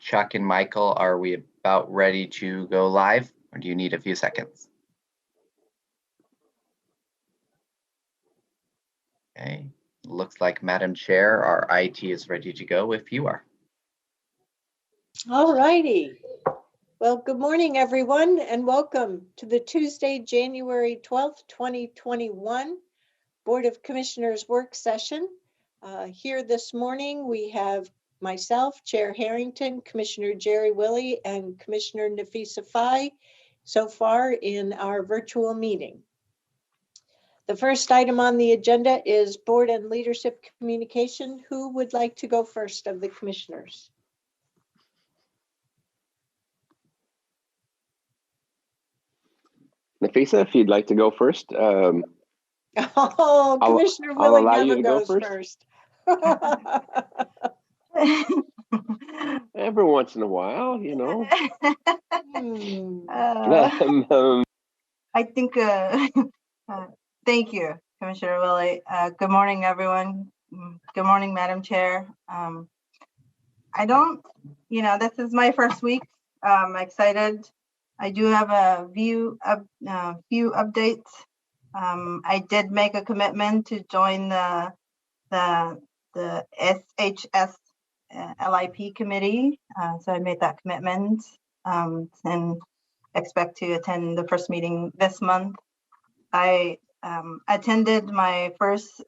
Chuck and Michael, are we about ready to go live, or do you need a few seconds? Okay, looks like Madam Chair, our IT is ready to go if you are. All righty. Well, good morning, everyone, and welcome to the Tuesday, January 12th, 2021 Board of Commissioners work session. Here this morning, we have myself, Chair Harrington, Commissioner Jerry Willey, and Commissioner Nafisa Fai so far in our virtual meeting. The first item on the agenda is board and leadership communication. Who would like to go first of the commissioners? Nafisa, if you'd like to go first. Commissioner Willey never goes first. Every once in a while, you know. I think, thank you, Commissioner Willey. Good morning, everyone. Good morning, Madam Chair. This is my first week. I'm excited. I do have a few updates. I did make a commitment to join the SHS LIP committee. So I made that commitment and expect to attend the first meeting this month. I attended my first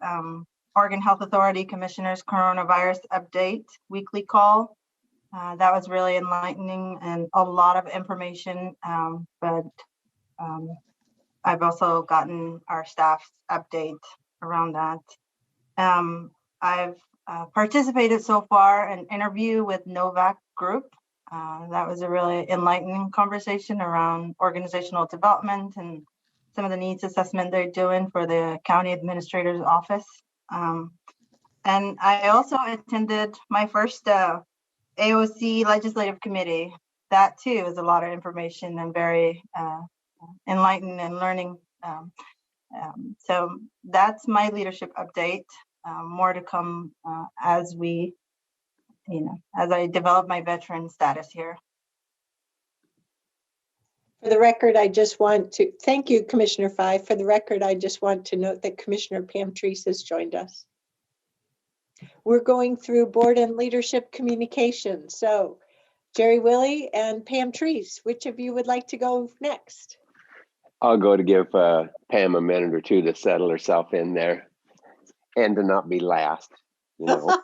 Oregon Health Authority Commissioners Coronavirus Update weekly call. That was really enlightening and a lot of information, but I've also gotten our staff's update around that. I've participated so far in an interview with Novak Group. That was a really enlightening conversation around organizational development and some of the needs assessment they're doing for the county administrator's office. And I also attended my first AOC Legislative Committee. That too is a lot of information and very enlightening and learning. So that's my leadership update. More to come as I develop my veteran status here. For the record, I just want to thank you, Commissioner Fai. For the record, I just want to note that Commissioner Pam Treese has joined us. We're going through board and leadership communication. So Jerry Willey and Pam Treese, which of you would like to go next? I'll go to give Pam a minute or two to settle herself in there and to not be last, you know.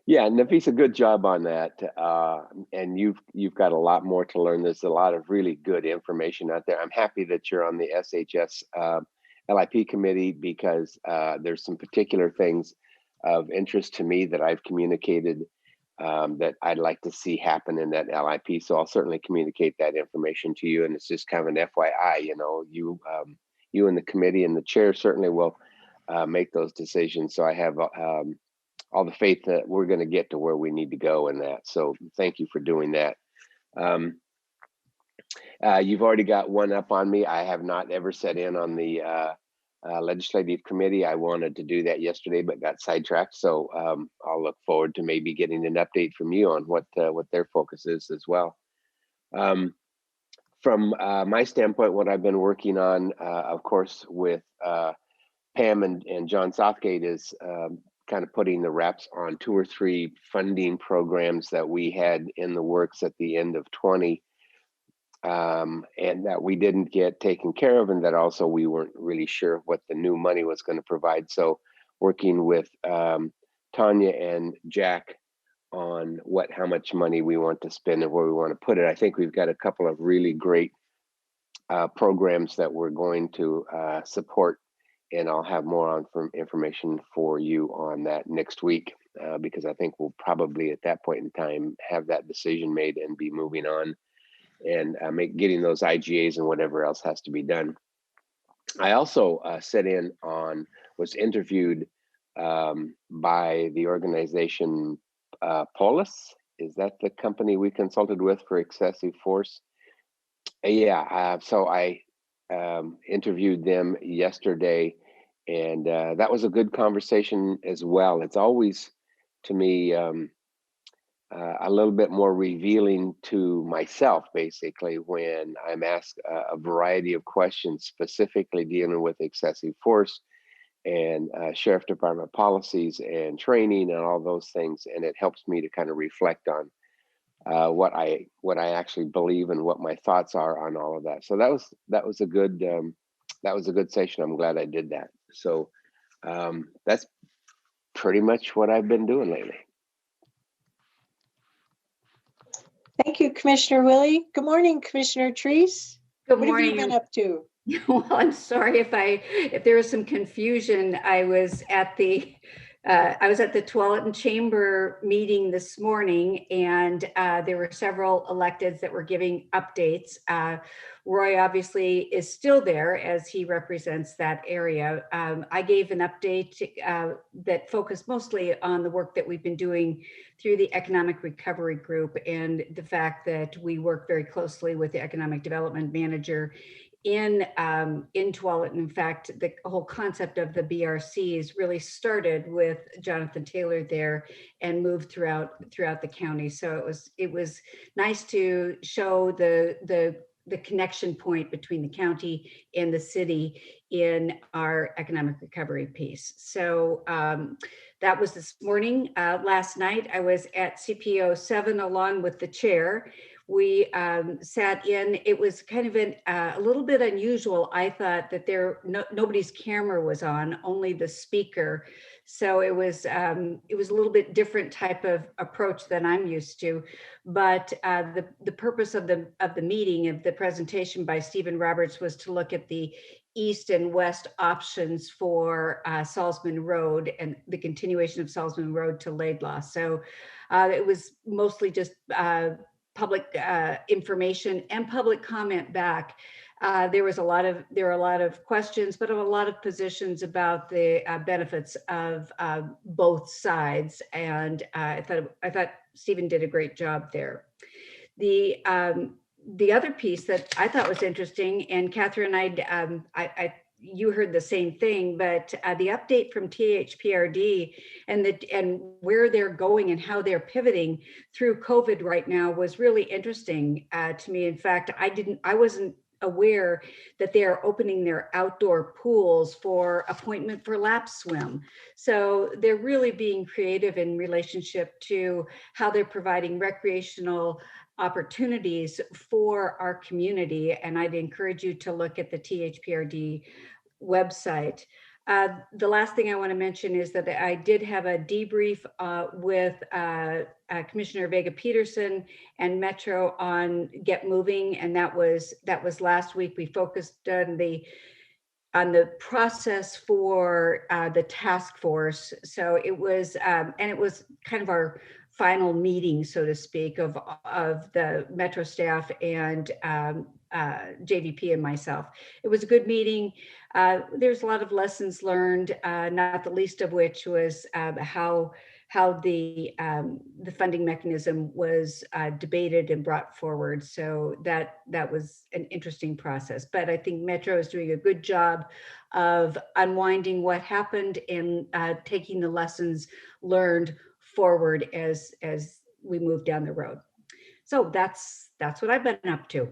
Yeah, Nafisa, good job on that. And you've got a lot more to learn. There's a lot of really good information out there. I'm happy that you're on the SHS LIP committee because there's some particular things of interest to me that I've communicated that I'd like to see happen in that LIP. So I'll certainly communicate that information to you. And it's just kind of an FYI, you know, you and the committee and the chair certainly will make those decisions. So I have all the faith that we're going to get to where we need to go in that. So thank you for doing that. You've already got one up on me. I have not ever sat in on the legislative committee. I wanted to do that yesterday, but got sidetracked. So I'll look forward to maybe getting an update from you on what their focus is as well. From my standpoint, what I've been working on, of course, with Pam and John Southgate is kind of putting the wraps on 2 or 3 funding programs that we had in the works at the end of 20. And that we didn't get taken care of, and that also we weren't really sure what the new money was going to provide. So working with Tanya and Jack on how much money we want to spend and where we want to put it. I think we've got a couple of really great programs that we're going to support, and I'll have more information for you on that next week because I think we'll probably at that point in time have that decision made and be moving on and getting those IGAs and whatever else has to be done. I also was interviewed by the organization Polis. Is that the company we consulted with for excessive force? Yeah, so I interviewed them yesterday, and that was a good conversation as well. It's always to me a little bit more revealing to myself, basically, when I'm asked a variety of questions specifically dealing with excessive force and sheriff department policies and training and all those things, and it helps me to kind of reflect on what I actually believe and what my thoughts are on all of that. So that was a good session. I'm glad I did that. So that's pretty much what I've been doing lately. Thank you, Commissioner Willie. Good morning, Commissioner Treese. Good What have you morning. been up to? Well, I'm sorry if there was some confusion. I was at the Tualatin Chamber meeting this morning, and there were several electeds that were giving updates. Roy obviously is still there as he represents that area. I gave an update that focused mostly on the work that we've been doing through the Economic Recovery Group and the fact that we work very closely with the Economic Development Manager in Tualatin. In fact, the whole concept of the BRCs really started with Jonathan Taylor there and moved throughout the county. So it was nice to show the connection point between the county and the city in our economic recovery piece. So that was this morning. Last night I was at CPO 7 along with the chair. We sat in. It was kind of a little bit unusual. I thought that nobody's camera was on, only the speaker. So it was a little bit different type of approach than I'm used to. But the purpose of the meeting, of the presentation by Stephen Roberts, was to look at the east and west options for Salzman Road and the continuation of Salzman Road to Laidlaw. So it was mostly just public information and public comment back. There were a lot of questions, but a lot of positions about the benefits of both sides. And I thought Stephen did a great job there. The other piece that I thought was interesting, and Catherine, you heard the same thing, but the update from THPRD and where they're going and how they're pivoting through COVID right now was really interesting to me. In fact, I wasn't aware that they are opening their outdoor pools for appointment for lap swim. So they're really being creative in relationship to how they're providing recreational opportunities for our community. And I'd encourage you to look at the THPRD website. The last thing I want to mention is that I did have a debrief with Commissioner Vega Peterson and Metro on Get Moving, and that was last week. We focused on the process for the task force. So it was, and it was kind of our final meeting, so to speak, of the Metro staff and JVP and myself. It was a good meeting. There's a lot of lessons learned, not the least of which was how the funding mechanism was debated and brought forward. So that was an interesting process. But I think Metro is doing a good job of unwinding what happened and taking the lessons learned forward as we move down the road. So that's what I've been up to.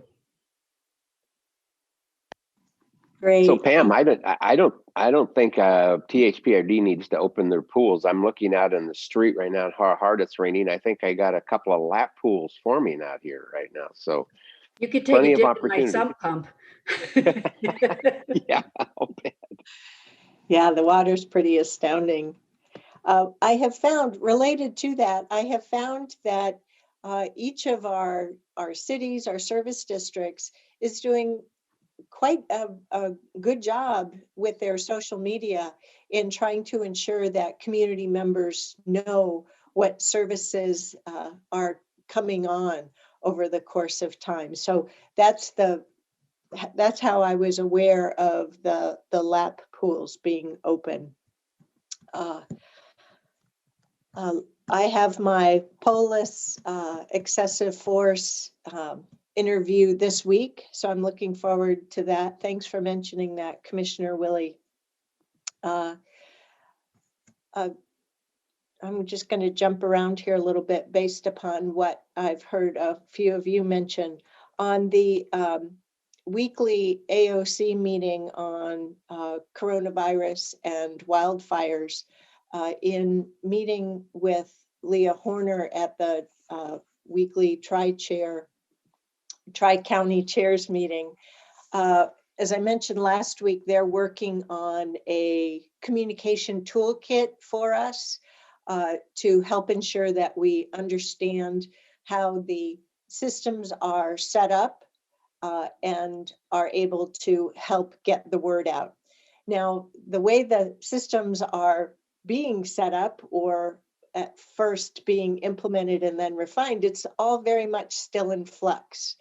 Great. So Pam, I don't think THPRD needs to open their pools. I'm looking out in the street right now how hard it's raining. I think I got a couple of lap pools forming out here right now. So you could take a dip in my sump pump. Yeah, I'll bet. Yeah, the water's pretty astounding. I have found, related to that, that each of our cities, our service districts, is doing quite a good job with their social media in trying to ensure that community members know what services are coming on over the course of time. So that's how I was aware of the lap pools being open. I have my Polis excessive force interview this week, so I'm looking forward to that. Thanks for mentioning that, Commissioner Willie. I'm just going to jump around here a little bit based upon what I've heard a few of you mention. On the weekly AOC meeting on coronavirus and wildfires, in meeting with Leah Horner at the weekly Tri-County Chairs meeting, as I mentioned last week, they're working on a communication toolkit for us to help ensure that we understand how the systems are set up and are able to help get the word out. Now, the way the systems are being set up, or at first being implemented and then refined, it's all very much still in flux.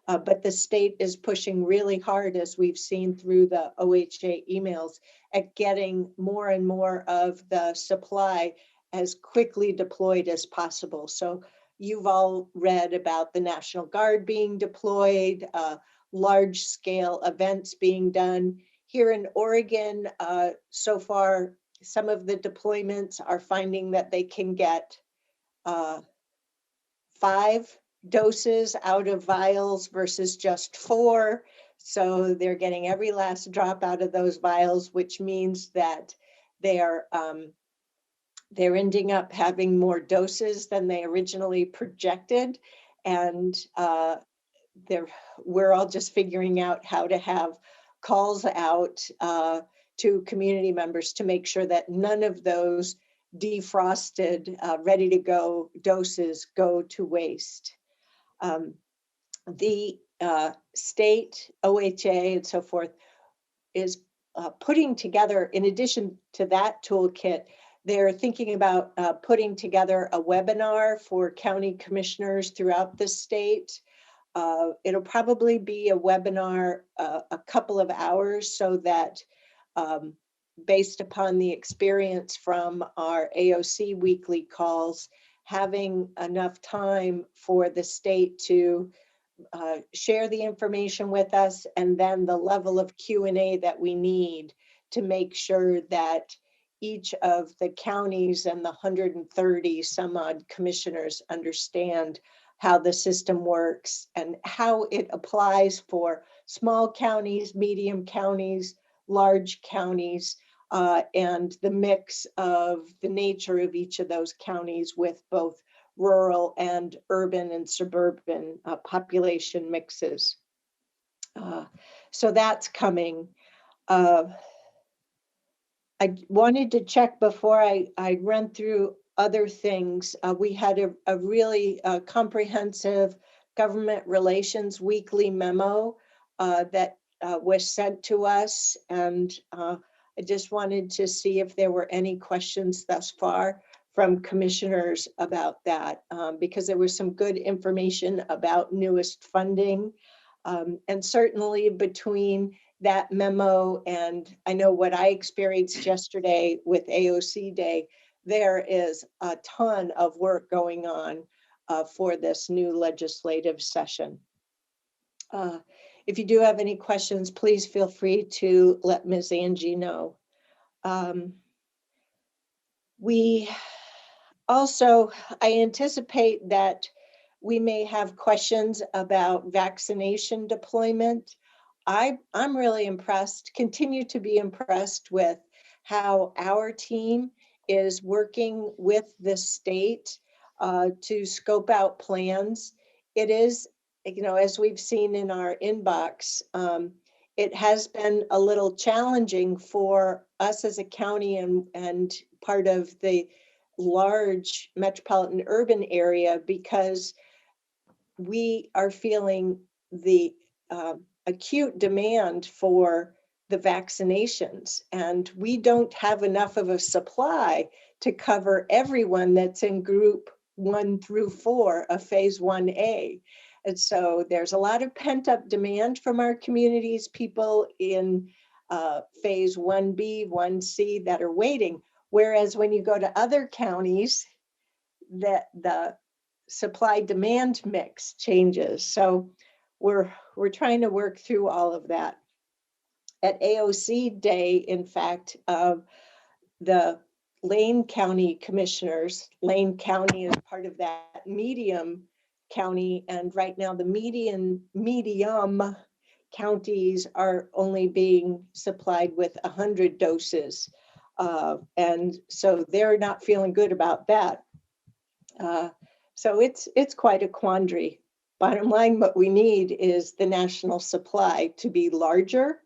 But the state is pushing really hard, as we've seen through the OHA emails, at getting more and more of the supply as quickly deployed as possible. So you've all read about the National Guard being deployed, large scale events being done. Here in Oregon, so far, some of the deployments are finding that they can get 5 doses out of vials versus just 4. So they're getting every last drop out of those vials, which means that they're ending up having more doses than they originally projected. And we're all just figuring out how to have calls out to community members to make sure that none of those defrosted, ready to go doses go to waste. The state, OHA, and so forth is putting together, in addition to that toolkit, they're thinking about putting together a webinar for county commissioners throughout the state. It'll probably be a webinar a couple of hours, so that based upon the experience from our AOC weekly calls, having enough time for the state to share the information with us, and then the level of Q&A that we need to make sure that each of the counties and the 130 some odd commissioners understand how the system works and how it applies for small counties, medium counties, large counties, and the mix of the nature of each of those counties with both rural and urban and suburban population mixes. So that's coming. I wanted to check before I run through other things. We had a really comprehensive government relations weekly memo that was sent to us, and I just wanted to see if there were any questions thus far from commissioners about that, because there was some good information about newest funding. And certainly between that memo and I know what I experienced yesterday with AOC Day, there is a ton of work going on for this new legislative session. If you do have any questions, please feel free to let Ms. Angie know. We also, I anticipate that we may have questions about vaccination deployment. I'm really impressed, continue to be impressed with how our team is working with the state to scope out plans. It is, as we've seen in our inbox, it has been a little challenging for us as a county and part of the large metropolitan urban area, because we are feeling the acute demand for the vaccinations, and we don't have enough of a supply to cover everyone that's in group 1 through 4 of phase 1A. And so there's a lot of pent-up demand from our communities, people in phase 1B, 1C that are waiting. Whereas when you go to other counties, the supply demand mix changes. So we're trying to work through all of that. At AOC Day, in fact, the Lane County commissioners. Lane County is part of that medium county, and right now the medium counties are only being supplied with 100 doses. And so they're not feeling good about that. So it's quite a quandary. Bottom line, what we need is the national supply to be larger.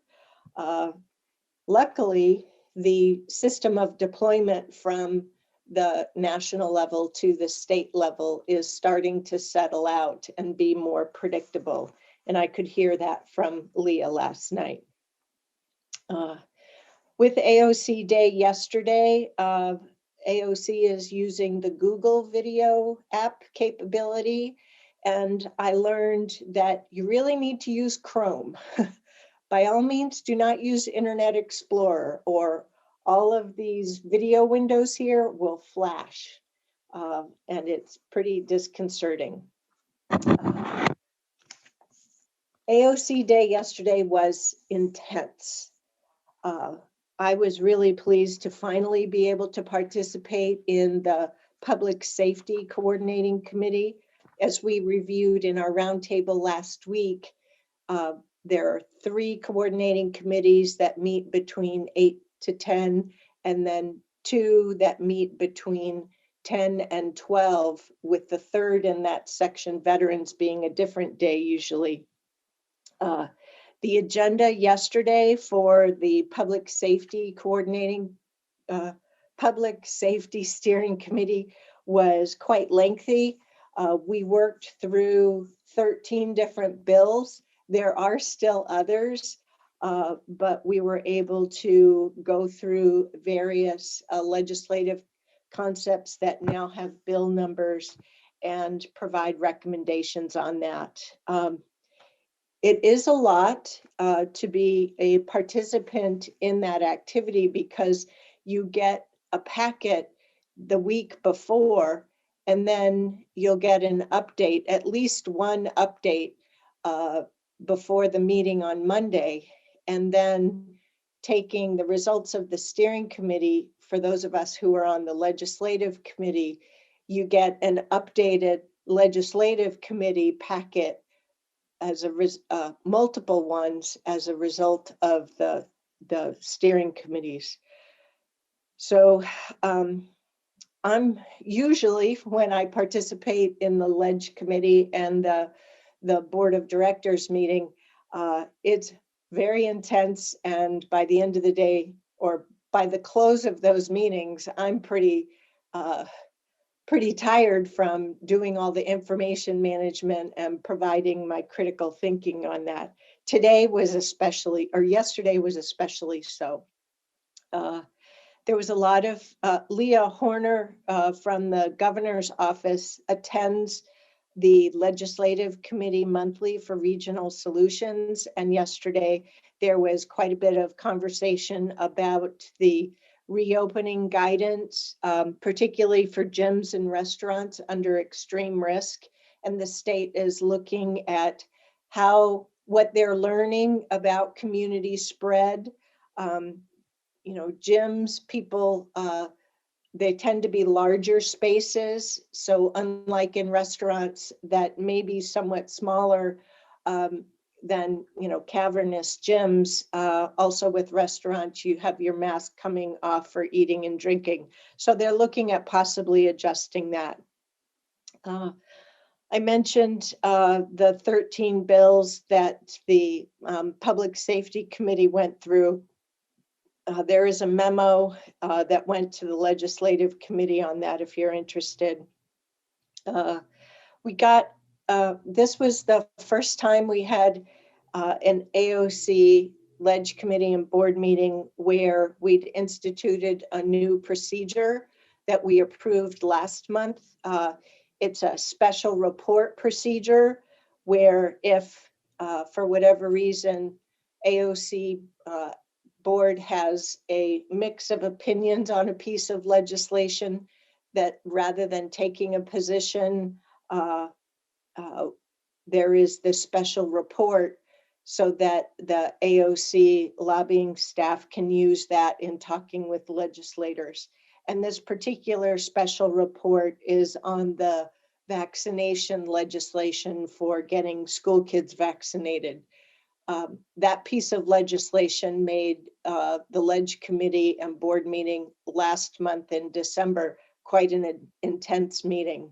Luckily, the system of deployment from the national level to the state level is starting to settle out and be more predictable. And I could hear that from Leah last night. With AOC Day yesterday, AOC is using the Google video app capability. And I learned that you really need to use Chrome. By all means, do not use Internet Explorer, or all of these video windows here will flash. And it's pretty disconcerting. AOC Day yesterday was intense. I was really pleased to finally be able to participate in the Public Safety Coordinating Committee. As we reviewed in our roundtable last week, there are 3 coordinating committees that meet between 8 to 10, and then 2 that meet between 10 and 12, with the 3rd in that section, veterans, being a different day usually. The agenda yesterday for the Public Safety Steering Committee was quite lengthy. We worked through 13 different bills. There are still others, but we were able to go through various legislative concepts that now have bill numbers and provide recommendations on that. It is a lot to be a participant in that activity, because you get a packet the week before, and then you'll get an update, at least one update before the meeting on Monday, and then taking the results of the steering committee. For those of us who are on the legislative committee, you get an updated legislative committee packet as multiple ones as a result of the steering committees. So I'm usually, when I participate in the Ledge Committee and the Board of Directors meeting, it's very intense. And by the end of the day, or by the close of those meetings, I'm pretty tired from doing all the information management and providing my critical thinking on that. Yesterday was especially so. There was a lot of, Leah Horner from the governor's office attends the legislative committee monthly for regional solutions. And yesterday there was quite a bit of conversation about the reopening guidance, particularly for gyms and restaurants under extreme risk. And the state is looking at what they're learning about community spread. Gyms, people, they tend to be larger spaces. So unlike in restaurants that may be somewhat smaller than, cavernous gyms, also with restaurants, you have your mask coming off for eating and drinking. So they're looking at possibly adjusting that. I mentioned the 13 bills that the Public Safety Committee went through. There is a memo that went to the Legislative Committee on that, if you're interested. This was the first time we had an AOC Ledge Committee and board meeting where we'd instituted a new procedure that we approved last month. It's a special report procedure where if, for whatever reason, AOC board has a mix of opinions on a piece of legislation, that rather than taking a position, there is this special report so that the AOC lobbying staff can use that in talking with legislators. And this particular special report is on the vaccination legislation for getting school kids vaccinated. That piece of legislation made the Ledge Committee and board meeting last month in December quite an intense meeting.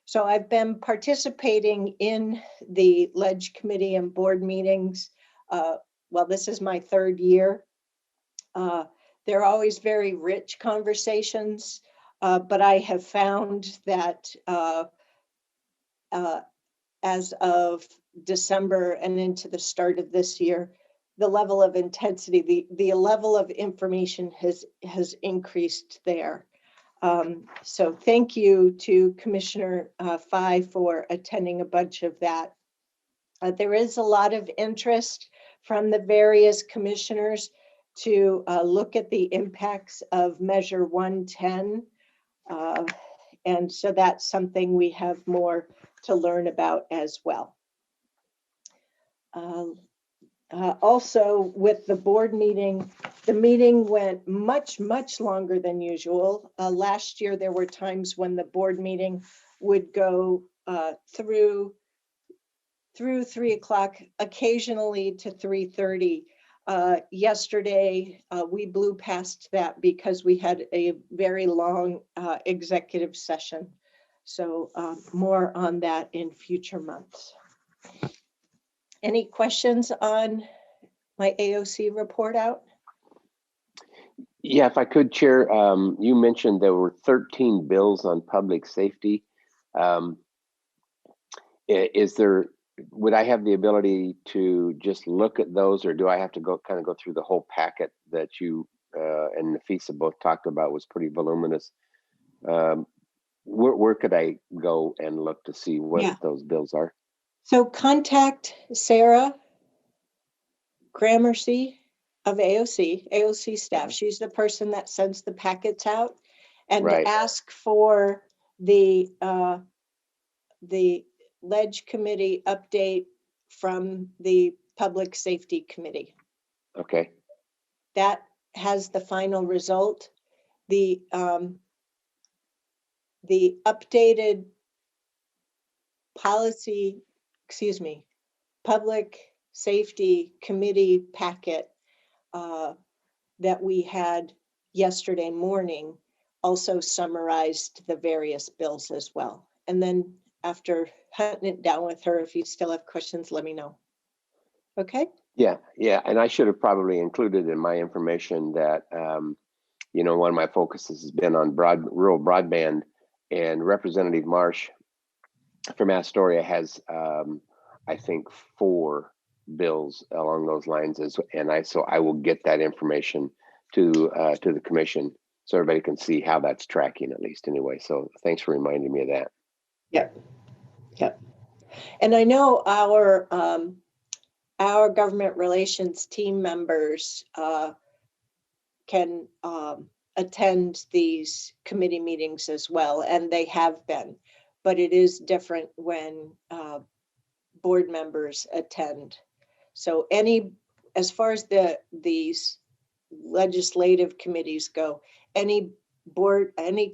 So I've been participating in the Ledge Committee and board meetings. Well, this is my third year. They're always very rich conversations, but I have found that as of December and into the start of this year, the level of intensity, the level of information has increased there. So thank you to Commissioner Fye for attending a bunch of that. There is a lot of interest from the various commissioners to look at the impacts of Measure 110. And so that's something we have more to learn about as well. Also, with the board meeting, the meeting went much longer than usual. Last year, there were times when the board meeting would go through 3 o'clock, occasionally to 3:30. Yesterday, we blew past that because we had a very long executive session. So more on that in future months. Any questions on my AOC report out? Yeah, if I could, Chair, you mentioned there were 13 bills on public safety. Would I have the ability to just look at those, or do I have to go through the whole packet that you and Nafisa both talked about? Was pretty voluminous. Where could I go and look to see what those bills are? So contact Sarah Gramercy of AOC staff. She's the person that sends the packets out, and ask for the Ledge Committee update from the Public Safety Committee. Okay. That has the final result. The updated Public Safety Committee packet that we had yesterday morning also summarized the various bills as well. And then after hunting it down with her, if you still have questions, let me know. Okay? Yeah. And I should have probably included in my information that, one of my focuses has been on rural broadband, and Representative Marsh from Astoria has, I think, 4 bills along those lines, so I will get that information to the commission so everybody can see how that's tracking, at least anyway. So thanks for reminding me of that. Yep. And I know our government relations team members can attend these committee meetings as well, and they have been, but it is different when board members attend. So as far as these legislative committees go, any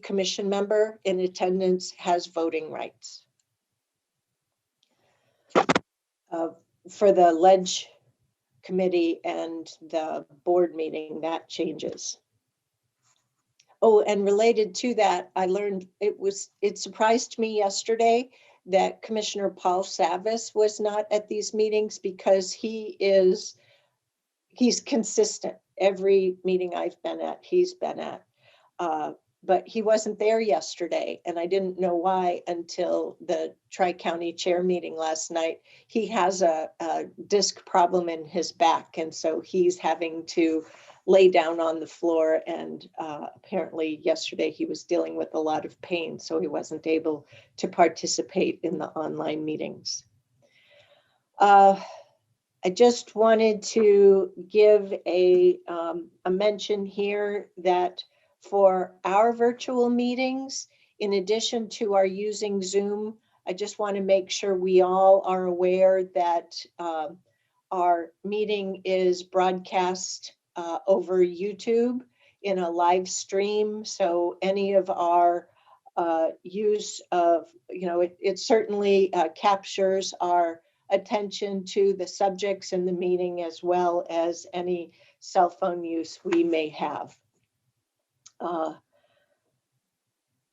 commission member in attendance has voting rights. For the Ledge Committee and the board meeting, that changes. Oh, and related to that, I learned it surprised me yesterday that Commissioner Paul Savas was not at these meetings, because he's consistent. Every meeting I've been at, he's been at. But he wasn't there yesterday, and I didn't know why until the Tri-County Chair meeting last night. He has a disc problem in his back, and so he's having to lay down on the floor, and apparently yesterday he was dealing with a lot of pain, so he wasn't able to participate in the online meetings. I just wanted to give a mention here that for our virtual meetings, in addition to our using Zoom, I just want to make sure we all are aware that our meeting is broadcast over YouTube. in a live stream. So any of our use of, it certainly captures our attention to the subjects in the meeting as well as any cell phone use we may have.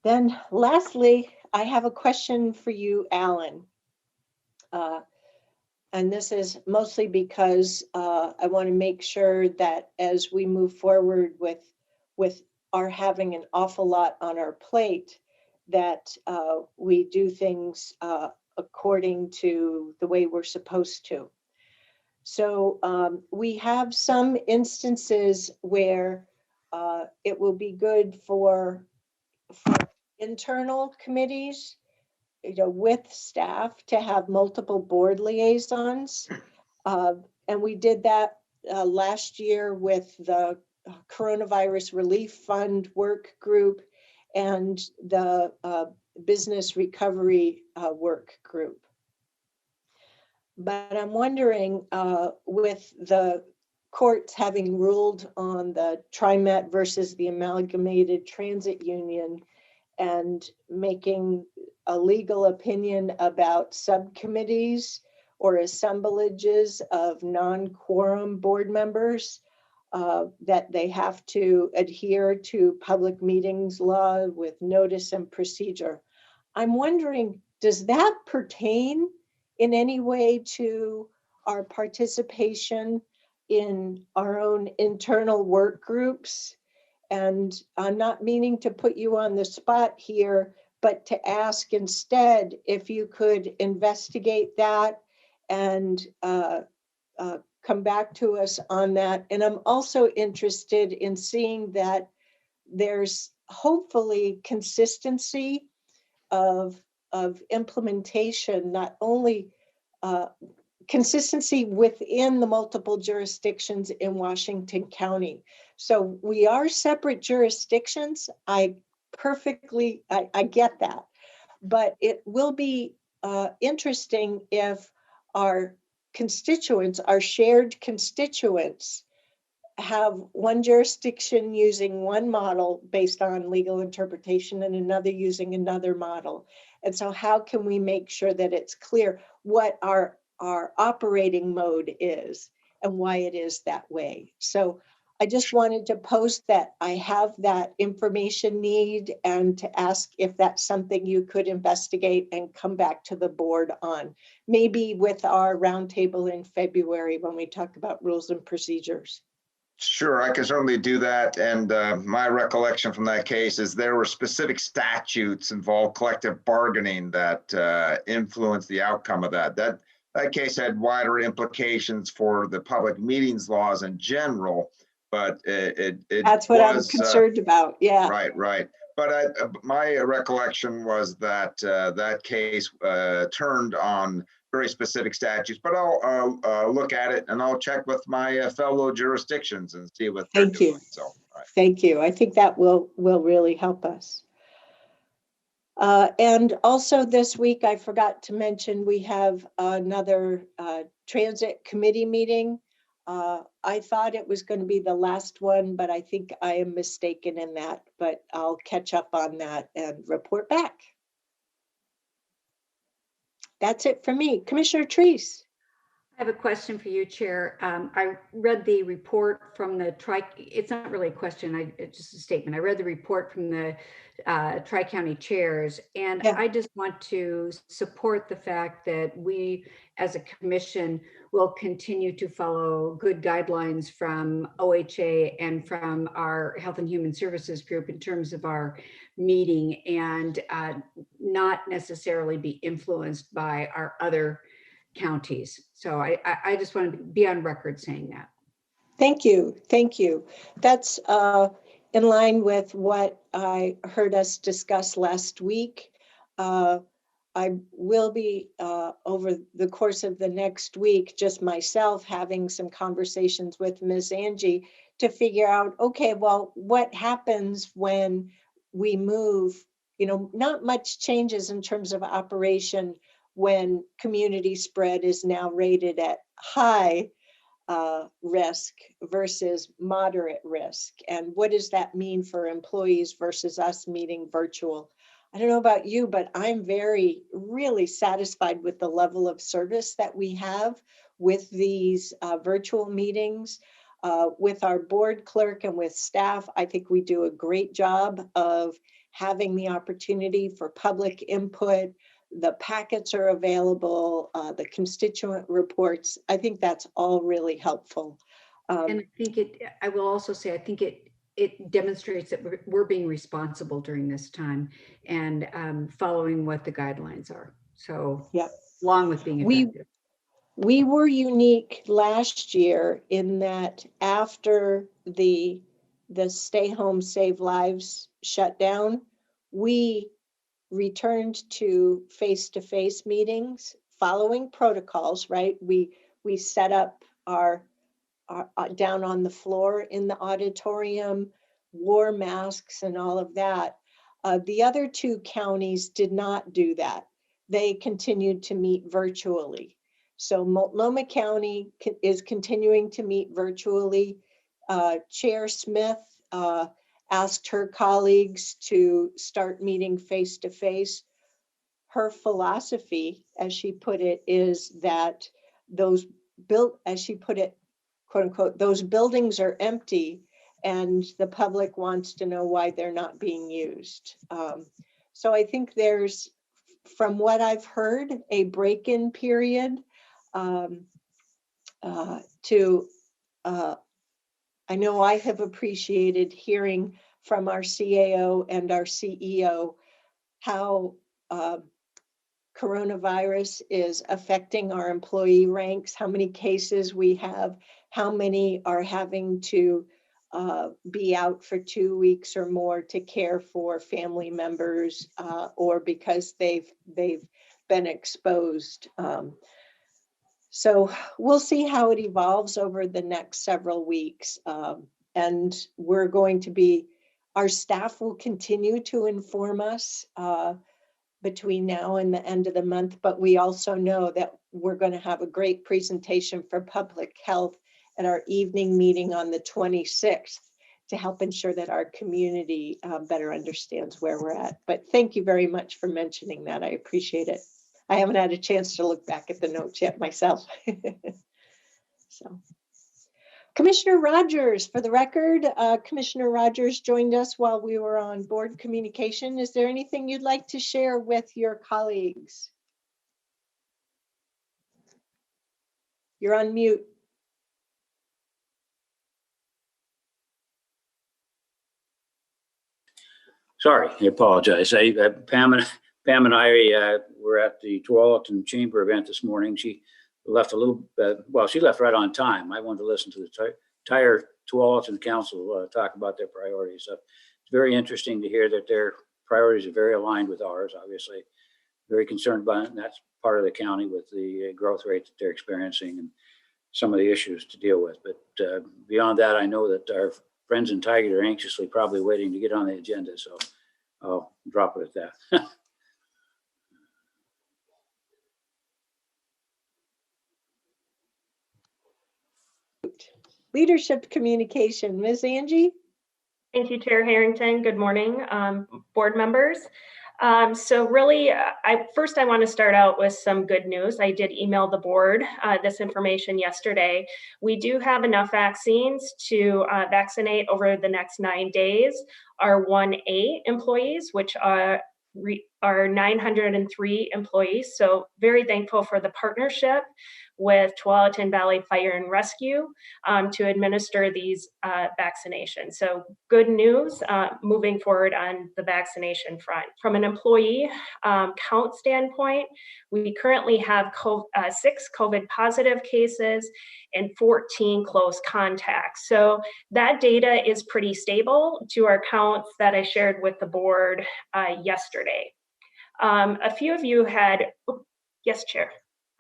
Then lastly, I have a question for you, Alan. And this is mostly because I want to make sure that as we move forward with our having an awful lot on our plate, that we do things according to the way we're supposed to. So we have some instances where it will be good for internal committees, with staff to have multiple board liaisons. And we did that last year with the Coronavirus Relief Fund work group and the Business Recovery work group. But I'm wondering, with the courts having ruled on the TriMet versus the Amalgamated Transit Union and making a legal opinion about subcommittees or assemblages of non-quorum board members, that they have to adhere to public meetings law with notice and procedure. I'm wondering, does that pertain in any way to our participation in our own internal work groups? And I'm not meaning to put you on the spot here, but to ask instead if you could investigate that and come back to us on that. And I'm also interested in seeing that there's hopefully consistency of implementation, not only consistency within the multiple jurisdictions in Washington County. So we are separate jurisdictions. I get that, but it will be interesting if our constituents, our shared constituents, have one jurisdiction using one model based on legal interpretation and another using another model. And so how can we make sure that it's clear what our operating mode is and why it is that way? So I just wanted to post that I have that information need and to ask if that's something you could investigate and come back to the board on, maybe with our roundtable in February when we talk about rules and procedures. Sure, I can certainly do that. And my recollection from that case is there were specific statutes involved collective bargaining that influenced the outcome of that. That case had wider implications for the public meetings laws in general, but that's what I'm concerned about. Yeah. Right. But my recollection was that that case turned on very specific statutes, but I'll look at it and I'll check with my fellow jurisdictions and see what they're doing. So, right. Thank you. I think that will really help us. And also this week, I forgot to mention, we have another transit committee meeting. I thought it was going to be the last one, but I think I am mistaken in that, but I'll catch up on that and report back. That's it for me. Commissioner Treese. I have a question for you, Chair. I read the report from the it's not really a question, it's just a statement. I read the report from the Tri-County chairs, and yeah. I just want to support the fact that we as a commission will continue to follow good guidelines from OHA and from our Health and Human Services group in terms of our meeting, and not necessarily be influenced by our other counties. So I just want to be on record saying that. Thank you. Thank you. That's in line with what I heard us discuss last week. I will be over the course of the next week, just myself having some conversations with Ms. Angie to figure out, okay, well, what happens when we move, not much changes in terms of operation when community spread is now rated at high, risk versus moderate risk? And what does that mean for employees versus us meeting virtual? I don't know about you, but I'm really satisfied with the level of service that we have with these virtual meetings. With our board clerk and with staff, I think we do a great job of having the opportunity for public input. The packets are available, the constituent reports. I think that's all really helpful. And I will also say, I think it demonstrates that we're being responsible during this time and following what the guidelines are. So, yeah, along with being effective. We were unique last year in that after the Stay Home Save Lives shut down, we returned to face-to-face meetings following protocols, right? We set up our down on the floor in the auditorium, wore masks and all of that. The other two counties did not do that. They continued to meet virtually. So Multnomah County is continuing to meet virtually. Chair Smith asked her colleagues to start meeting face-to-face. Her philosophy, as she put it, is that as she put it, quote unquote, those buildings are empty and the public wants to know why they're not being used. So I think there's, from what I've heard, a break-in period I know I have appreciated hearing from our CAO and our CEO how coronavirus is affecting our employee ranks, how many cases we have, how many are having to be out for 2 weeks or more to care for family members or because they've been exposed. So we'll see how it evolves over the next several weeks. And our staff will continue to inform us between now and the end of the month, but we also know that we're going to have a great presentation for public health at our evening meeting on the 26th to help ensure that our community better understands where we're at. But thank you very much for mentioning that. I appreciate it. I haven't had a chance to look back at the notes yet myself. So, Commissioner Rogers, for the record, Commissioner Rogers joined us while we were on board communication. Is there anything you'd like to share with your colleagues? You're on mute. Sorry, I apologize. Pam and I were at the Tualatin Chamber event this morning. She left she left right on time. I wanted to listen to the entire Tualatin Council talk about their priorities. So it's very interesting to hear that their priorities are very aligned with ours, obviously. Very concerned about it, and that's part of the county with the growth rate that they're experiencing and some of the issues to deal with. But beyond that, I know that our friends in Tigard are anxiously probably waiting to get on the agenda, so I'll drop it at that. Leadership communication, Ms. Angie? Thank you, Chair Harrington. Good morning, board members. So really, I want to start out with some good news. I did email the board this information yesterday. We do have enough vaccines to vaccinate over the next 9 days. Our 1A employees, which are 903 employees. So very thankful for the partnership with Tualatin Valley Fire and Rescue to administer these vaccinations. So good news moving forward on the vaccination front. From an employee count standpoint, we currently have 6 COVID positive cases and 14 close contacts. So that data is pretty stable to our counts that I shared with the board yesterday. A few of you had, yes, Chair.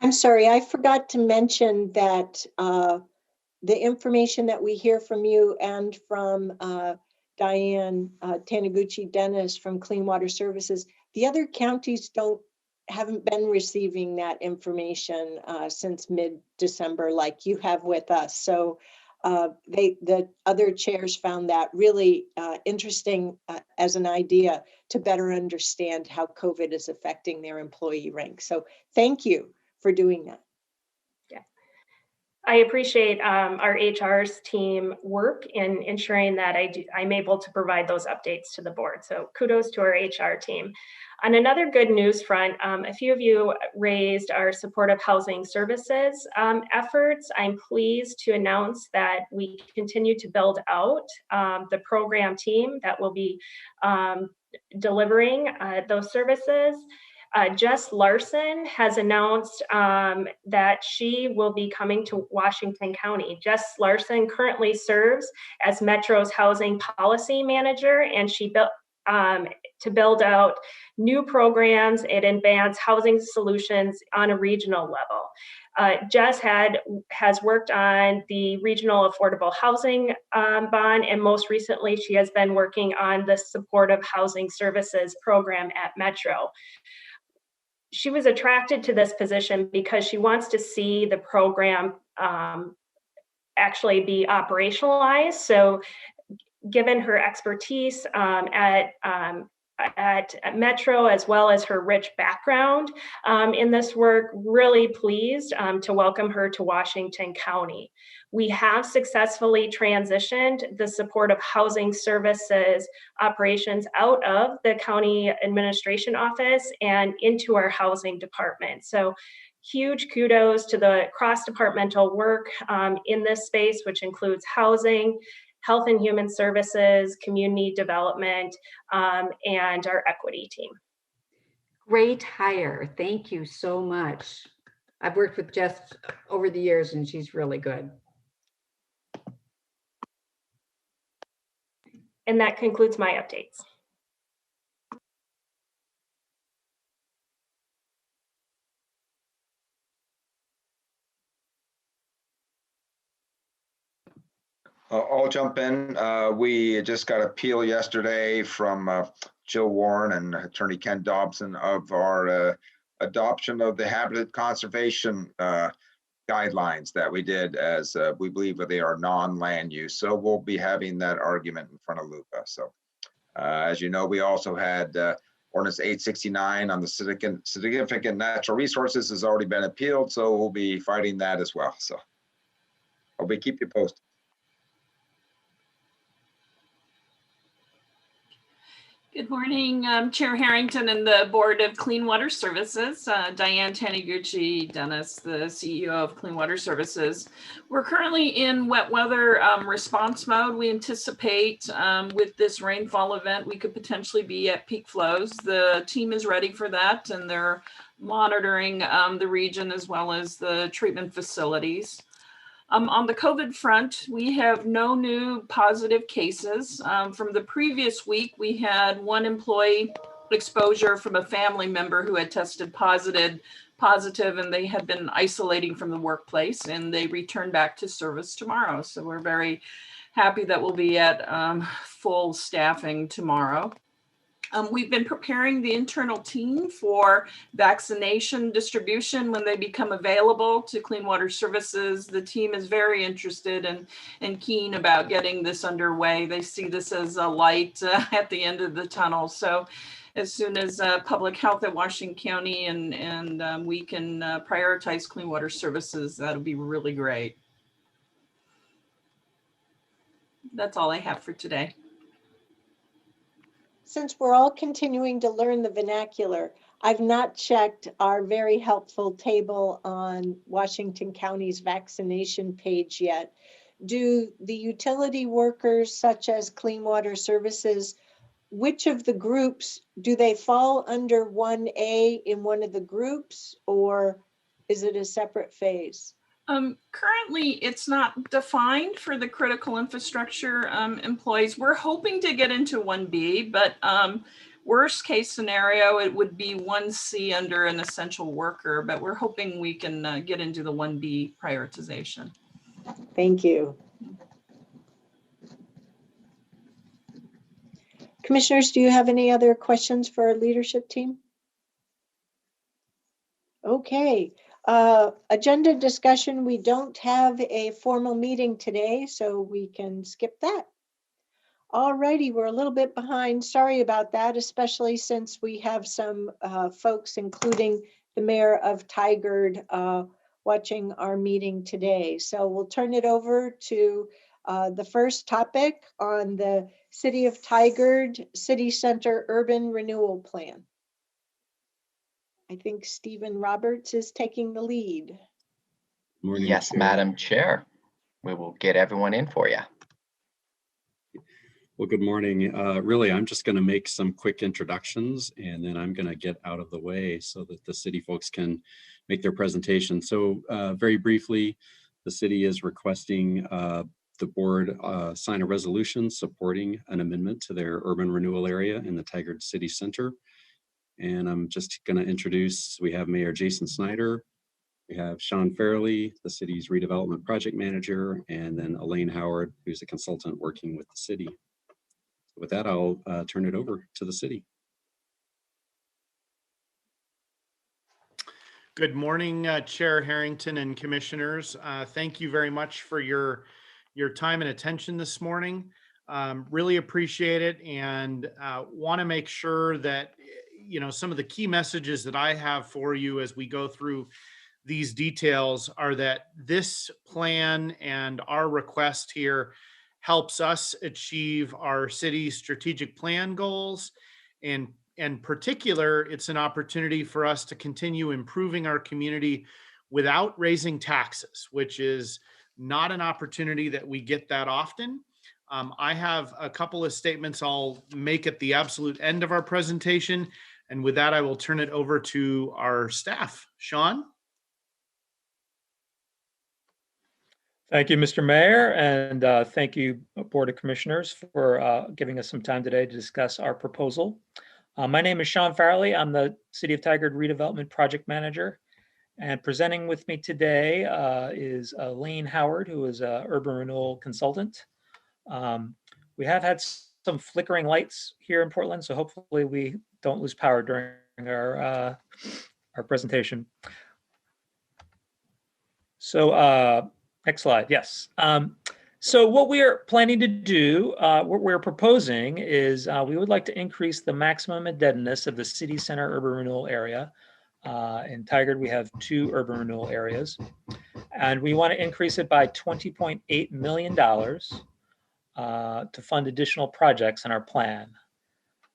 I'm sorry, I forgot to mention that the information that we hear from you and from Diane Taniguchi Dennis from Clean Water Services, the other counties don't haven't been receiving that information since mid-December like you have with us. So the other chairs found that really interesting as an idea to better understand how COVID is affecting their employee ranks. So thank you for doing that. I appreciate our HR's team work in ensuring that I'm able to provide those updates to the board. So kudos to our HR team. On another good news front, a few of you raised our supportive housing services efforts. I'm pleased to announce that we continue to build out the program team that will be delivering those services. Jess Larson has announced that she will be coming to Washington County. Jess Larson currently serves as Metro's housing policy manager, and she built to build out new programs and advance housing solutions on a regional level. Jess has worked on the regional affordable housing bond, and most recently she has been working on the supportive housing services program at Metro. She was attracted to this position because she wants to see the program actually be operationalized. So given her expertise at Metro, as well as her rich background in this work, really pleased to welcome her to Washington County. We have successfully transitioned the supportive housing services operations out of the county administration office and into our housing department. So huge kudos to the cross-departmental work in this space, which includes housing, health and human services, community development, and our equity team. Great hire. Thank you so much. I've worked with Jess over the years and she's really good. And that concludes my updates. I'll jump in. We just got a appeal yesterday from Jill Warren and Attorney Ken Dobson of our adoption of the habitat conservation guidelines that we did, as we believe they are non-land use. So we'll be having that argument in front of LUPA. So as you know, we also had ordinance 869 on the significant natural resources has already been appealed. So we'll be fighting that as well. So I'll be keep you posted. Good morning, Chair Harrington and the Board of Clean Water Services. Diane Taniguchi Dennis, the CEO of Clean Water Services. We're currently in wet weather response mode. We anticipate with this rainfall event, we could potentially be at peak flows. The team is ready for that, and they're monitoring the region as well as the treatment facilities. On the COVID front, we have no new positive cases. From the previous week, we had one employee exposure from a family member who had tested positive, and they had been isolating from the workplace, and they returned back to service tomorrow. So we're very happy that we'll be at full staffing tomorrow. We've been preparing the internal team for vaccination distribution when they become available to Clean Water Services. The team is very interested and keen about getting this underway. They see this as a light at the end of the tunnel. So as soon as public health at Washington County and we can prioritize Clean Water Services, that'll be really great. That's all I have for today. Since we're all continuing to learn the vernacular, I've not checked our very helpful table on Washington County's vaccination page yet. Do the utility workers, such as Clean Water Services, which of the groups, do they fall under 1A in one of the groups, or is it a separate phase? Currently, it's not defined for the critical infrastructure employees. We're hoping to get into 1B, but worst case scenario, it would be 1C under an essential worker, but we're hoping we can get into the 1B prioritization. Thank you. Commissioners, do you have any other questions for our leadership team? Okay, agenda discussion. We don't have a formal meeting today, so we can skip that. All righty, we're a little bit behind. Sorry about that, especially since we have some folks, including the mayor of Tigard, watching our meeting today. So we'll turn it over to the first topic on the City of Tigard City Center Urban Renewal Plan. I think Stephen Roberts is taking the lead. Morning, Yes, Chair. Madam Chair. We will get everyone in for you. Well, good morning. Really, I'm just going to make some quick introductions and then I'm going to get out of the way so that the city folks can make their presentation. So very briefly, the city is requesting the board sign a resolution supporting an amendment to their urban renewal area in the Tigard City Center. And I'm just going to introduce, we have Mayor Jason Snyder, we have Sean Fairley, the city's redevelopment project manager, and then Elaine Howard, who's a consultant working with the city. With that, I'll turn it over to the city. Good morning, Chair Harrington and commissioners. Thank you very much for your time and attention this morning. Really appreciate it, and want to make sure that some of the key messages that I have for you as we go through these details are that this plan and our request here helps us achieve our city's strategic plan goals. And in particular, it's an opportunity for us to continue improving our community without raising taxes, which is not an opportunity that we get that often. I have a couple of statements I'll make at the absolute end of our presentation. And with that, I will turn it over to our staff. Sean? Thank you, Mr. Mayor, and thank you, Board of Commissioners, for giving us some time today to discuss our proposal. My name is Sean Farley. I'm the City of Tigard Redevelopment Project Manager, and presenting with me today is Elaine Howard, who is an urban renewal consultant. We have had some flickering lights here in Portland, so hopefully we don't lose power during our presentation. So next slide, yes. So what we are planning to do, what we're proposing is we would like to increase the maximum indebtedness of the city center urban renewal area. In Tigard, we have 2 urban renewal areas, and we want to increase it by $20.8 million to fund additional projects in our plan.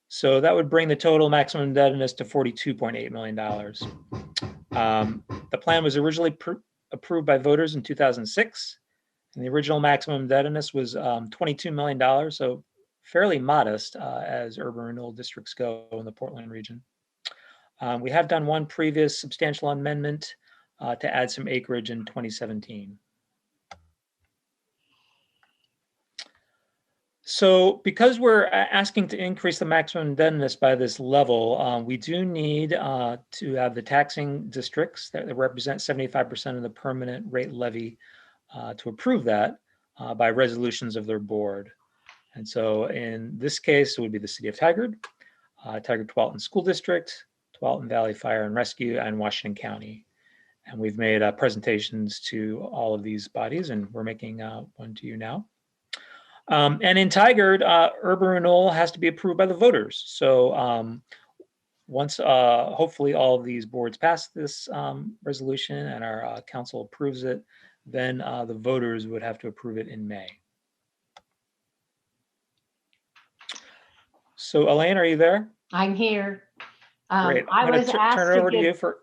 So that would bring the total maximum indebtedness to $42.8 million. The plan was originally approved by voters in 2006, and the original maximum indebtedness was $22 million, so fairly modest as urban renewal districts go in the Portland region. We have done one previous substantial amendment to add some acreage in 2017. So because we're asking to increase the maximum indebtedness by this level, we do need to have the taxing districts that represent 75% of the permanent rate levy to approve that by resolutions of their board. And so in this case, it would be the City of Tigard, Tigard-Tualatin School District, Tualatin Valley Fire and Rescue, and Washington County. And we've made presentations to all of these bodies, and we're making one to you now. And in Tigard, urban renewal has to be approved by the voters. So once hopefully all of these boards pass this resolution and our council approves it, then the voters would have to approve it in May. So Elaine, are you there? I'm here. Great. I was asked turn it over to to you give, for.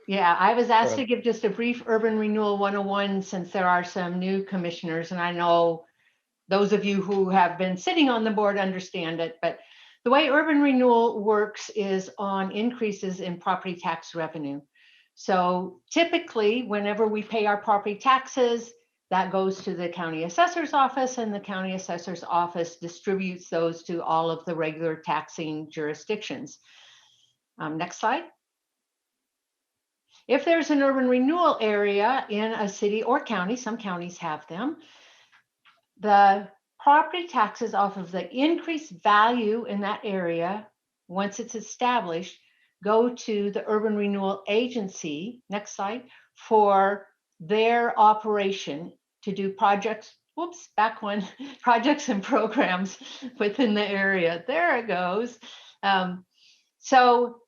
yeah, I was asked to give just a brief Urban Renewal 101 since there are some new commissioners, and I know those of you who have been sitting on the board understand it, but the way urban renewal works is on increases in property tax revenue. So typically, whenever we pay our property taxes, that goes to the county assessor's office, and the county assessor's office distributes those to all of the regular taxing jurisdictions. Next slide. If there's an urban renewal area in a city or county, some counties have them, the property taxes off of the increased value in that area, once it's established, go to the Urban Renewal Agency, next slide, for their operation to do projects, whoops, back one, projects and programs within the area. There it goes. So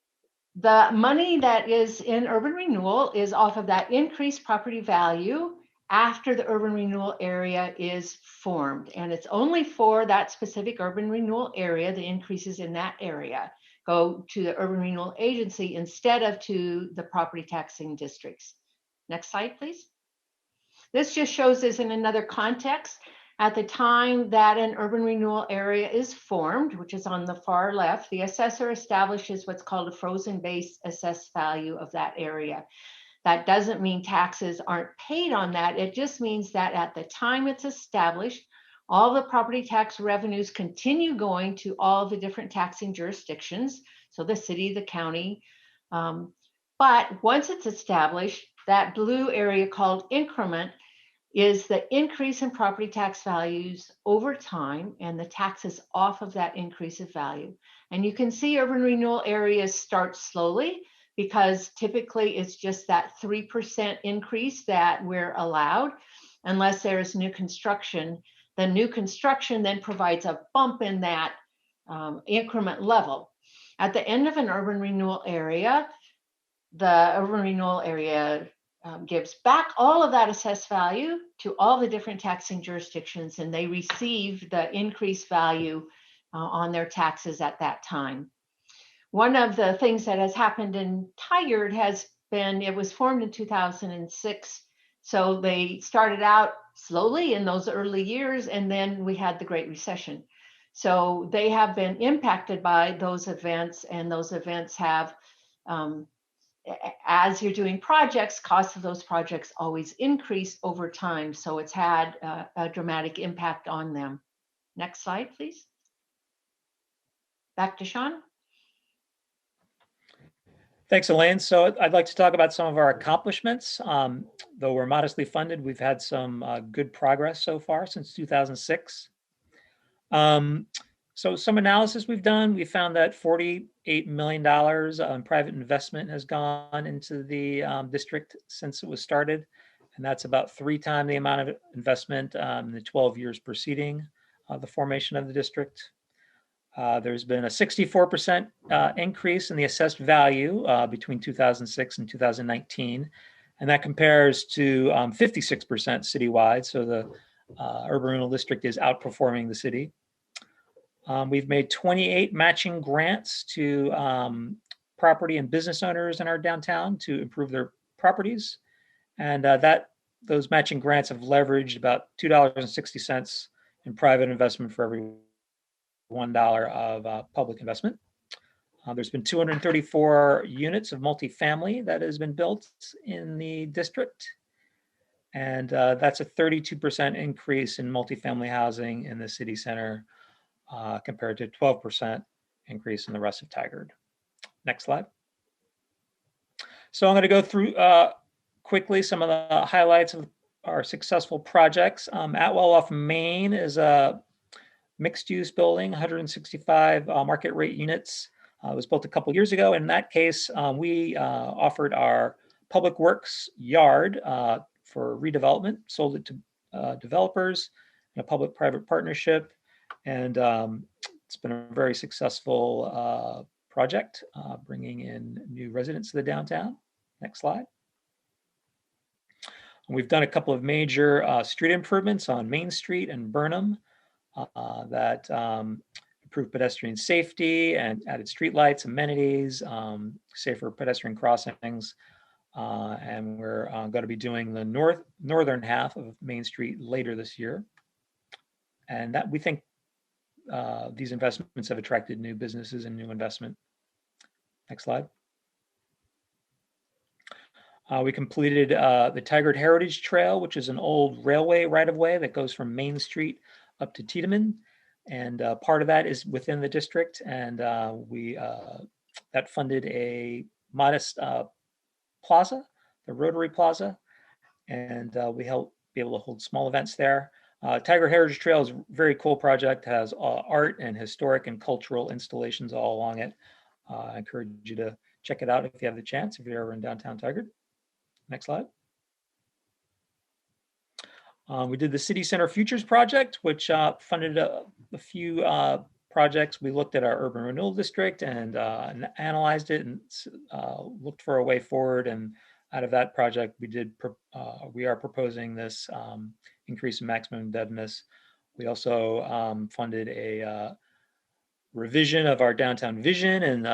the money that is in urban renewal is off of that increased property value after the urban renewal area is formed. And it's only for that specific urban renewal area. The increases in that area go to the urban renewal agency instead of to the property taxing districts. Next slide, please. This just shows this in another context. At the time that an urban renewal area is formed, which is on the far left, the assessor establishes what's called a frozen base assessed value of that area. That doesn't mean taxes aren't paid on that. It just means that at the time it's established, all the property tax revenues continue going to all the different taxing jurisdictions. So the city, the county. But once it's established, that blue area called increment is the increase in property tax values over time and the taxes off of that increase of value. And you can see urban renewal areas start slowly because typically it's just that 3% increase that we're allowed unless there's new construction. The new construction then provides a bump in that increment level. At the end of an urban renewal area, the urban renewal area gives back all of that assessed value to all the different taxing jurisdictions, and they receive the increased value on their taxes at that time. One of the things that has happened in Tigard has been, it was formed in 2006. So they started out slowly in those early years, and then we had the Great Recession. So they have been impacted by those events, and those events have, as you're doing projects, costs of those projects always increase over time. So it's had a dramatic impact on them. Next slide, please. Back to Sean. Thanks, Elaine. So I'd like to talk about some of our accomplishments. Though we're modestly funded, we've had some good progress so far since 2006. So some analysis we've done, we found that $48 million in private investment has gone into the district since it was started. And that's about 3 times the amount of investment in the 12 years preceding the formation of the district. There's been a 64% increase in the assessed value between 2006 and 2019. And that compares to 56% citywide. So the urban renewal district is outperforming the city. We've made 28 matching grants to property and business owners in our downtown to improve their properties. And those matching grants have leveraged about $2.60 in private investment for every $1 of public investment. There's been 234 units of multifamily that has been built in the district. And that's a 32% increase in multifamily housing in the city center compared to 12% increase in the rest of Taggard. Next slide. So I'm going to go through quickly some of the highlights of our successful projects. Atwell off Main is a mixed-use building, 165 market rate units. It was built a couple years ago. In that case, we offered our public works yard for redevelopment, sold it to developers in a public-private partnership. And it's been a very successful project, bringing in new residents to the downtown. Next slide. We've done a couple of major street improvements on Main Street and Burnham that improved pedestrian safety and added streetlights, amenities, safer pedestrian crossings. And we're going to be doing the northern half of Main Street later this year. And that we think these investments have attracted new businesses and new investment. Next slide. We completed the Taggard Heritage Trail, which is an old railway right-of-way that goes from Main Street up to Tiedemann. And part of that is within the district. And that funded a modest plaza, the Rotary Plaza. And we helped be able to hold small events there. Taggard Heritage Trail is a very cool project, has art and historic and cultural installations all along it. I encourage you to check it out if you have the chance, if you're ever in downtown Tigard. Next slide. We did the City Center Futures Project, which funded a few projects. We looked at our urban renewal district and analyzed it and looked for a way forward. And out of that project, we are proposing this increase in maximum indebtedness. We also funded a revision of our downtown vision, and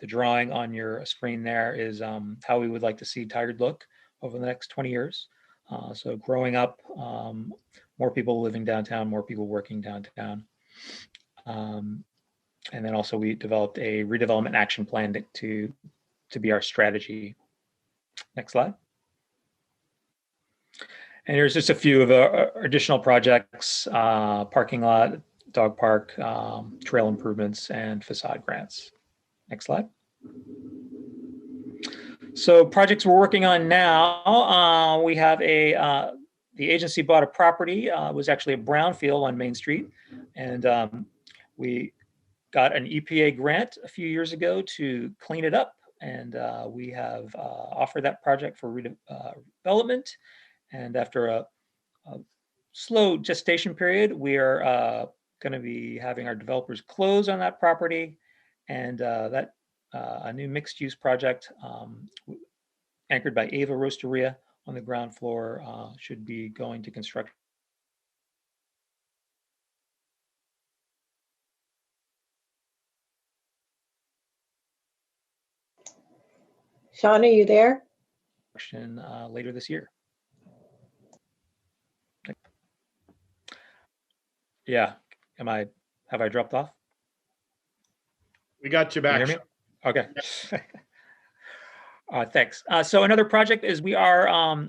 the drawing on your screen there is how we would like to see Tigard look over the next 20 years. So growing up, more people living downtown, more people working downtown. And then also we developed a redevelopment action plan to be our strategy. Next slide. And here's just a few of our additional projects: parking lot, dog park, trail improvements, and facade grants. Next slide. So projects we're working on now, we have the agency bought a property, it was actually a brownfield on Main Street. And we got an EPA grant a few years ago to clean it up. And we have offered that project for redevelopment. And after a slow gestation period, we are going to be having our developers close on that property. And a new mixed-use project anchored by Ava Roasteria on the ground floor should be going to construction. Sean, are you there? Later this year. Yeah, have I dropped off? We got you back. Can you hear me? Okay. Thanks. So another project is we are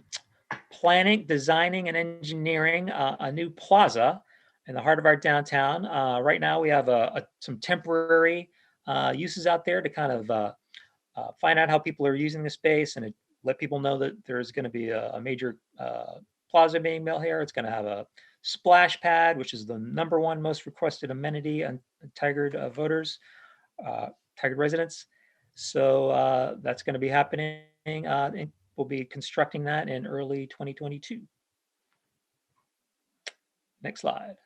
planning, designing, and engineering a new plaza in the heart of our downtown. Right now, we have some temporary uses out there to kind of find out how people are using the space and let people know that there's going to be a major plaza being built here. It's going to have a splash pad, which is the #1 most requested amenity on Tigard voters, Tigard residents. So that's going to be happening. We'll be constructing that in early 2022. Next slide.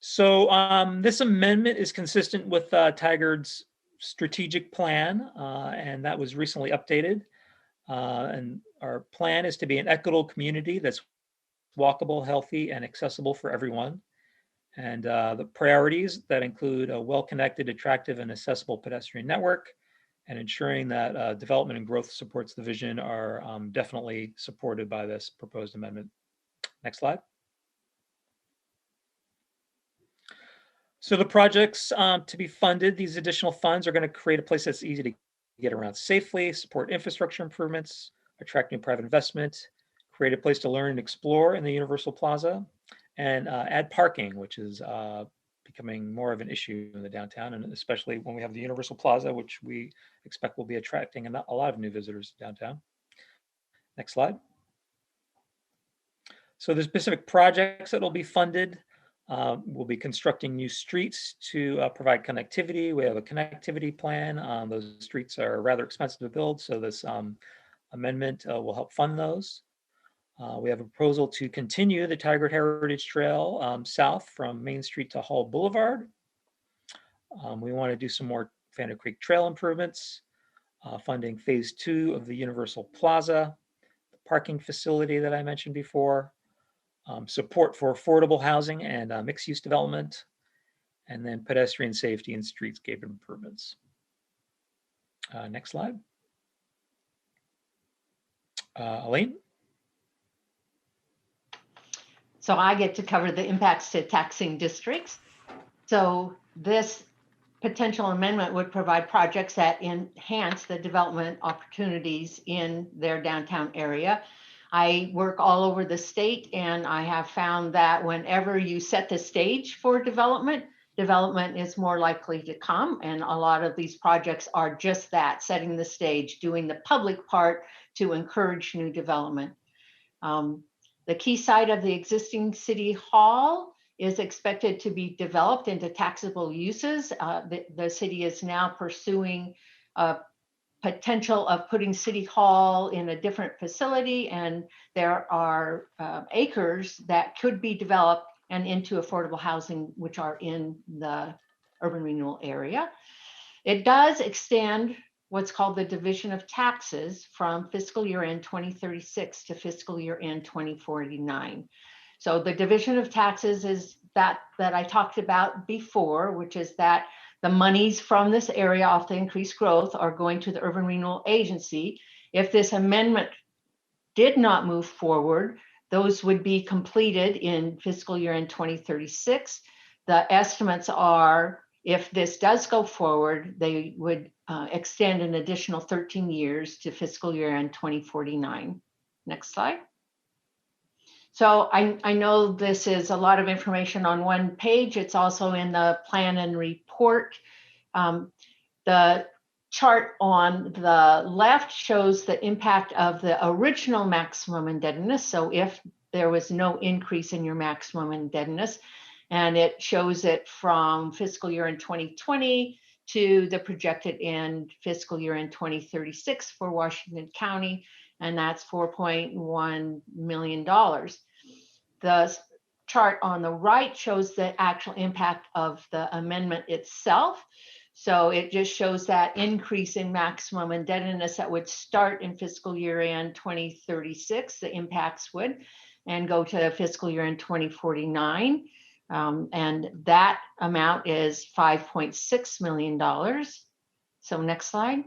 So this amendment is consistent with Tigard's strategic plan, and that was recently updated. And our plan is to be an equitable community that's walkable, healthy, and accessible for everyone. And the priorities that include a well-connected, attractive, and accessible pedestrian network, and ensuring that development and growth supports the vision are definitely supported by this proposed amendment. Next slide. So the projects to be funded, these additional funds are going to create a place that's easy to get around safely, support infrastructure improvements, attract new private investment, create a place to learn and explore in the Universal Plaza, and add parking, which is becoming more of an issue in the downtown, and especially when we have the Universal Plaza, which we expect will be attracting a lot of new visitors downtown. Next slide. So the specific projects that will be funded, we'll be constructing new streets to provide connectivity. We have a connectivity plan. Those streets are rather expensive to build, so this amendment will help fund those. We have a proposal to continue the Tigard Heritage Trail south from Main Street to Hall Boulevard. We want to do some more Fanner Creek Trail improvements, funding phase 2 of the Universal Plaza, the parking facility that I mentioned before, support for affordable housing and mixed-use development, and then pedestrian safety and streetscape improvements. Next slide. Elaine? So I get to cover the impacts to taxing districts. So this potential amendment would provide projects that enhance the development opportunities in their downtown area. I work all over the state, and I have found that whenever you set the stage for development, development is more likely to come. And a lot of these projects are just that, setting the stage, doing the public part to encourage new development. The key site of the existing city hall is expected to be developed into taxable uses. The city is now pursuing potential of putting City Hall in a different facility, and there are acres that could be developed and into affordable housing, which are in the urban renewal area. It does extend what's called the division of taxes from fiscal year end 2036 to fiscal year end 2049. So the division of taxes is that I talked about before, which is that the monies from this area off the increased growth are going to the Urban Renewal Agency. If this amendment did not move forward, those would be completed in fiscal year end 2036. The estimates are, if this does go forward, they would extend an additional 13 years to fiscal year end 2049. Next slide. So I know this is a lot of information on one page. It's also in the plan and report. The chart on the left shows the impact of the original maximum indebtedness. So if there was no increase in your maximum indebtedness, and it shows it from fiscal year in 2020 to the projected end fiscal year in 2036 for Washington County, and that's $4.1 million. The chart on the right shows the actual impact of the amendment itself. So it just shows that increase in maximum indebtedness that would start in fiscal year end 2036, the impacts would, and go to fiscal year end 2049. And that amount is $5.6 million. So next slide.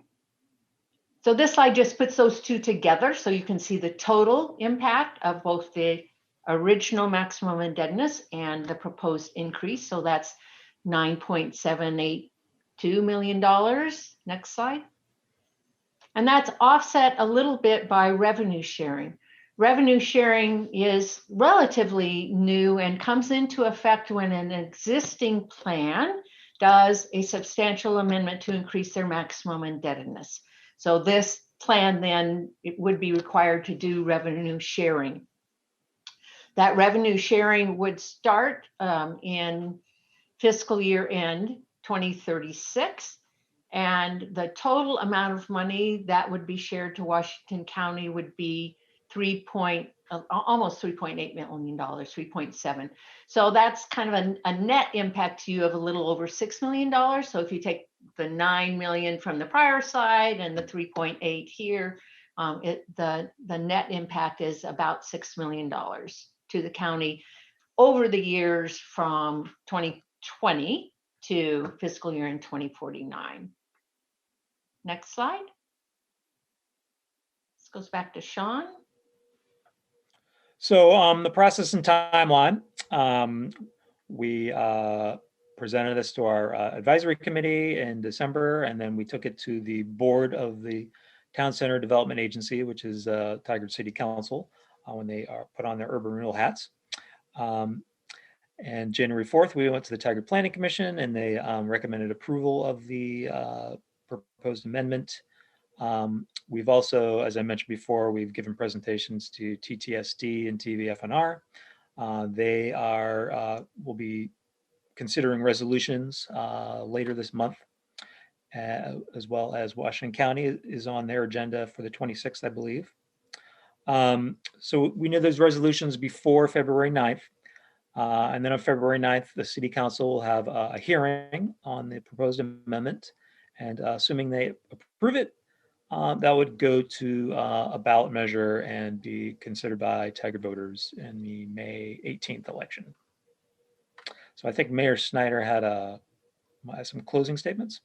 So this slide just puts those two together so you can see the total impact of both the original maximum indebtedness and the proposed increase. So that's $9.782 million. Next slide. And that's offset a little bit by revenue sharing. Revenue sharing is relatively new and comes into effect when an existing plan does a substantial amendment to increase their maximum indebtedness. So this plan then it would be required to do revenue sharing. That revenue sharing would start in fiscal year end 2036. And the total amount of money that would be shared to Washington County would be almost $3.8 million, 3.7. So that's kind of a net impact to you of a little over $6 million. So if you take the 9 million from the prior slide and the 3.8 here, the net impact is about $6 million to the county over the years from 2020 to fiscal year in 2049. Next slide. This goes back to Sean. So the process and timeline, we presented this to our advisory committee in December, and then we took it to the board of the Town Center Development Agency, which is Tigard City Council, when they are put on their urban renewal hats. And January 4th, we went to the Taggard Planning Commission, and they recommended approval of the proposed amendment. We've also, as I mentioned before, we've given presentations to TTSD and TVFNR. They will be considering resolutions later this month, as well as Washington County is on their agenda for the 26th, I believe. So we know there's resolutions before February 9th. And then on February 9th, the City Council will have a hearing on the proposed amendment. And assuming they approve it, that would go to a ballot measure and be considered by Taggard voters in the May 18th election. So I think Mayor Snyder had some closing statements.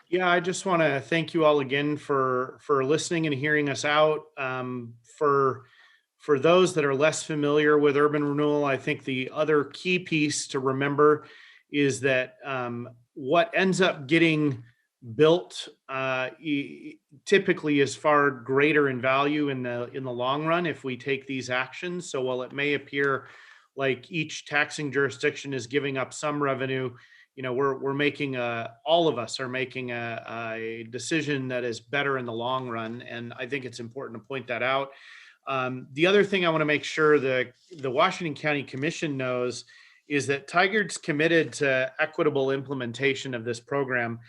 Yeah, I just want to thank you all again for listening and hearing us out. For those that are less familiar with urban renewal, I think the other key piece to remember is that what ends up getting built typically is far greater in value in the long run if we take these actions. So while it may appear like each taxing jurisdiction is giving up some revenue, you know, we're making all of us are making a decision that is better in the long run, and I think it's important to point that out. The other thing I want to make sure the Washington County Commission knows is that Tigard's committed to equitable implementation of this program.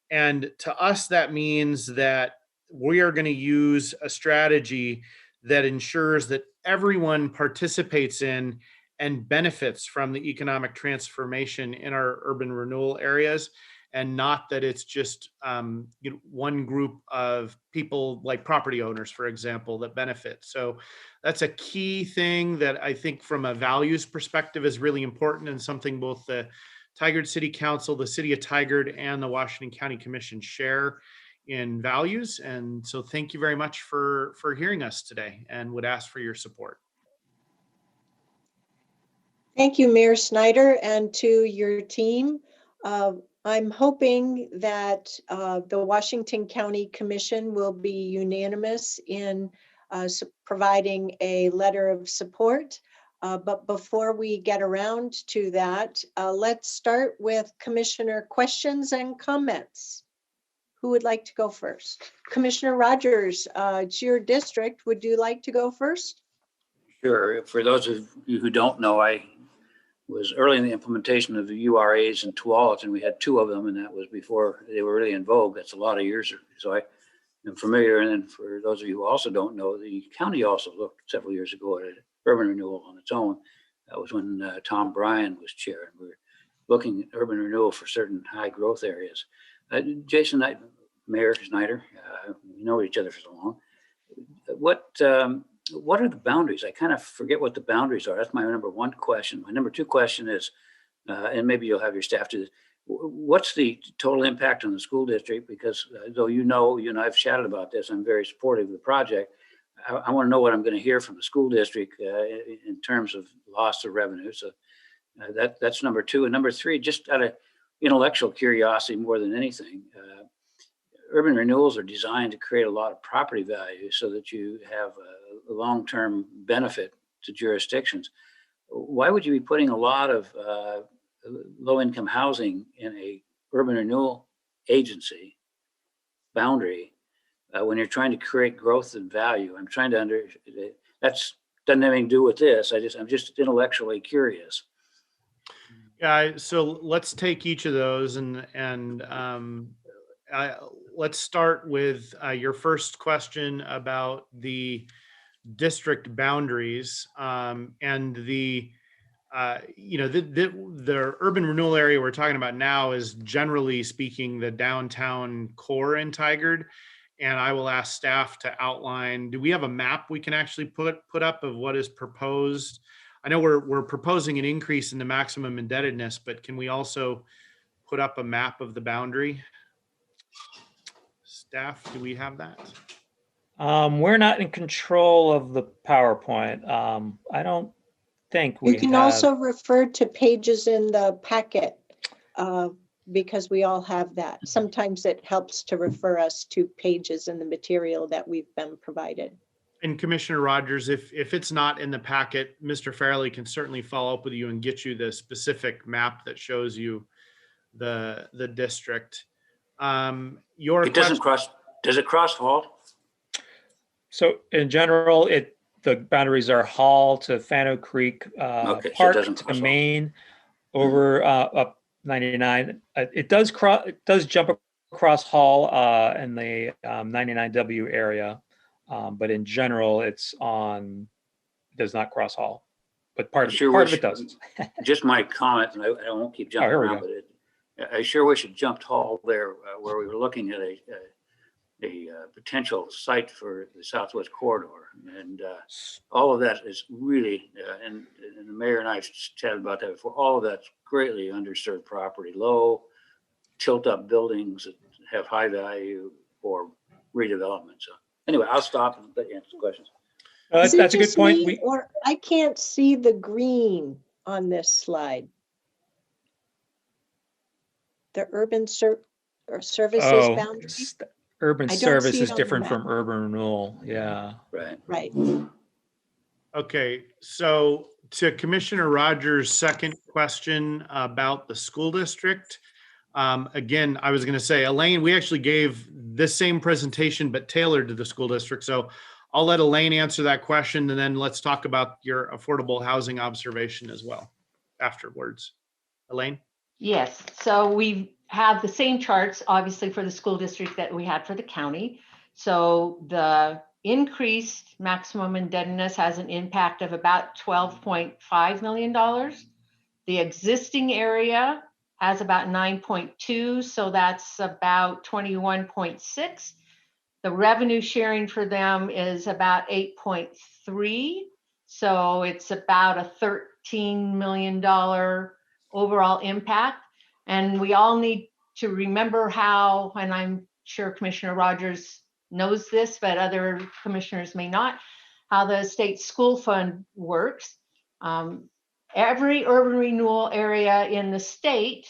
And to us, that means that we are going to use a strategy that ensures that everyone participates in and benefits from the economic transformation in our urban renewal areas, and not that it's just one group of people like property owners, for example, that benefit. So that's a key thing that I think from a values perspective is really important, and something both the Tigard City Council, the City of Tigard, and the Washington County Commission share in values. And so thank you very much for hearing us today, and would ask for your support. Thank you, Mayor Snyder, and to your team. I'm hoping that the Washington County Commission will be unanimous in providing a letter of support. But before we get around to that, let's start with Commissioner questions and comments. Who would like to go first? Commissioner Rogers, it's your district. Would you like to go first? Sure. For those of you who don't know, I was early in the implementation of the URAs in Tualatin. We had 2 of them, and that was before they were really in vogue. That's a lot of years. So I am familiar. And then for those of you who also don't know, the county also looked several years ago at urban renewal on its own. That was when Tom Bryan was chair, and we were looking at urban renewal for certain high growth areas. Jason, Mayor Snyder, we know each other for so long. What are the boundaries? I kind of forget what the boundaries are. That's my number 1 question. My number 2 question is, and maybe you'll have your staff do this, what's the total impact on the school district? Because though you know, I've chatted about this, I'm very supportive of the project. I want to know what I'm going to hear from the school district in terms of loss of revenue. So that's number 2. And number 3, just out of intellectual curiosity more than anything, urban renewals are designed to create a lot of property value so that you have a long-term benefit to jurisdictions. Why would you be putting a lot of low-income housing in a urban renewal agency boundary when you're trying to create growth and value? I'm trying to that's doesn't have anything to do with this. I'm just intellectually curious. Yeah, so let's take each of those, and let's start with your first question about the district boundaries, and the urban renewal area we're talking about now is, generally speaking, the downtown core in Tigard. And I will ask staff to outline, do we have a map we can actually put up of what is proposed? I know we're proposing an increase in the maximum indebtedness, but can we also put up a map of the boundary? Staff, do we have that? We're not in control of the PowerPoint. I don't think we have. You can also refer to pages in the packet, because we all have that. Sometimes it helps to refer us to pages in the material that we've been provided. And Commissioner Rogers, if it's not in the packet, Mr. Fairley can certainly follow up with you and get you the specific map that shows you the district. It doesn't cross. Does it cross Hall? So in general, the boundaries are Hall to Fano Creek, Okay, Park so to Maine, over up 99. It does jump across Hall in the 99W area, but in general, it does not cross Hall. But part of it does. Just my comment, and I won't keep jumping around, but I sure wish it jumped Hall there, where we were looking at a potential site for the Southwest Corridor, and all of that is really, and the mayor and I chatted about that before. All of that's greatly underserved property, low tilt-up buildings that have high value for redevelopment. So anyway, I'll stop and let you answer questions. That's a good point. Or I can't see the green on this slide. The urban services boundaries. Urban service is different from urban renewal. Yeah. Right. Okay, so to Commissioner Rogers' second question about the school district, again, I was going to say, Elaine, we actually gave this same presentation but tailored to the school district. So I'll let Elaine answer that question, and then let's talk about your affordable housing observation as well. afterwards. Elaine? Yes, so we have the same charts, obviously, for the school district that we had for the county. So the increased maximum indebtedness has an impact of about $12.5 million. The existing area has about 9.2, so that's about 21.6. The revenue sharing for them is about 8.3. So it's about a $13 million overall impact. And we all need to remember how, and I'm sure Commissioner Rogers knows this, but other commissioners may not, how the state school fund works. Every urban renewal area in the state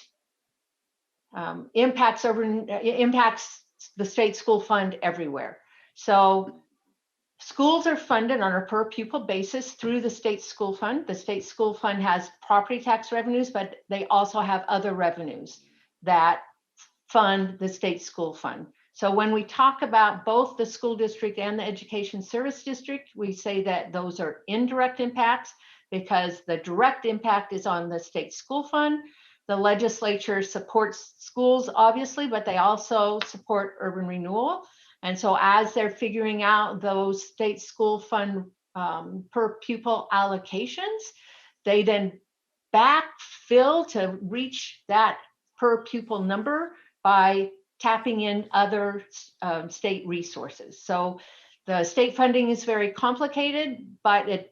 impacts the state school fund everywhere. So schools are funded on a per pupil basis through the state school fund. The state school fund has property tax revenues, but they also have other revenues that fund the state school fund. So when we talk about both the school district and the education service district, we say that those are indirect impacts because the direct impact is on the state school fund. The legislature supports schools, obviously, but they also support urban renewal. And so as they're figuring out those state school fund per pupil allocations, they then backfill to reach that per pupil number by tapping in other state resources. So the state funding is very complicated, but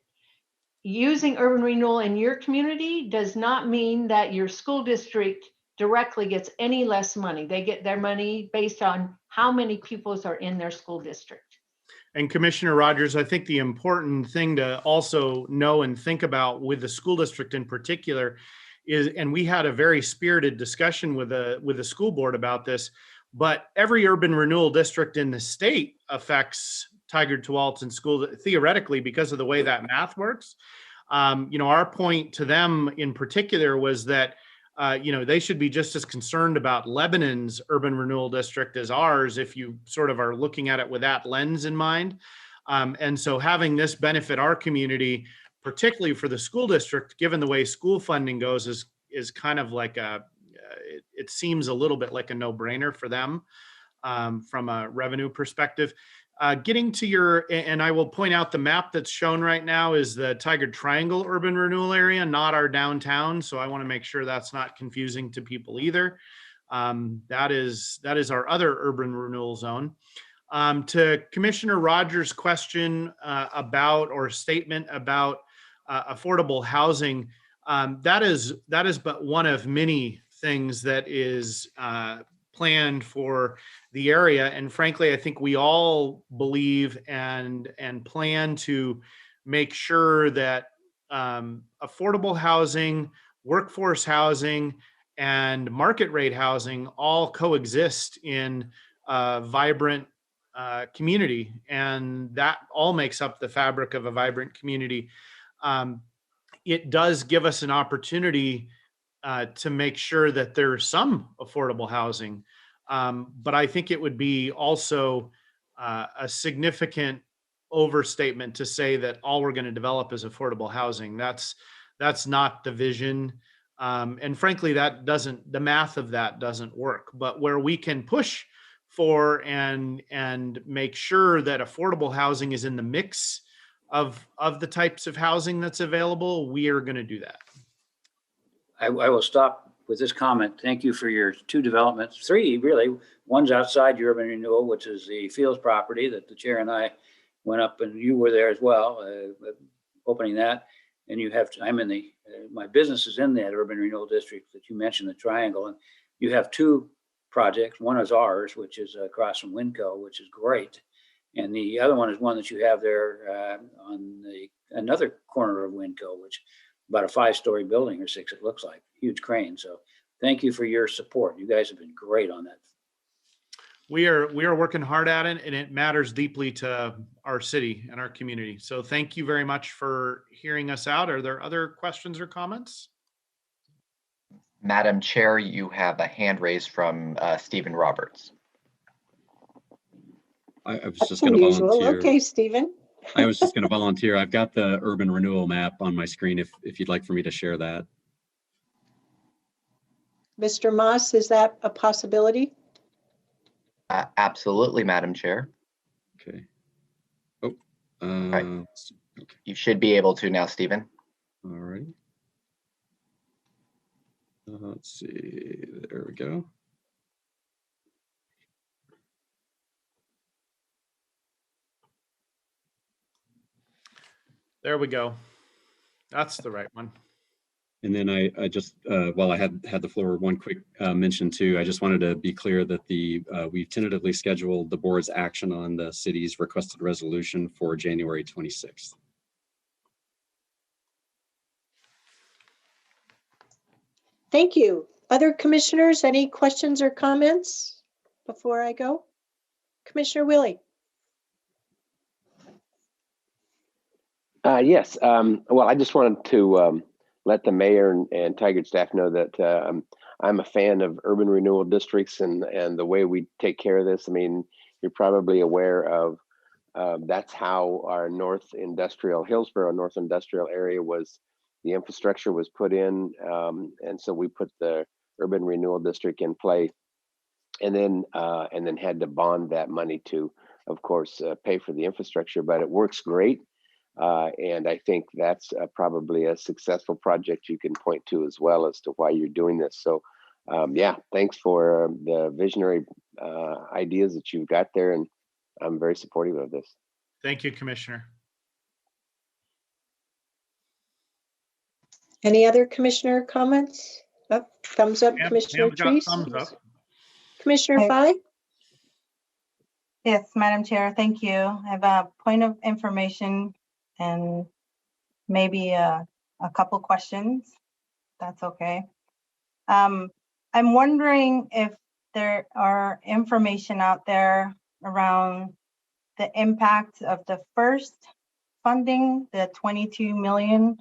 using urban renewal in your community does not mean that your school district directly gets any less money. They get their money based on how many pupils are in their school district. And Commissioner Rogers, I think the important thing to also know and think about with the school district in particular is, and we had a very spirited discussion with the school board about this, but every urban renewal district in the state affects Tigard, Tualatin School theoretically because of the way that math works. Our point to them in particular was that they should be just as concerned about Lebanon's urban renewal district as ours, if you sort of are looking at it with that lens in mind. And so having this benefit our community, particularly for the school district, given the way school funding goes, is kind of like it seems a little bit like a no-brainer for them from a revenue perspective. Getting to and I will point out the map that's shown right now is the Tigard Triangle urban renewal area, not our downtown. So I want to make sure that's not confusing to people either. That is our other urban renewal zone. To Commissioner Rogers' question statement about affordable housing, that is but one of many things that is planned for the area. And frankly, I think we all believe and plan to make sure that affordable housing, workforce housing, and market rate housing all coexist in a vibrant community. And that all makes up the fabric of a vibrant community. It does give us an opportunity to make sure that there's some affordable housing. But I think it would be also a significant overstatement to say that all we're going to develop is affordable housing. That's not the vision. And frankly, the math of that doesn't work. But where we can push for and make sure that affordable housing is in the mix of the types of housing that's available, we are going to do that. I will stop with this comment. Thank you for your two developments, three really. One's outside your urban renewal, which is the Fields property that the chair and I went up, and you were there as well, opening that. And my business is in that urban renewal district that you mentioned, the Triangle, and you have two projects. One is ours, which is across from Winco, which is great. And the other one is one that you have there on another corner of Winco, which about a 5-story building or 6, it looks like, huge crane. So thank you for your support. You guys have been great on that. We are working hard at it, and it matters deeply to our city and our community. So thank you very much for hearing us out. Are there other questions or comments? Madam Chair, you have a hand raised from Stephen Roberts. I was just going to volunteer. Okay, Stephen. I was just going to volunteer. I've got the urban renewal map on my screen if you'd like for me to share that. Mr. Moss, is that a possibility? Absolutely, Madam Chair. Okay. Oh, Right. okay. You should be able to now, Stephen. All right. Let's see. There we go. There we go. That's the right one. And then I just, while I had the floor, one quick mention too. I just wanted to be clear that we've tentatively scheduled the board's action on the city's requested resolution for January 26th. Thank you. Other commissioners, any questions or comments before I go? Commissioner Willie. Yes. Well, I just wanted to let the mayor and Tigard staff know that I'm a fan of urban renewal districts and the way we take care of this. I mean, you're probably aware of that's how our Hillsborough North Industrial area the infrastructure was put in. And so we put the urban renewal district in play and then had to bond that money to, of course, pay for the infrastructure, but it works great. And I think that's probably a successful project you can point to as well as to why you're doing this. So yeah, thanks for the visionary ideas that you've got there. And I'm very supportive of this. Thank you, Commissioner. Any other commissioner comments? Oh, thumbs up, Commissioner Pam's got Treese. thumbs up. Commissioner Fye? Yes, Madam Chair, thank you. I have a point of information and maybe a couple questions. That's okay. I'm wondering if there are information out there around the impact of the first funding, the 22 million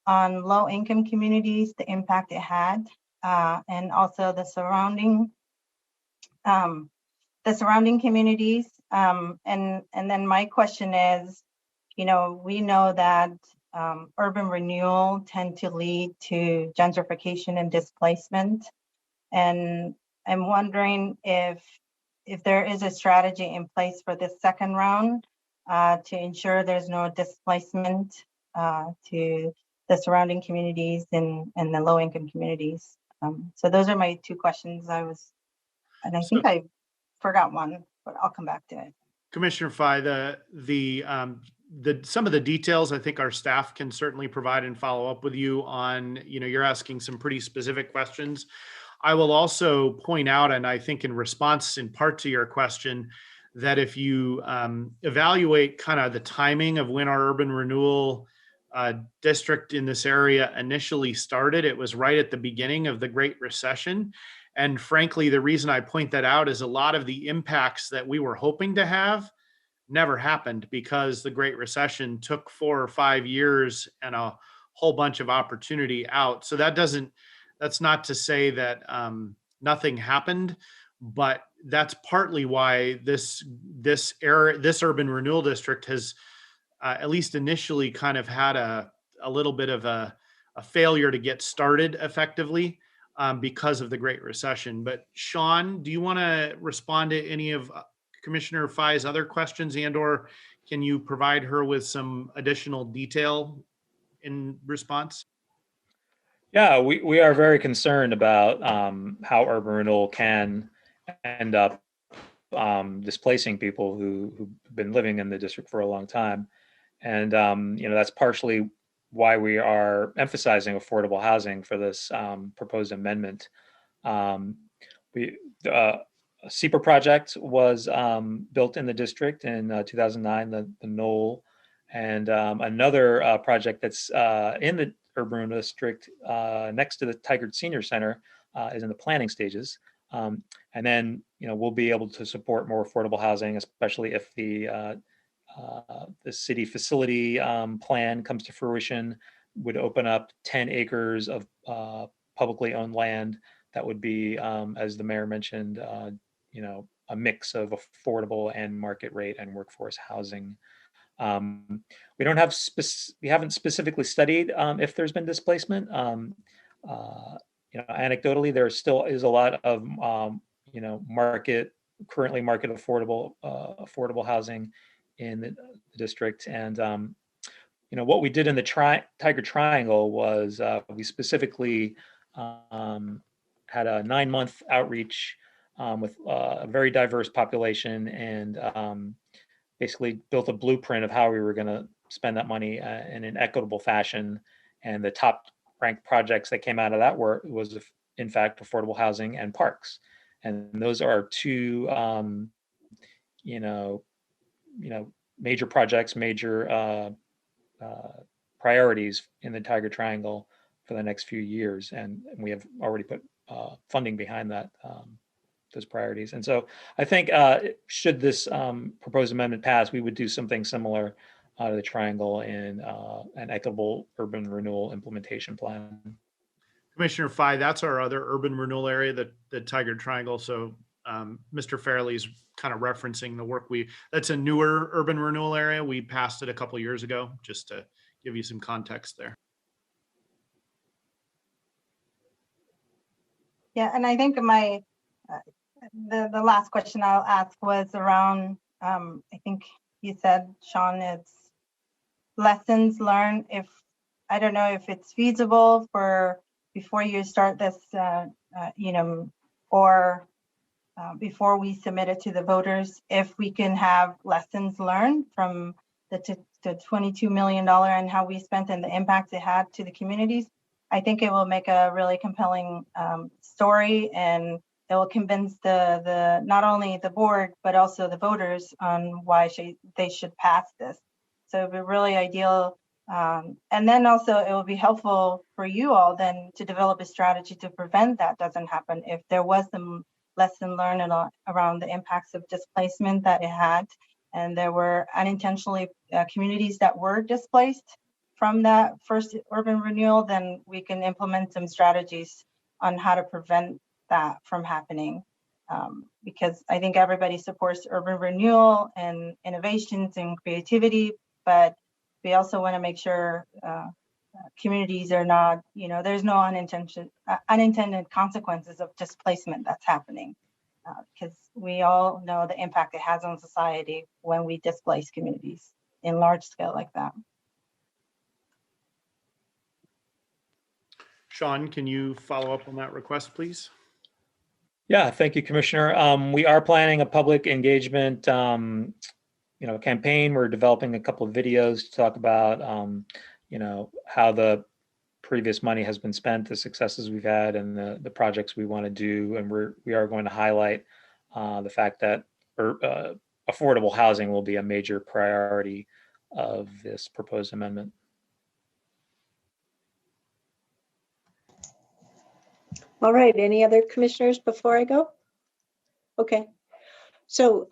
on low income communities, the impact it had, and also the surrounding communities. And then my question is, we know that urban renewal tend to lead to gentrification and displacement. And I'm wondering if there is a strategy in place for this second round to ensure there's no displacement to the surrounding communities and the low income communities. So those are my two questions. I think I forgot one, but I'll come back to it. Commissioner Fye, some of the details I think our staff can certainly provide and follow up with you on. You're asking some pretty specific questions. I will also point out, and I think in response in part to your question, that if you evaluate kind of the timing of when our urban renewal district in this area initially started, it was right at the beginning of the Great Recession. And frankly, the reason I point that out is a lot of the impacts that we were hoping to have never happened because the Great Recession took 4 or 5 years and a whole bunch of opportunity out. So that's not to say that nothing happened, but that's partly why this urban renewal district has at least initially kind of had a little bit of a failure to get started effectively because of the Great Recession. But Sean, do you want to respond to any of Commissioner Fye's other questions, or can you provide her with some additional detail in response? Yeah, we are very concerned about how urban renewal can end up displacing people who've been living in the district for a long time. And, that's partially why we are emphasizing affordable housing for this proposed amendment. A SEPA project was built in the district in 2009, the Renewal, and another project that's in the urban district next to the Tigard Senior Center is in the planning stages. And then, we'll be able to support more affordable housing, especially if the city facility plan comes to fruition, would open up 10 acres of publicly owned land that would be, as the mayor mentioned, a mix of affordable and market rate and workforce housing. We don't have we haven't specifically studied if there's been displacement. anecdotally, there still is a lot of, currently market affordable housing in the district. And, what we did in the Tigard Triangle was we specifically had a 9-month outreach with a very diverse population, and basically built a blueprint of how we were going to spend that money in an equitable fashion. And the top ranked projects that came out of that work was, in fact, affordable housing and parks. And those are two, major projects, major priorities in the Tigard Triangle for the next few years. And we have already put funding behind that, those priorities. And so I think should this proposed amendment pass, we would do something similar to the Triangle in an equitable urban renewal implementation plan. Commissioner Fye, that's our other urban renewal area, the Tigard Triangle. So Mr. Fairley's kind of referencing the work that's a newer urban renewal area. We passed it a couple of years ago, just to give you some context there. Yeah, and I think the last question I'll ask was around, I think you said, Sean, it's lessons learned. I don't know if it's feasible for before you start this, or before we submit it to the voters, if we can have lessons learned from the $22 million and how we spent and the impact it had to the communities. I think it will make a really compelling story, and it will convince the not only the board but also the voters on why they should pass this. So it'd be really ideal, and then also it will be helpful for you all then to develop a strategy to prevent that doesn't happen. If there was some lesson learned around the impacts of displacement that it had, and there were unintentionally communities that were displaced from that first urban renewal, then we can implement some strategies on how to prevent that from happening. Because I think everybody supports urban renewal and innovations and creativity, but we also want to make sure communities are not, there's no unintended consequences of displacement that's happening. Because we all know the impact it has on society when we displace communities in large scale like that. Sean, can you follow up on that request, please? Yeah, thank you, Commissioner. We are planning a public engagement, campaign. We're developing a couple of videos to talk about, how the previous money has been spent, the successes we've had, and the projects we want to do. And we are going to highlight the fact that affordable housing will be a major priority of this proposed amendment. All right, any other commissioners before I go? Okay, so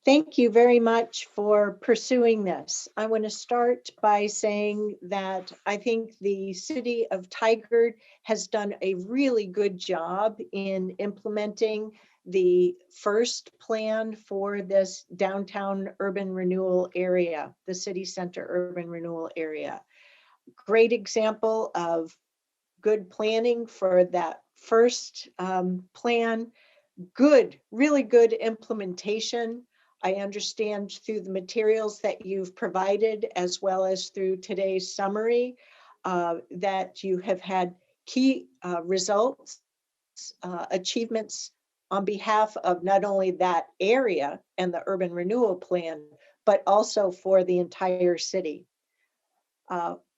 thank you very much for pursuing this. I want to start by saying that I think the city of Tigard has done a really good job in implementing the first plan for this downtown urban renewal area, the city center urban renewal area. Great example of good planning for that first plan, really good implementation. I understand through the materials that you've provided, as well as through today's summary, that you have had key results, achievements on behalf of not only that area and the urban renewal plan, but also for the entire city.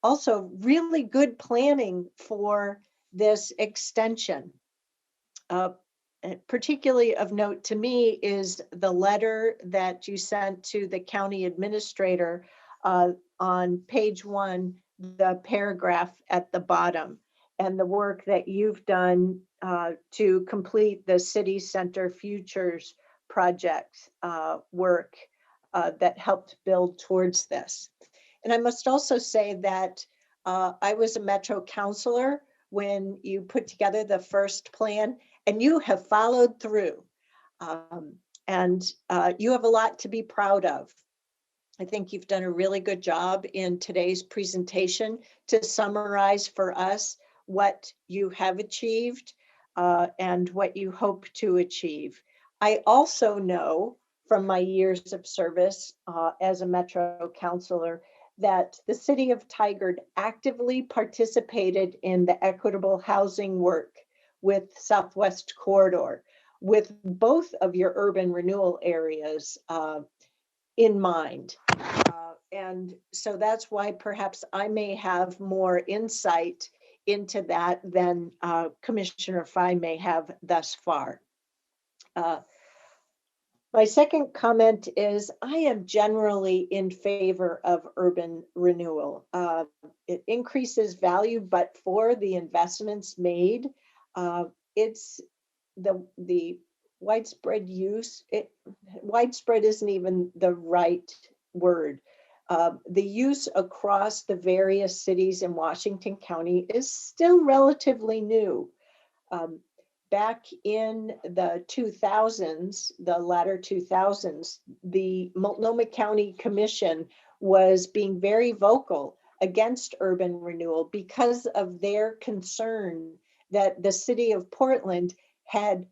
Also, really good planning for this extension. Particularly of note to me is the letter that you sent to the county administrator on page 1, the paragraph at the bottom, and the work that you've done to complete the City Center Futures project work that helped build towards this. And I must also say that I was a Metro councilor when you put together the first plan, and you have followed through. And you have a lot to be proud of. I think you've done a really good job in today's presentation to summarize for us what you have achieved and what you hope to achieve. I also know from my years of service as a Metro councilor that the city of Tigard actively participated in the equitable housing work with Southwest Corridor, with both of your urban renewal areas in mind. And so that's why perhaps I may have more insight into that than Commissioner Fye may have thus far. My second comment is I am generally in favor of urban renewal. It increases value, but for the investments made, it's the widespread use. Widespread isn't even the right word. The use across the various cities in Washington County is still relatively new. Back in the 2000s, the latter 2000s, the Multnomah County Commission was being very vocal against urban renewal because of their concern that the city of Portland had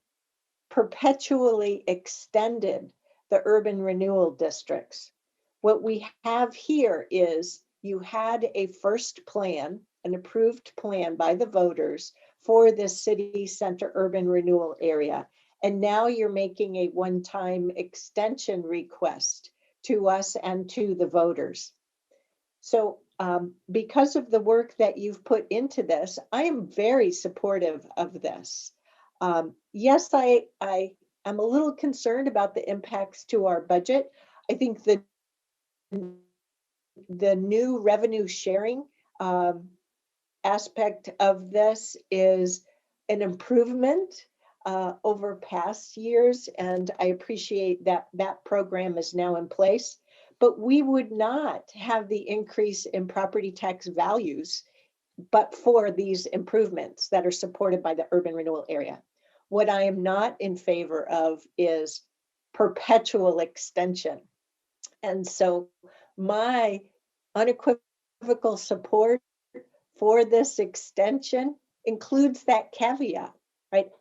perpetually extended the urban renewal districts. What we have here is you had a first plan, an approved plan by the voters for this city center urban renewal area. And now you're making a one-time extension request to us and to the voters. So because of the work that you've put into this, I am very supportive of this. Yes, I am a little concerned about the impacts to our budget. I think the new revenue sharing aspect of this is an improvement over past years, and I appreciate that that program is now in place. But we would not have the increase in property tax values but for these improvements that are supported by the urban renewal area. What I am not in favor of is perpetual extension. And so my unequivocal support for this extension includes that caveat, right?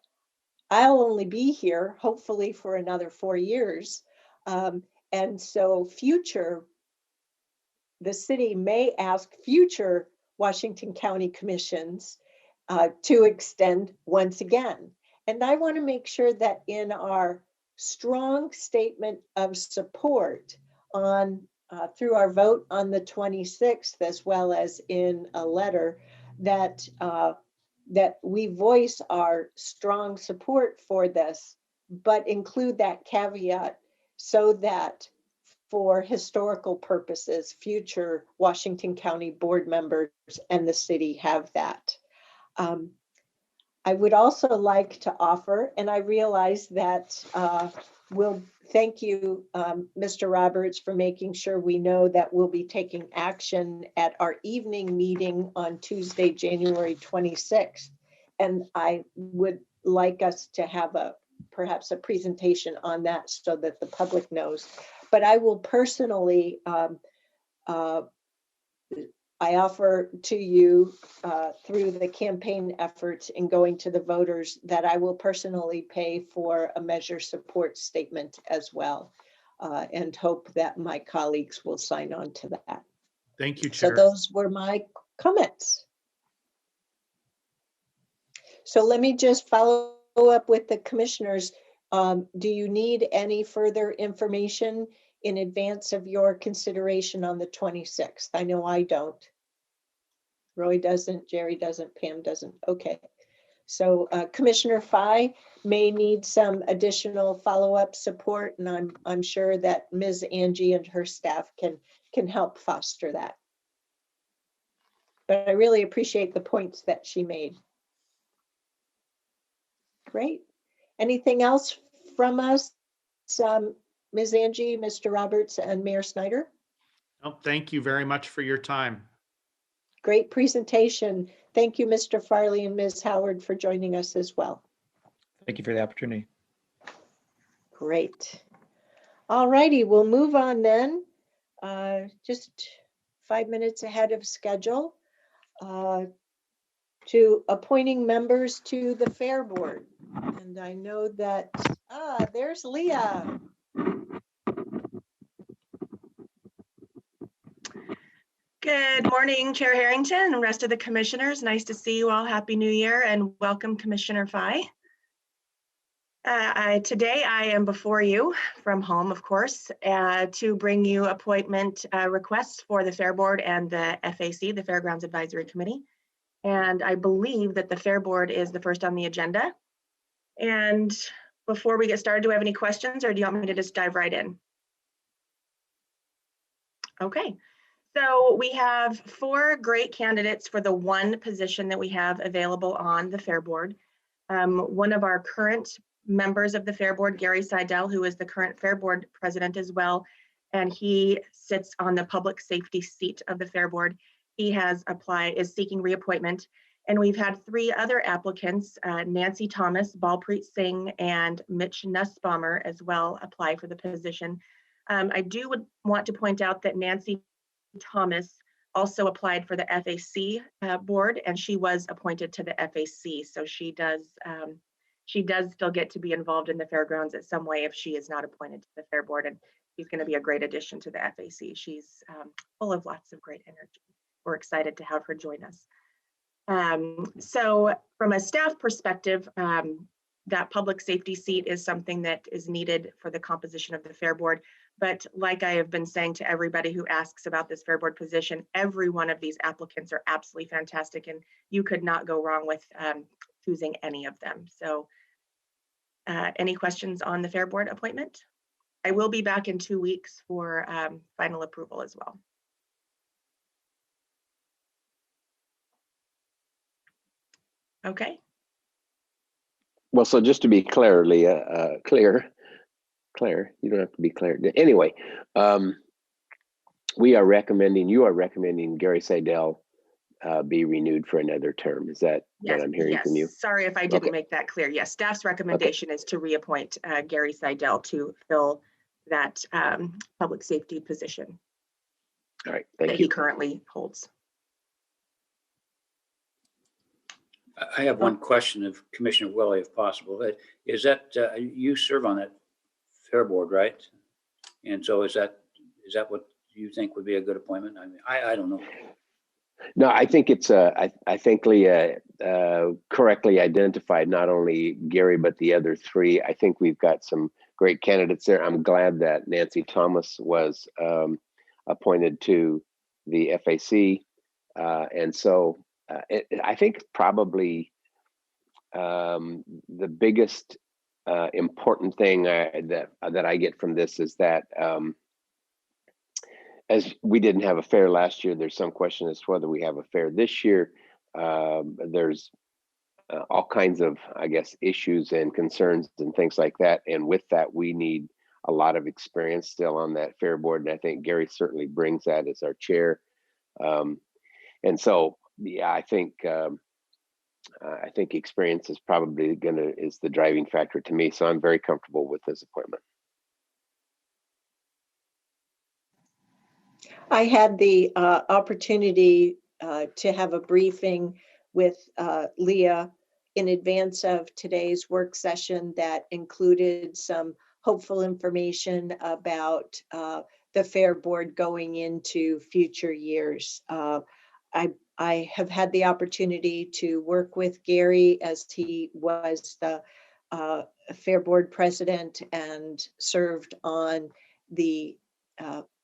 I'll only be here hopefully for another 4 years. And so the city may ask future Washington County commissions to extend once again. And I want to make sure that in our strong statement of support on through our vote on the 26th, as well as in a letter, that that we voice our strong support for this, but include that caveat so that for historical purposes, future Washington County board members and the city have that. I would also like to offer, and I realize that we'll thank you, Mr. Roberts, for making sure we know that we'll be taking action at our evening meeting on Tuesday, January 26th. And I would like us to have perhaps a presentation on that so that the public knows. But I will personally, I offer to you through the campaign efforts in going to the voters that I will personally pay for a measure support statement as well, and hope that my colleagues will sign on to that. Thank you, Chair. So those were my comments. So let me just follow up with the commissioners. Do you need any further information in advance of your consideration on the 26th? I know I don't. Roy doesn't, Jerry doesn't, Pam doesn't. Okay. So Commissioner Fye may need some additional follow-up support, and I'm sure that Ms. Angie and her staff can help foster that. But I really appreciate the points that she made. Great. Anything else from us, Ms. Angie, Mr. Roberts, and Mayor Snyder? Oh, thank you very much for your time. Great presentation. Thank you, Mr. Farley and Ms. Howard, for joining us as well. Thank you for the opportunity. Great. All righty, we'll move on then. Just 5 minutes ahead of schedule to appointing members to the Fair Board. And I know that, there's Leah. Good morning, Chair Harrington and rest of the commissioners. Nice to see you all. Happy New Year and welcome, Commissioner Fye. Today I am before you from home, of course, to bring you appointment requests for the Fair Board and the FAC, the Fairgrounds Advisory Committee. And I believe that the Fair Board is the first on the agenda. And before we get started, do we have any questions or do you want me to just dive right in? Okay. So we have 4 great candidates for the one position that we have available on the Fair Board. One of our current members of the Fair Board, Gary Seidel, who is the current Fair Board president as well, and he sits on the public safety seat of the Fair Board. He has applied, is seeking reappointment. And we've had 3 other applicants, Nancy Thomas, Balpreet Singh, and Mitch Nussbaumer as well apply for the position. I would want to point out that Nancy Thomas also applied for the FAC board, and she was appointed to the FAC. So she does still get to be involved in the fairgrounds in some way if she is not appointed to the Fair Board, and she's going to be a great addition to the FAC. She's full of lots of great energy. We're excited to have her join us. So from a staff perspective, that public safety seat is something that is needed for the composition of the Fair Board. But like I have been saying to everybody who asks about this Fair Board position, every one of these applicants are absolutely fantastic, and you could not go wrong with choosing any of them. So any questions on the Fair Board appointment? I will be back in 2 weeks for final approval as well. Okay. Well, so just to be clear, Leah, Claire, you don't have to be clear. Anyway, you are recommending Gary Seidel be renewed for another term. Is that what I'm hearing from you? Sorry if I didn't make that clear. Yes, staff's recommendation is to reappoint Gary Seidel to fill that public safety position. All right, thank that you. he currently holds. I have one question of Commissioner Willie, if possible. Is that you serve on that Fair Board, right? And so is that what you think would be a good appointment? I mean, I don't know. No, I think it's I think Leah correctly identified not only Gary but the other 3. I think we've got some great candidates there. I'm glad that Nancy Thomas was appointed to the FAC, and so. I think probably the biggest important thing that I get from this is that as we didn't have a fair last year, there's some question as to whether we have a fair this year. There's all kinds of, I guess, issues and concerns and things like that. And with that, we need a lot of experience still on that Fair Board. And I think Gary certainly brings that as our chair. And so, yeah, I think experience is probably is the driving factor to me. So I'm very comfortable with this appointment. I had the opportunity to have a briefing with Leah in advance of today's work session that included some hopeful information about the Fair Board going into future years. I have had the opportunity to work with Gary as he was the Fair Board president and served on the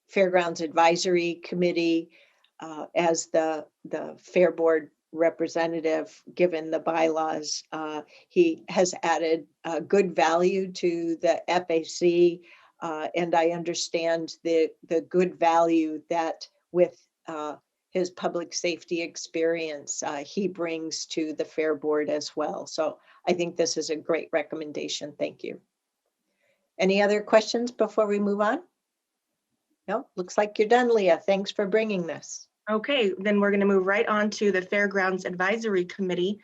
Fairgrounds Advisory Committee as the Fair Board representative, given the bylaws. He has added good value to the FAC, and I understand the good value that with his public safety experience he brings to the Fair Board as well. So I think this is a great recommendation. Thank you. Any other questions before we move on? No, looks like you're done, Leah. Thanks for bringing this. Okay, then we're going to move right on to the Fairgrounds Advisory Committee.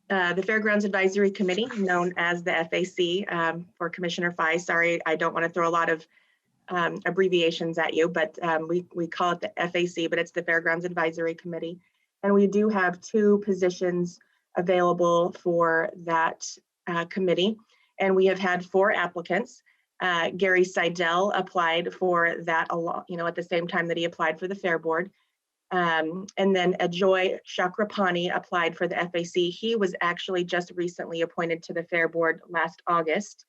The Fairgrounds Advisory Committee, known as the FAC for Commissioner Fye. Sorry, I don't want to throw a lot of abbreviations at you, but we call it the FAC, but it's the Fairgrounds Advisory Committee. And we do have 2 positions available for that committee. And we have had 4 applicants. Gary Seidel applied for that at the same time that he applied for the Fair Board. And then Ajoy Chakrapani applied for the FAC. He was actually just recently appointed to the Fair Board last August.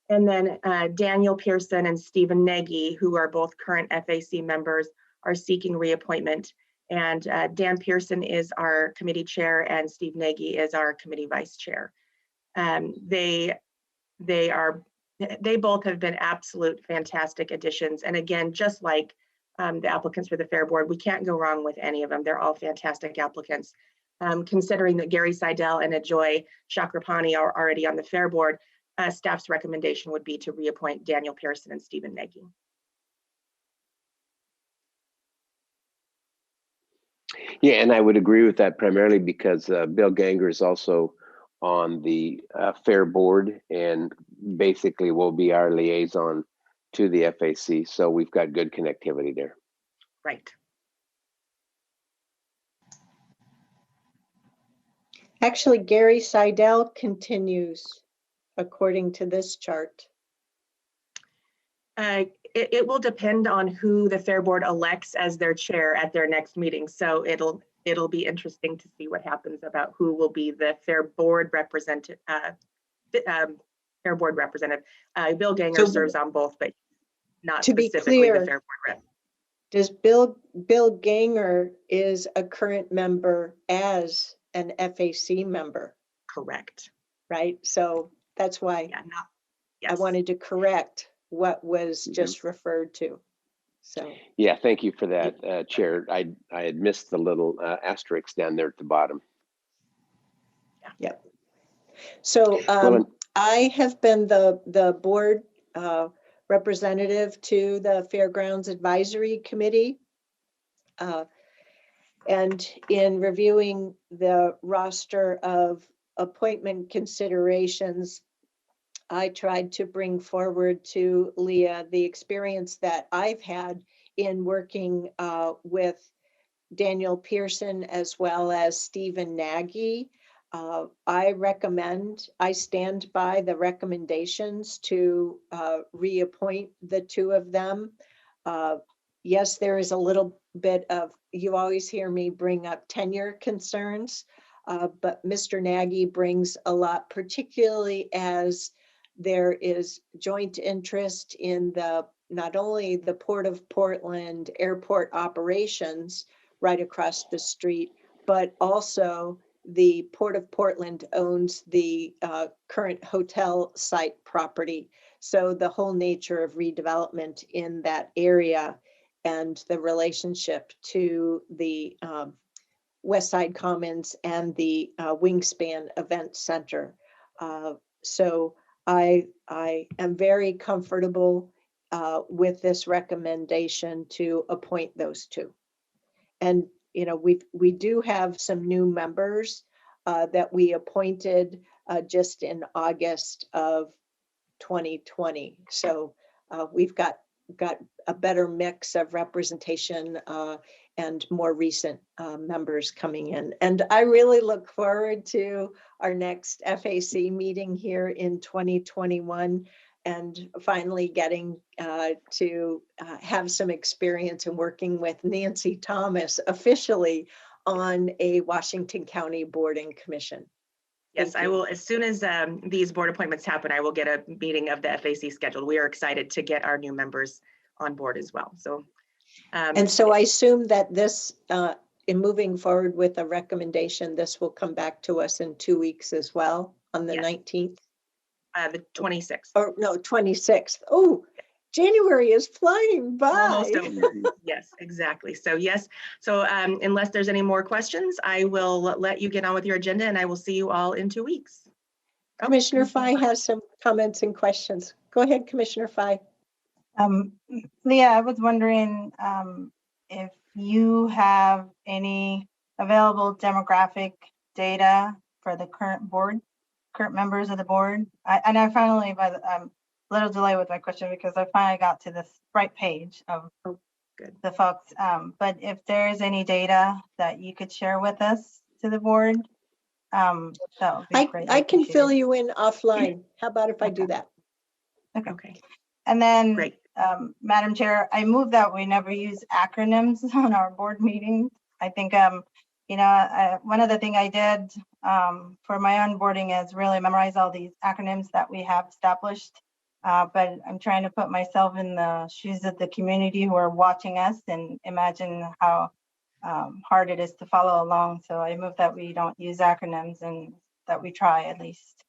And then Daniel Pearson and Stephen Nagy, who are both current FAC members, are seeking reappointment. And Dan Pearson is our committee chair and Steve Nagy is our committee vice chair. They both have been absolute fantastic additions. And again, just like the applicants for the Fair Board, we can't go wrong with any of them. They're all fantastic applicants. Considering that Gary Seidel and Ajoy Chakrapani are already on the Fair Board, staff's recommendation would be to reappoint Daniel Pearson and Stephen Nagy. Yeah, and I would agree with that primarily because Bill Ganger is also on the Fair Board and basically will be our liaison to the FAC. So we've got good connectivity there. Right. Actually, Gary Seidel continues according to this chart. It will depend on who the Fair Board elects as their chair at their next meeting. So it'll be interesting to see what happens about who will be the Fair Board representative. Fair Board representative. Bill Ganger serves on both, but not to be specifically clear, the Fair Board rep. Does Bill Ganger is a current member as an FAC member? Correct. Right. So that's why I wanted to correct what was just referred to. So yeah, thank you for that, Chair. I had missed the little asterisk down there at the bottom. Yep. So I have been the board representative to the Fairgrounds Advisory Committee. And in reviewing the roster of appointment considerations, I tried to bring forward to Leah the experience that I've had in working with Daniel Pearson as well as Stephen Nagy. I stand by the recommendations to reappoint the 2 of them. Yes, there is a little bit of, you always hear me bring up tenure concerns, but Mr. Nagy brings a lot, particularly as there is joint interest in not only the Port of Portland airport operations right across the street, but also the Port of Portland owns the current hotel site property. So the whole nature of redevelopment in that area and the relationship to the West Side Commons and the Wingspan Event Center. So I am very comfortable with this recommendation to appoint those 2. And we do have some new members that we appointed just in August of 2020. So we've got a better mix of representation and more recent members coming in. And I really look forward to our next FAC meeting here in 2021 and finally getting to have some experience in working with Nancy Thomas officially on a Washington County Board and Commission. Yes, I will. As soon as these board appointments happen, I will get a meeting of the FAC scheduled. We are excited to get our new members on board as well. So, and so I assume that this, in moving forward with a recommendation, this will come back to us in 2 weeks as well on the 19th. The 26th. Or no, 26th. Oh, January is flying by. Almost over. Yes, exactly. So yes. So unless there's any more questions, I will let you get on with your agenda and I will see you all in 2 weeks. Commissioner Fye has some comments and questions. Go ahead, Commissioner Fye. Leah, I was wondering if you have any available demographic data for the current members of the board. I'm a little delay with my question because I finally got to this right page of good. the folks. But if there is any data that you could share with us to the board, that would be great. I can fill you in offline. How about if I do that? Okay, And then, great. Madam Chair, I move that we never use acronyms on our board meetings. I think, one of the things I did for my onboarding is really memorize all these acronyms that we have established. But I'm trying to put myself in the shoes of the community who are watching us and imagine how hard it is to follow along. So I move that we don't use acronyms and that we try at least.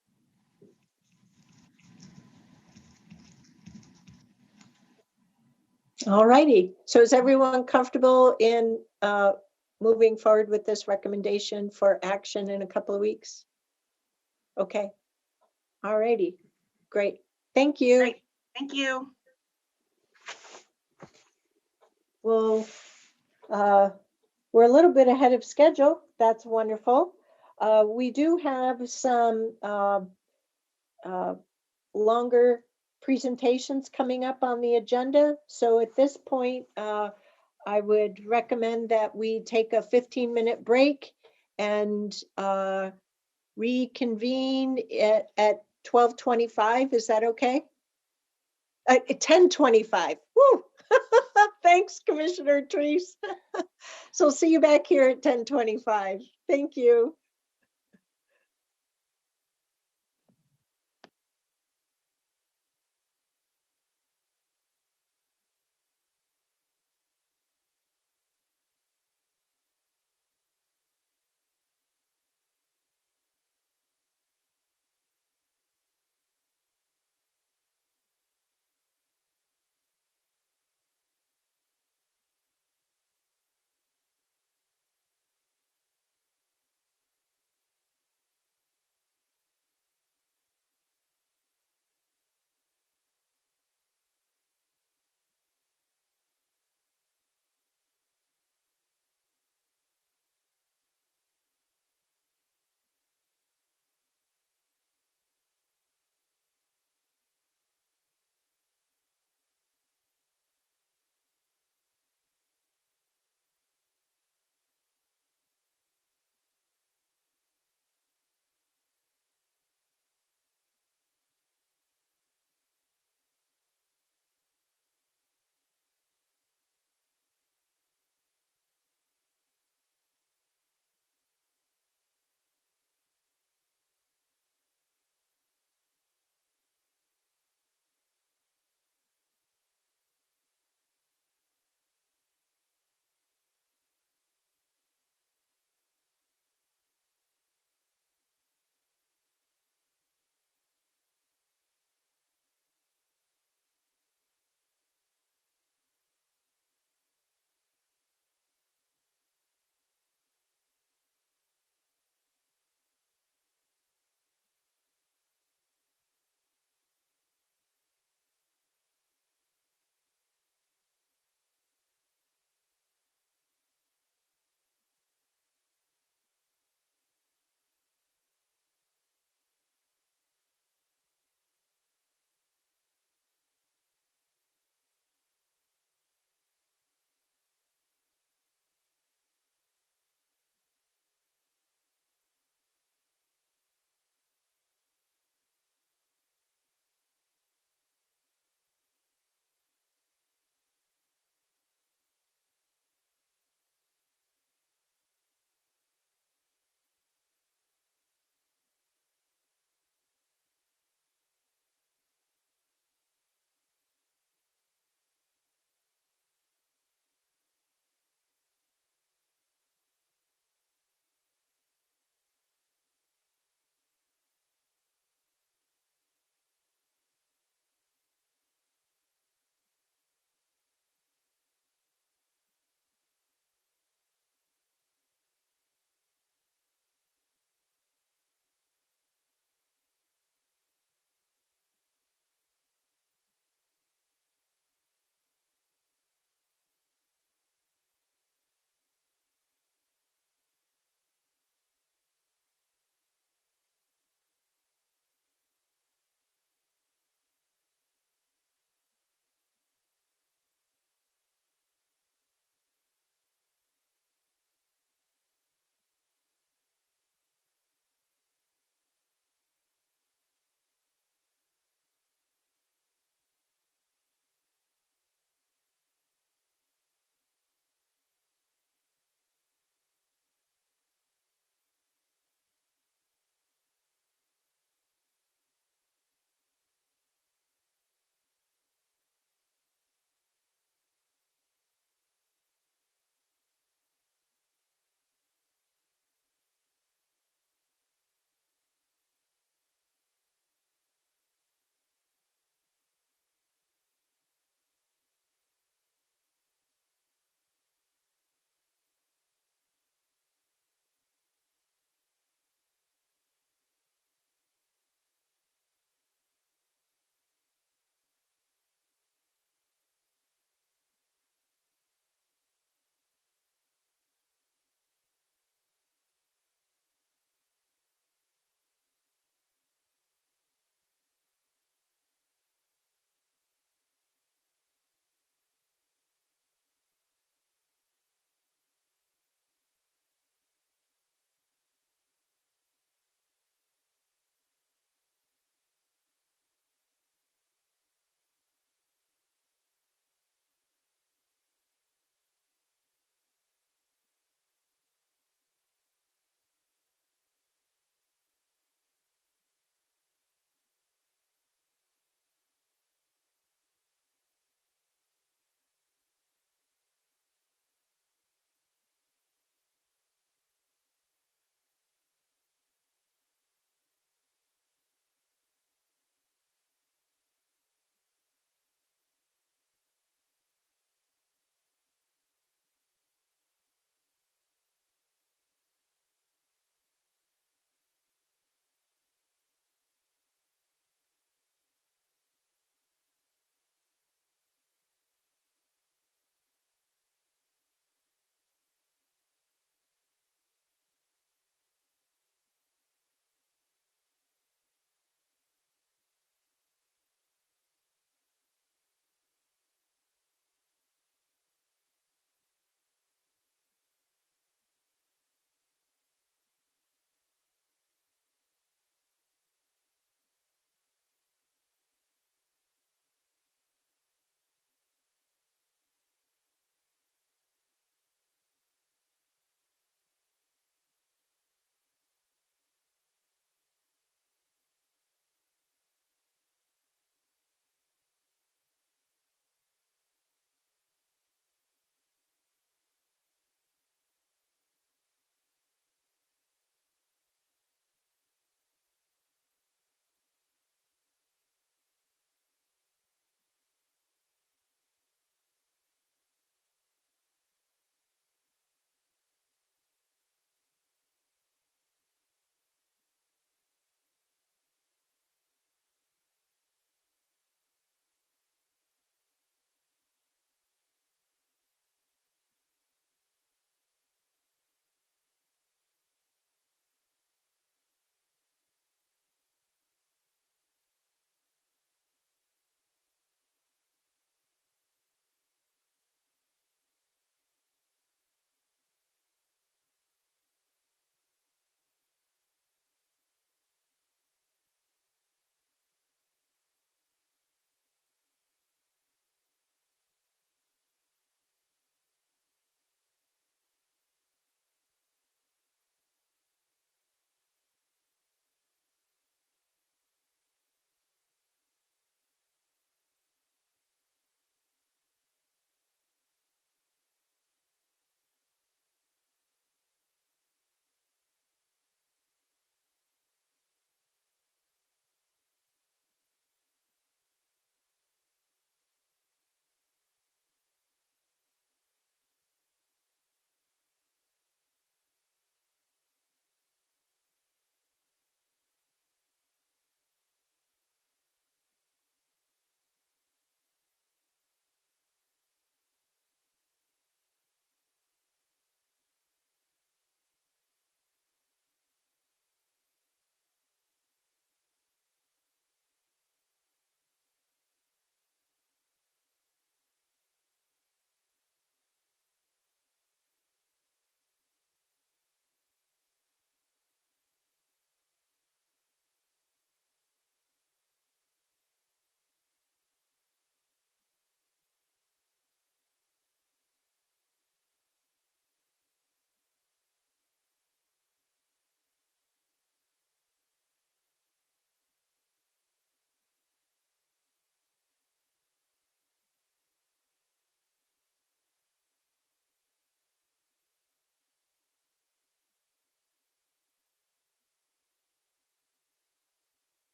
All righty. So is everyone comfortable in moving forward with this recommendation for action in a couple of weeks? Okay. All righty. Great. Thank you. Great. Thank you. Well, we're a little bit ahead of schedule. That's wonderful. We do have some longer presentations coming up on the agenda. So at this point, I would recommend that we take a 15-minute break and reconvene at 12:25. Is that okay? At 10:25. Woo! Thanks, Commissioner Treese. So see you back here at 10:25. Thank you.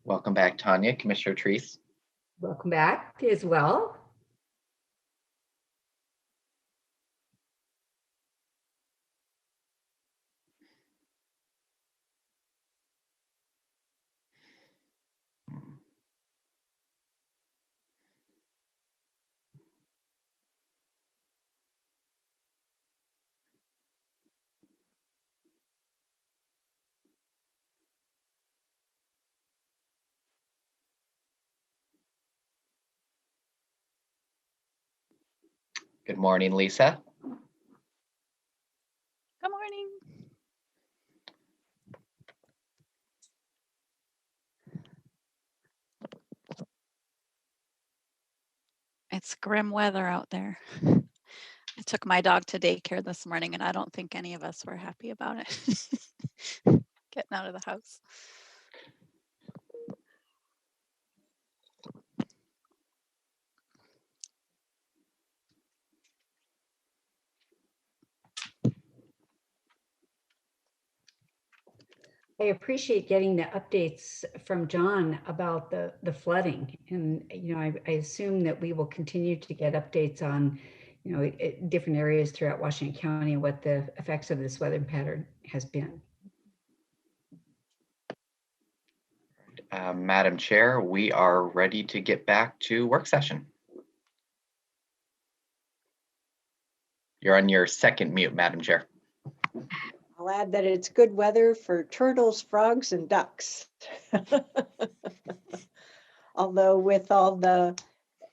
Welcome back, Tanya. Commissioner Treese. Welcome back as well. Good morning, Lisa. Good morning. It's grim weather out there. I took my dog to daycare this morning and I don't think any of us were happy about it. Getting out of the house. I appreciate getting the updates from John about the flooding. And, you know, I assume that we will continue to get updates on, you know, different areas throughout Washington County and what the effects of this weather pattern has been. Madam Chair, we are ready to get back to work session. You're on your second mute, Madam Chair. I'll add that it's good weather for turtles, frogs, and ducks. Although with all the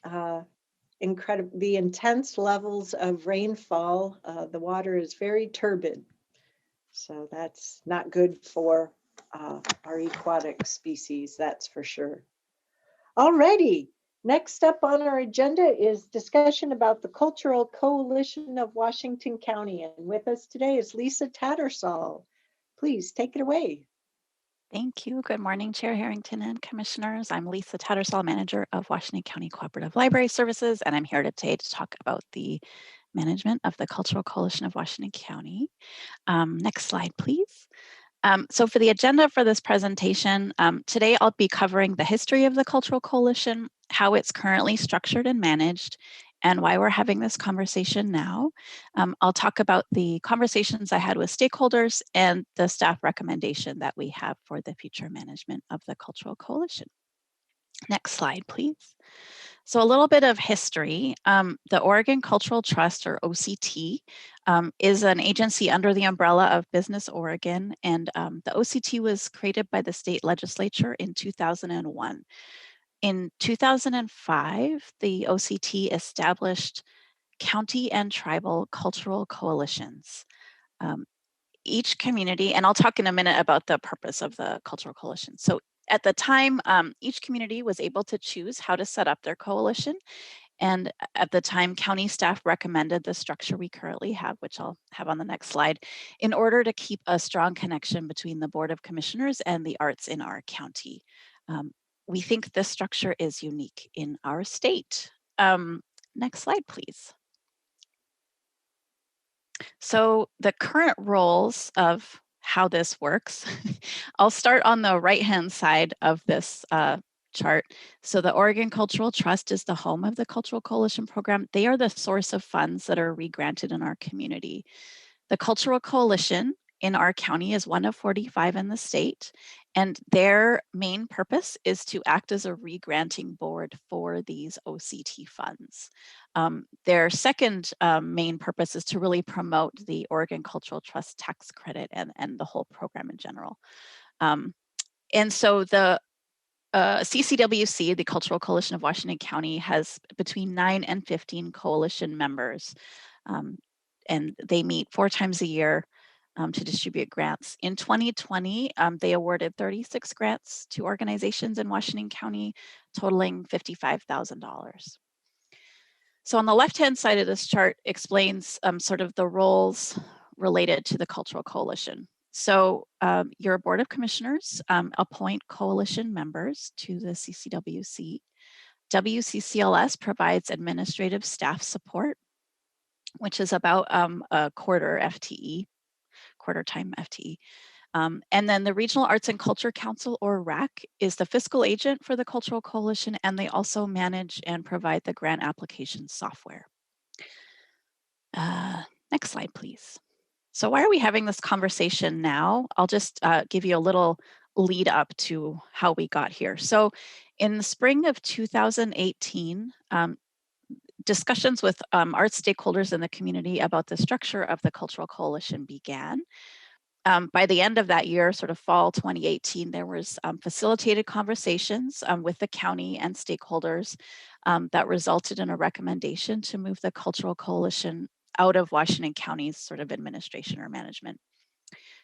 the intense levels of rainfall, the water is very turbid. So that's not good for our aquatic species, that's for sure. Alrighty, next up on our agenda is discussion about the Cultural Coalition of Washington County. And with us today is Lisa Tattersall. Please take it away. Thank you. Good morning, Chair Harrington and Commissioners. I'm Lisa Tattersall, Manager of Washington County Cooperative Library Services, and I'm here today to talk about the management of the Cultural Coalition of Washington County. Next slide, please. So for the agenda for this presentation, today I'll be covering the history of the Cultural Coalition, how it's currently structured and managed, and why we're having this conversation now. I'll talk about the conversations I had with stakeholders and the staff recommendation that we have for the future management of the Cultural Coalition. Next slide, please. So a little bit of history. The Oregon Cultural Trust, or OCT, is an agency under the umbrella of Business Oregon, and the OCT was created by the state legislature in 2001. In 2005, the OCT established county and tribal cultural coalitions. Each community, and I'll talk in a minute about the purpose of the Cultural Coalition. So at the time, each community was able to choose how to set up their coalition. And at the time, county staff recommended the structure we currently have, which I'll have on the next slide, in order to keep a strong connection between the Board of Commissioners and the arts in our county. We think this structure is unique in our state. Next slide, please. So the current roles of how this works, I'll start on the right-hand side of this chart. So the Oregon Cultural Trust is the home of the Cultural Coalition program. They are the source of funds that are regranted in our community. The Cultural Coalition in our county is one of 45 in the state, and their main purpose is to act as a regranting board for these OCT funds. Their second main purpose is to really promote the Oregon Cultural Trust tax credit and the whole program in general. And so the CCWC, the Cultural Coalition of Washington County, has between 9 and 15 coalition members, and they meet 4 times a year to distribute grants. In 2020, they awarded 36 grants to organizations in Washington County, totaling $55,000. So on the left-hand side of this chart explains sort of the roles related to the Cultural Coalition. So your Board of Commissioners appoint coalition members to the CCWC. WCCLS provides administrative staff support, which is about a quarter FTE, quarter time FTE. And then the Regional Arts and Culture Council, or RAC, is the fiscal agent for the Cultural Coalition, and they also manage and provide the grant application software. Next slide, please. So why are we having this conversation now? I'll just give you a little lead up to how we got here. So in the spring of 2018, discussions with arts stakeholders in the community about the structure of the Cultural Coalition began. By the end of that year, sort of fall 2018, there was facilitated conversations with the county and stakeholders that resulted in a recommendation to move the Cultural Coalition out of Washington County's sort of administration or management.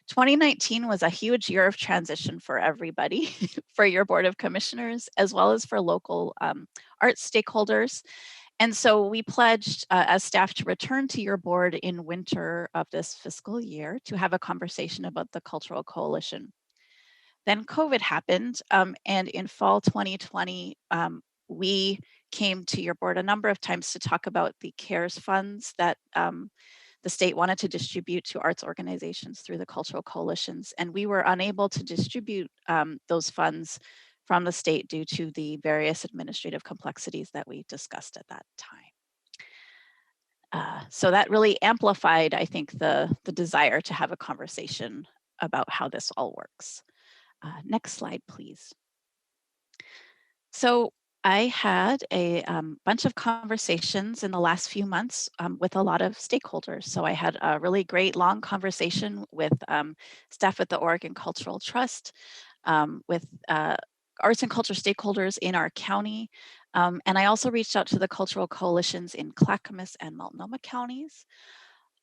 2019 was a huge year of transition for everybody, for your Board of Commissioners, as well as for local arts stakeholders. And so we pledged as staff to return to your board in winter of this fiscal year to have a conversation about the Cultural Coalition. Then COVID happened, and in fall 2020, we came to your board a number of times to talk about the CARES funds that the state wanted to distribute to arts organizations through the Cultural Coalitions, and we were unable to distribute those funds from the state due to the various administrative complexities that we discussed at that time. So that really amplified, I think, the desire to have a conversation about how this all works. Next slide, please. So I had a bunch of conversations in the last few months with a lot of stakeholders. So I had a really great long conversation with staff at the Oregon Cultural Trust, with arts and culture stakeholders in our county. And I also reached out to the cultural coalitions in Clackamas and Multnomah counties.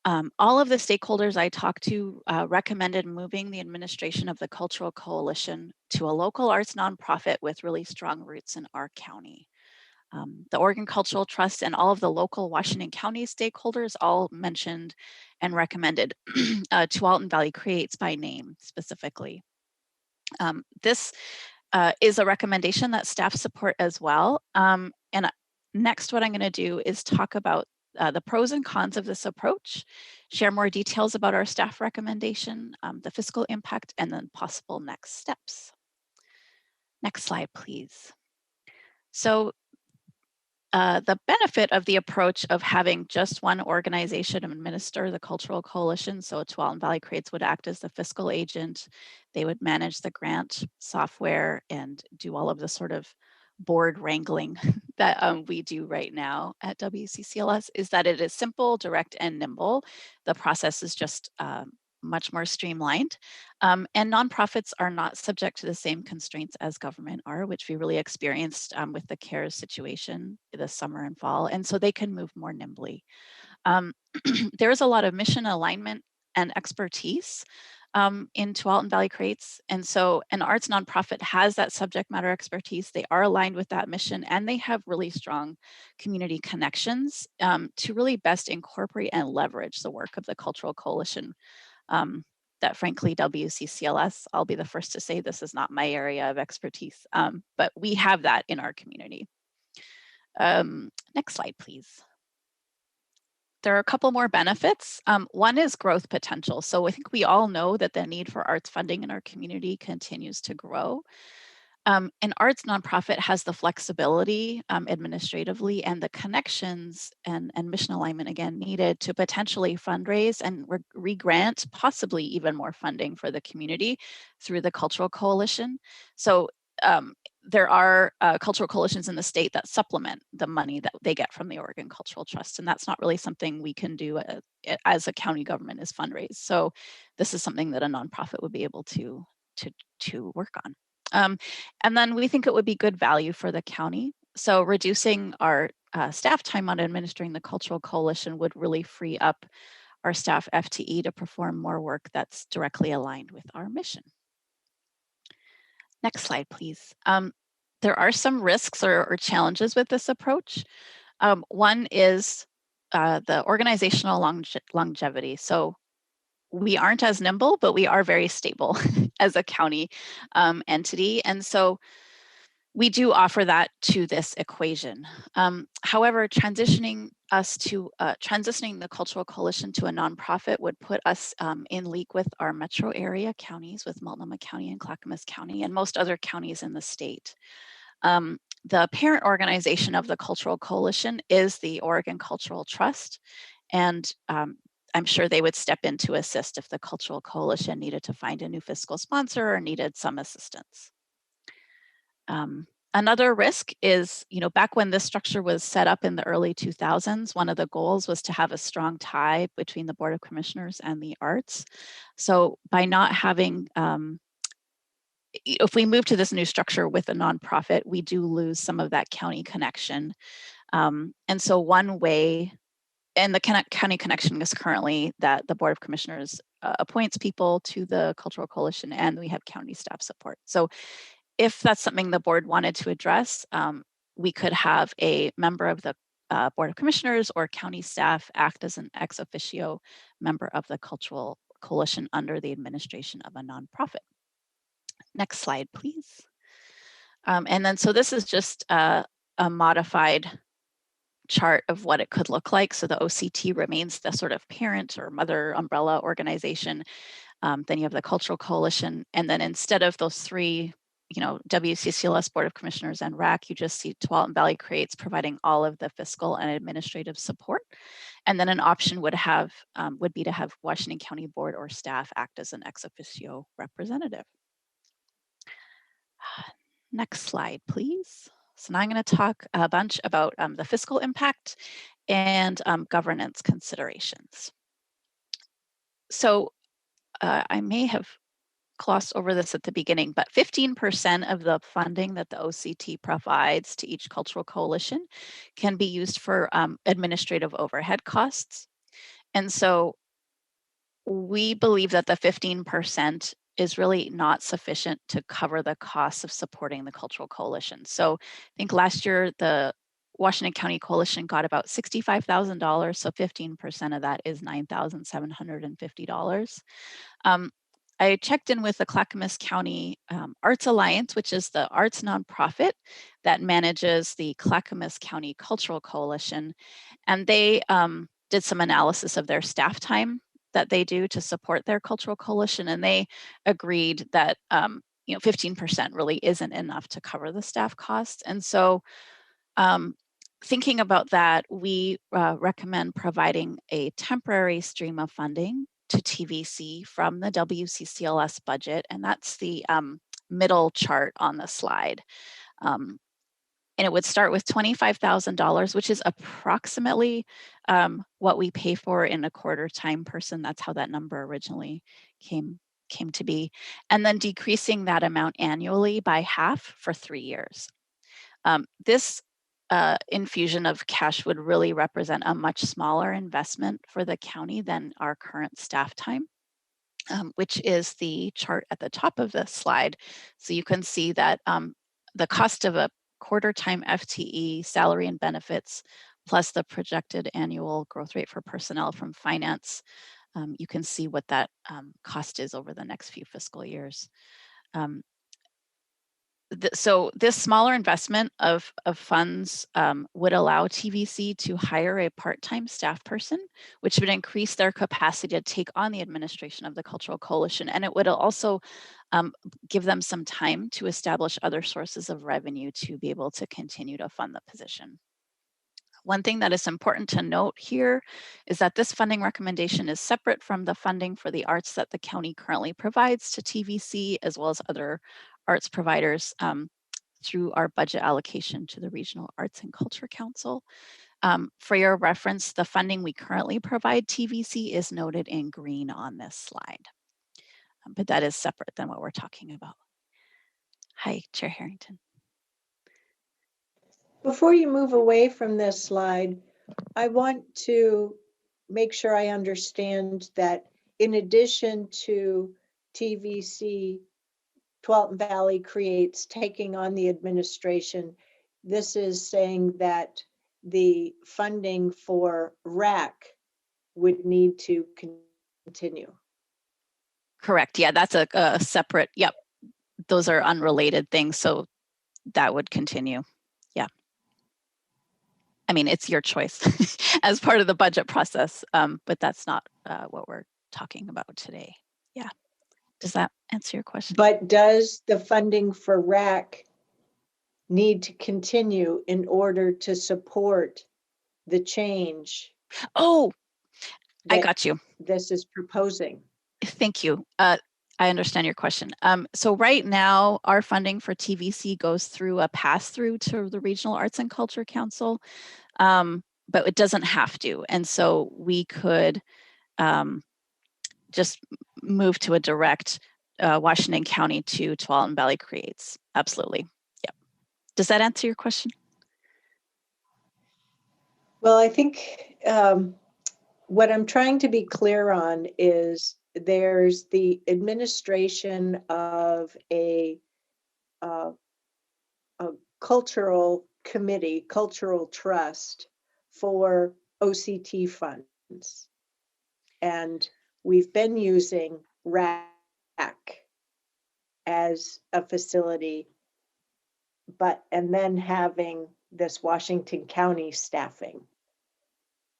All of the stakeholders I talked to recommended moving the administration of the Cultural Coalition to a local arts nonprofit with really strong roots in our county. The Oregon Cultural Trust and all of the local Washington County stakeholders all mentioned and recommended Tualatin Valley Creates by name specifically. This is a recommendation that staff support as well. And next, what I'm going to do is talk about the pros and cons of this approach, share more details about our staff recommendation, the fiscal impact, and then possible next steps. Next slide, please. So the benefit of the approach of having just one organization administer the Cultural Coalition, so Tualatin Valley Creates would act as the fiscal agent, they would manage the grant software and do all of the sort of board wrangling that we do right now at WCCLS, is that it is simple, direct, and nimble. The process is just much more streamlined. And nonprofits are not subject to the same constraints as government are, which we really experienced with the CARES situation this summer and fall. And so they can move more nimbly. There's a lot of mission alignment and expertise in Tualatin Valley Creates. And so an arts nonprofit has that subject matter expertise. They are aligned with that mission, and they have really strong community connections to really best incorporate and leverage the work of the Cultural Coalition. That frankly, WCCLS, I'll be the first to say this is not my area of expertise, but we have that in our community. Next slide, please. There are a couple more benefits. One is growth potential. So I think we all know that the need for arts funding in our community continues to grow. An arts nonprofit has the flexibility administratively and the connections and mission alignment again needed to potentially fundraise and re-grant possibly even more funding for the community through the Cultural Coalition. So there are cultural coalitions in the state that supplement the money that they get from the Oregon Cultural Trust, and that's not really something we can do as a county government is fundraise. So this is something that a nonprofit would be able to work on. And then we think it would be good value for the county. So reducing our staff time on administering the Cultural Coalition would really free up our staff FTE to perform more work that's directly aligned with our mission. Next slide, please. There are some risks or challenges with this approach. One is the organizational longevity. So we aren't as nimble, but we are very stable as a county entity. And so we do offer that to this equation. However, transitioning the Cultural Coalition to a nonprofit would put us in league with our metro area counties, with Multnomah County and Clackamas County, and most other counties in the state. The parent organization of the Cultural Coalition is the Oregon Cultural Trust, and I'm sure they would step in to assist if the Cultural Coalition needed to find a new fiscal sponsor or needed some assistance. Another risk is, back when this structure was set up in the early 2000s, one of the goals was to have a strong tie between the Board of Commissioners and the arts. So by not having, if we move to this new structure with a nonprofit, we do lose some of that county connection. And so one way, and the county connection is currently that the Board of Commissioners appoints people to the Cultural Coalition, and we have county staff support. So if that's something the board wanted to address, we could have a member of the Board of Commissioners or county staff act as an ex officio member of the Cultural Coalition under the administration of a nonprofit. Next slide, please. And then, so this is just a modified chart of what it could look like. So the OCT remains the sort of parent or mother umbrella organization. Then you have the Cultural Coalition. And then instead of those three, WCCLS, Board of Commissioners, and RAC, you just see Tualatin Valley Creates providing all of the fiscal and administrative support. And then an option would be to have Washington County Board or staff act as an ex officio representative. Next slide, please. So now I'm going to talk a bunch about the fiscal impact and governance considerations. So I may have glossed over this at the beginning, but 15% of the funding that the OCT provides to each cultural coalition can be used for administrative overhead costs. And so we believe that the 15% is really not sufficient to cover the costs of supporting the Cultural Coalition. So I think last year the Washington County Coalition got about $65,000, so 15% of that is $9,750. I checked in with the Clackamas County Arts Alliance, which is the arts nonprofit that manages the Clackamas County Cultural Coalition, and they did some analysis of their staff time that they do to support their Cultural Coalition, and they agreed that 15% really isn't enough to cover the staff costs. And so thinking about that, we recommend providing a temporary stream of funding to TVC from the WCCLS budget, and that's the middle chart on the slide. And it would start with $25,000, which is approximately what we pay for in a quarter-time person. That's how that number originally came to be. And then decreasing that amount annually by half for 3 years. This infusion of cash would really represent a much smaller investment for the county than our current staff time, which is the chart at the top of this slide. So you can see that the cost of a quarter-time FTE, salary and benefits, plus the projected annual growth rate for personnel from finance, you can see what that cost is over the next few fiscal years. So this smaller investment of funds would allow TVC to hire a part-time staff person, which would increase their capacity to take on the administration of the Cultural Coalition. And it would also give them some time to establish other sources of revenue to be able to continue to fund the position. One thing that is important to note here is that this funding recommendation is separate from the funding for the arts that the county currently provides to TVC, as well as other arts providers through our budget allocation to the Regional Arts and Culture Council. For your reference, the funding we currently provide TVC is noted in green on this slide, but that is separate than what we're talking about. Hi, Chair Harrington. Before you move away from this slide, I want to make sure I understand that in addition to TVC, Tualatin Valley Creates taking on the administration, this is saying that the funding for RAC would need to continue. Correct. Yeah, that's a separate, yep. Those are unrelated things. So that would continue. Yeah. I mean, it's your choice as part of the budget process, but that's not what we're talking about today. Yeah. Does that answer your question? But does the funding for RAC need to continue in order to support the change? Oh, I got you. This is proposing. Thank you. I understand your question. So right now, our funding for TVC goes through a pass-through to the Regional Arts and Culture Council, but it doesn't have to. And so we could just move to a direct Washington County to Tualatin Valley Creates. Absolutely. Yep. Does that answer your question? Well, I think what I'm trying to be clear on is there's the administration of a cultural committee, cultural trust for OCT funds. And we've been using RAC as a facility, and then having this Washington County staffing.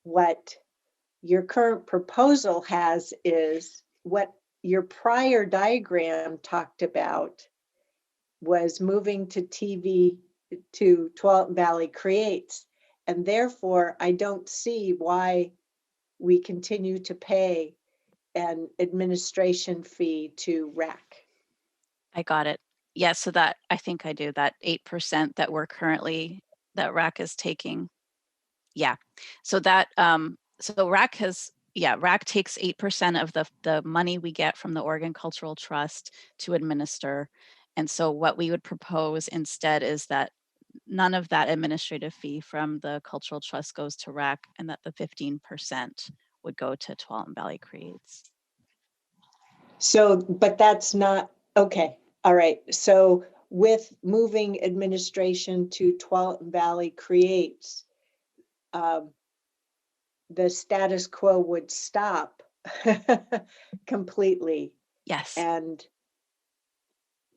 What your current proposal has is what your prior diagram talked about was moving to Tualatin Valley Creates. And therefore, I don't see why we continue to pay an administration fee to RAC. I got it. Yeah, so that, I think I do, that 8% that we're currently, that RAC is taking. Yeah, so that, so RAC has, yeah, RAC takes 8% of the money we get from the Oregon Cultural Trust to administer. And so what we would propose instead is that none of that administrative fee from the Cultural Trust goes to RAC, and that the 15% would go to Tualatin Valley Creates. So, but that's not, okay, all right. So with moving administration to Tualatin Valley Creates, the status quo would stop completely. Yes. And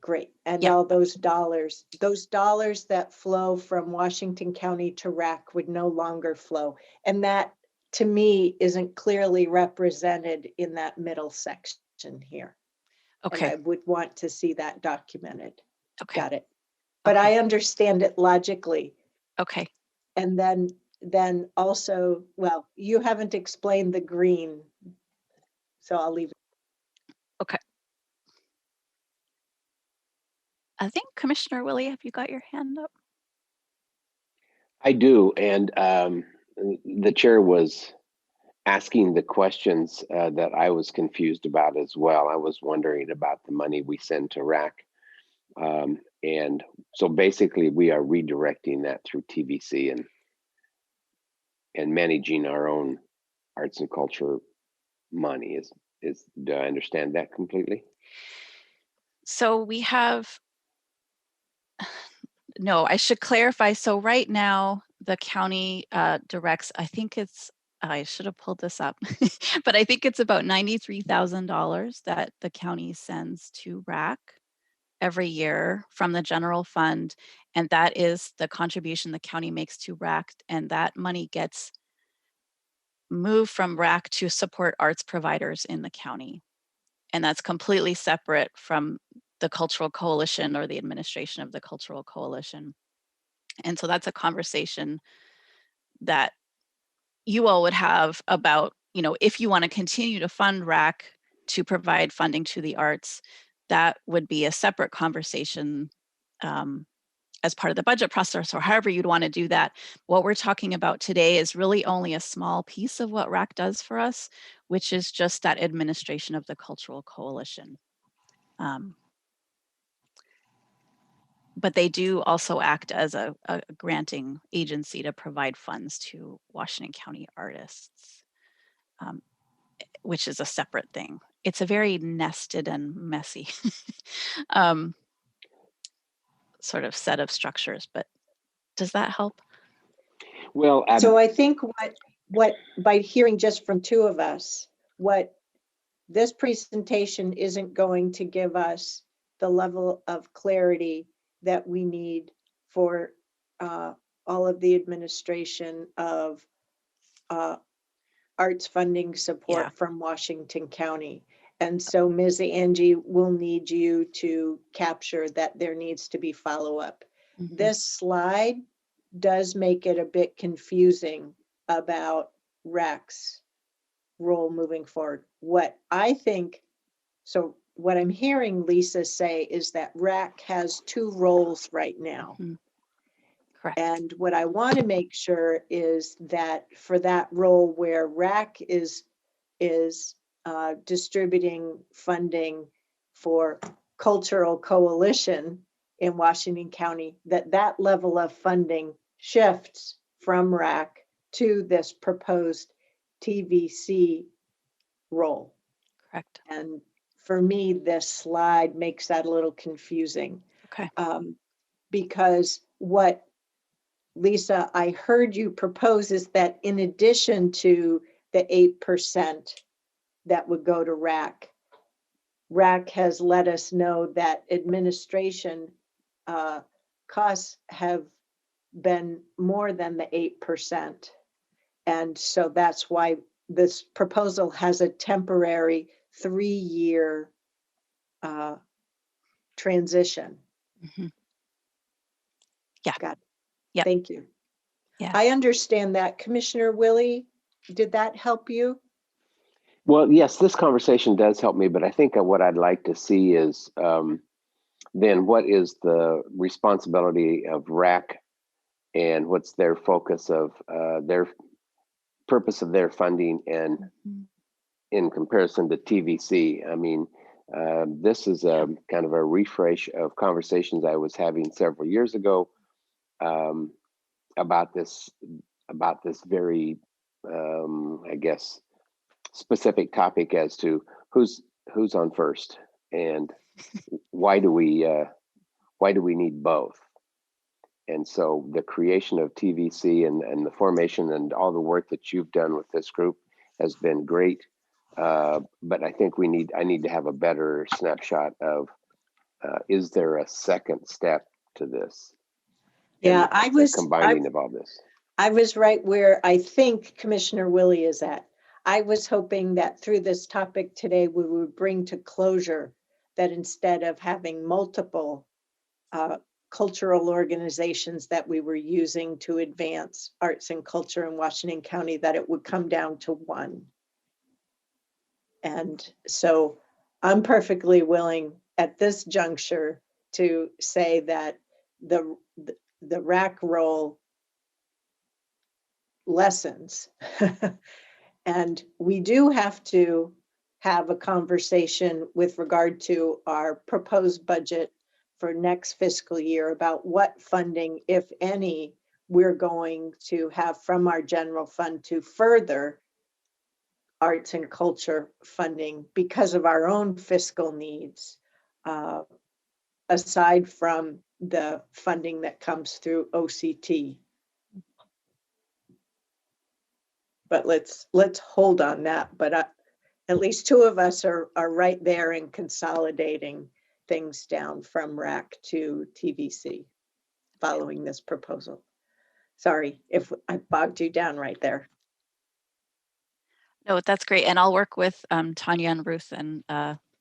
great. And Yep. all those dollars that flow from Washington County to RAC would no longer flow. And that, to me, isn't clearly represented in that middle section here. Okay. And I would want to see that documented. Okay. Got it. But Okay. I understand it logically. Okay. And then also, well, you haven't explained the green, so I'll leave it. Okay. I think Commissioner Willie, have you got your hand up? I do, and the chair was asking the questions that I was confused about as well. I was wondering about the money we send to RAC. And so basically we are redirecting that through TVC and managing our own arts and culture money. Do I understand that completely? So we have, no, I should clarify. So right now the county directs, I think it's, I should have pulled this up, but I think it's about $93,000 that the county sends to RAC every year from the general fund. And that is the contribution the county makes to RAC. And that money gets moved from RAC to support arts providers in the county. And that's completely separate from the Cultural Coalition or the administration of the Cultural Coalition. And so that's a conversation that you all would have about, you know, if you want to continue to fund RAC to provide funding to the arts, that would be a separate conversation as part of the budget process, or however you'd want to do that. What we're talking about today is really only a small piece of what RAC does for us, which is just that administration of the Cultural Coalition. But they do also act as a granting agency to provide funds to Washington County artists, which is a separate thing. It's a very nested and messy sort of set of structures, but does that help? Well, So I think what by hearing just from two of us, what this presentation isn't going to give us the level of clarity that we need for all of the administration of arts funding support from Washington County. And so Ms. Angie will need you to capture that there needs to be follow-up. This slide does make it a bit confusing about RAC's role moving forward. What I think, so what I'm hearing Lisa say is that RAC has two roles right now. Correct. And what I want to make sure is that for that role where RAC is distributing funding for cultural coalition in Washington County, that level of funding shifts from RAC to this proposed TVC role. Correct. And for me, this slide makes that a little confusing. Okay. Because what, Lisa, I heard you propose is that in addition to the 8% that would go to RAC, RAC has let us know that administration costs have been more than the 8%. And so that's why this proposal has a temporary 3-year transition. Yeah. Got it. Yeah. Thank you. Yeah. I understand that. Commissioner Willie, did that help you? Well, yes, this conversation does help me, but I think what I'd like to see is then what is the responsibility of RAC and what's their focus of their purpose of their funding and in comparison to TVC. I mean, this is a kind of a refresh of conversations I was having several years ago about this very, I guess, specific topic as to who's on first and why do we need both. And so the creation of TVC and the formation and all the work that you've done with this group has been great. But I think I need to have a better snapshot of, is there a second step to this? Yeah, combining of all this. I was right where I think Commissioner Willie is at. I was hoping that through this topic today, we would bring to closure that instead of having multiple cultural organizations that we were using to advance arts and culture in Washington County, that it would come down to one. And so I'm perfectly willing at this juncture to say that the RAC role lessens. And we do have to have a conversation with regard to our proposed budget for next fiscal year about what funding, if any, we're going to have from our general fund to further arts and culture funding because of our own fiscal needs, aside from the funding that comes through OCT. But let's hold on that. But at least two of us are right there in consolidating things down from RAC to TVC following this proposal. Sorry if I bogged you down right there. No, that's great. And I'll work with Tanya and Ruth and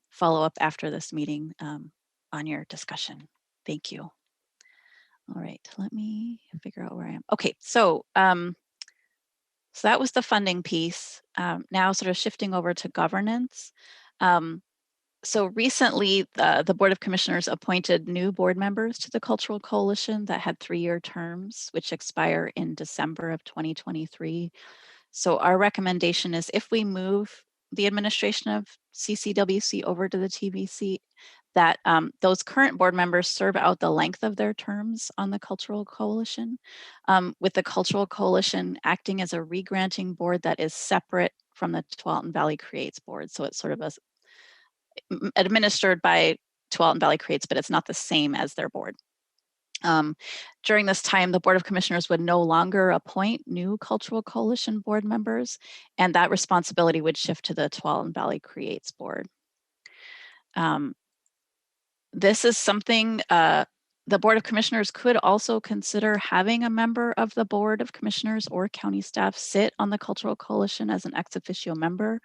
follow up after this meeting on your discussion. Thank you. All right, let me figure out where I am. Okay, so so that was the funding piece. Now sort of shifting over to governance. So recently, the Board of Commissioners appointed new board members to the Cultural Coalition that had 3-year terms, which expire in December of 2023. So our recommendation is if we move the administration of CCWC over to the TVC, that those current board members serve out the length of their terms on the Cultural Coalition, with the Cultural Coalition acting as a re-granting board that is separate from the Tualatin Valley Creates board. So it's sort of administered by Tualatin Valley Creates, but it's not the same as their board. During this time, the Board of Commissioners would no longer appoint new Cultural Coalition board members, and that responsibility would shift to the Tualatin Valley Creates board. This is something The Board of Commissioners could also consider having a member of the Board of Commissioners or county staff sit on the Cultural Coalition as an ex officio member.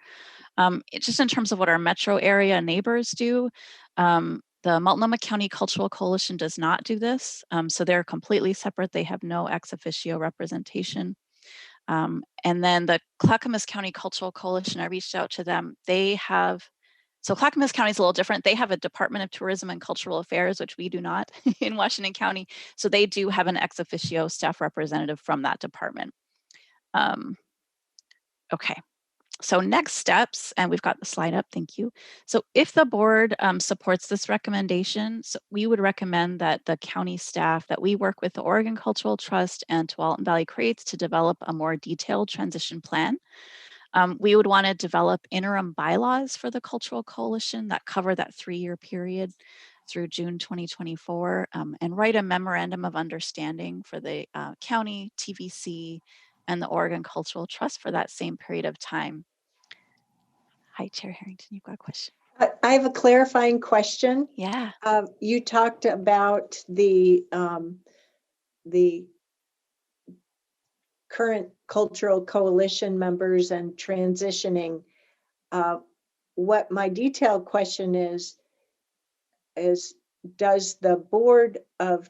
Just in terms of what our metro area neighbors do, the Multnomah County Cultural Coalition does not do this. So they're completely separate. They have no ex officio representation. And then the Clackamas County Cultural Coalition, I reached out to them. So Clackamas County is a little different. They have a Department of Tourism and Cultural Affairs, which we do not in Washington County. So they do have an ex officio staff representative from that department. Okay. So next steps, and we've got the slide up, thank you. So if the board supports this recommendation, so we would recommend that the county staff, that we work with the Oregon Cultural Trust and Tualatin Valley Creates to develop a more detailed transition plan. We would want to develop interim bylaws for the Cultural Coalition that cover that 3-year period through June 2024, and write a memorandum of understanding for the county, TVC, and the Oregon Cultural Trust for that same period of time. Hi, Chair Harrington, you've got a question. I have a clarifying question. Yeah. You talked about the current cultural coalition members and transitioning. What my detailed question is does the board of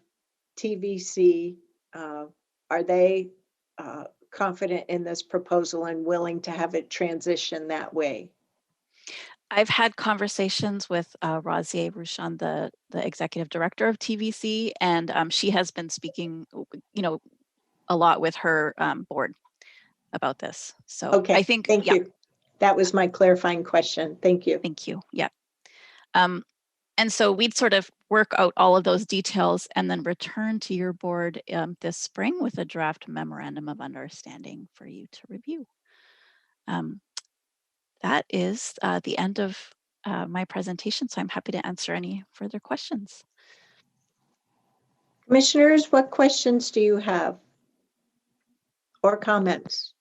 TVC, are they confident in this proposal and willing to have it transition that way? I've had conversations with Razier Rouchon, the executive director of TVC, and she has been speaking, a lot with her board about this. So okay, I think, thank you. That was my clarifying question. Thank you. Thank you. Yeah. And so we'd sort of work out all of those details and then return to your board this spring with a draft memorandum of understanding for you to review. That is the end of my presentation, so I'm happy to answer any further questions. Commissioners, what questions do you have or comments?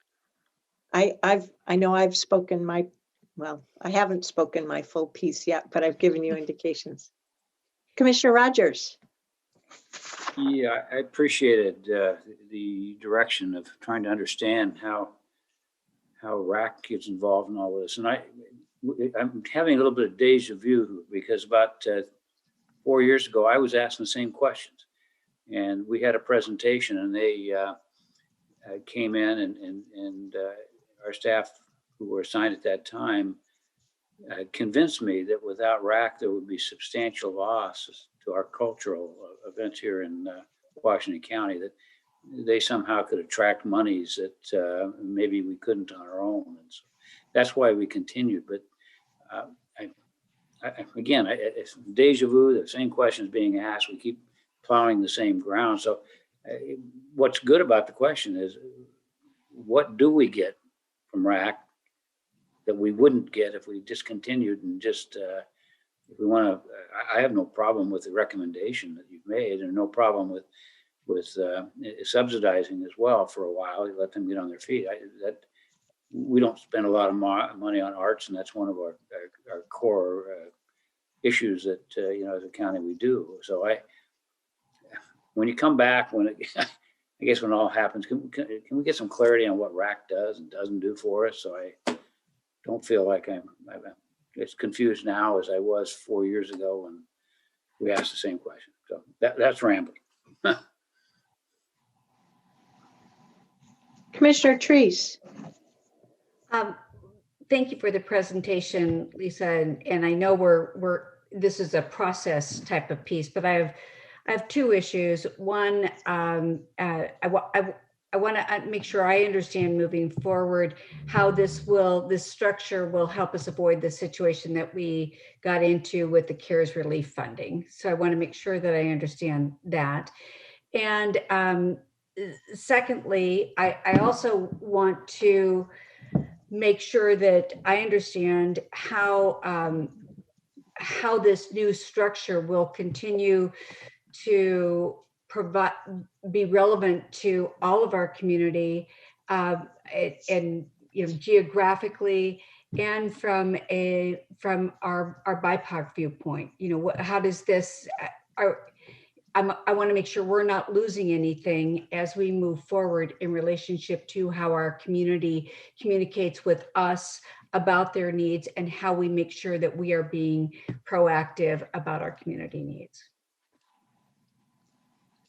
I know I've spoken my, well, I haven't spoken my full piece yet, but I've given you indications. Commissioner Rogers. Yeah, I appreciated the direction of trying to understand how RAC gets involved in all this. And I'm having a little bit of deja vu because about 4 years ago, I was asking the same questions. And we had a presentation and they came in and our staff who were assigned at that time convinced me that without RAC, there would be substantial loss to our cultural events here in Washington County, that they somehow could attract monies that maybe we couldn't on our own. And so that's why we continued. But again, it's deja vu, the same questions being asked, we keep plowing the same ground. So what's good about the question is, what do we get from RAC that we wouldn't get if we discontinued and just, if we want to, I have no problem with the recommendation that you've made, and no problem with subsidizing as well for a while. You let them get on their feet. We don't spend a lot of money on arts, and that's one of our core issues that as a county we do. So when you come back, I guess when it all happens, can we get some clarity on what RAC does and doesn't do for us? So I don't feel like I'm as confused now as I was 4 years ago when we asked the same question. So that's rambling. Commissioner Treese. Thank you for the presentation, Lisa. And I know this is a process type of piece, but I have two issues. One, I want to make sure I understand moving forward how this structure will help us avoid the situation that we got into with the CARES relief funding. So I want to make sure that I understand that. And secondly, I also want to make sure that I understand how this new structure will continue to be relevant to all of our community, and geographically, and from our BIPOC viewpoint. How does this? I want to make sure we're not losing anything as we move forward in relationship to how our community communicates with us about their needs and how we make sure that we are being proactive about our community needs.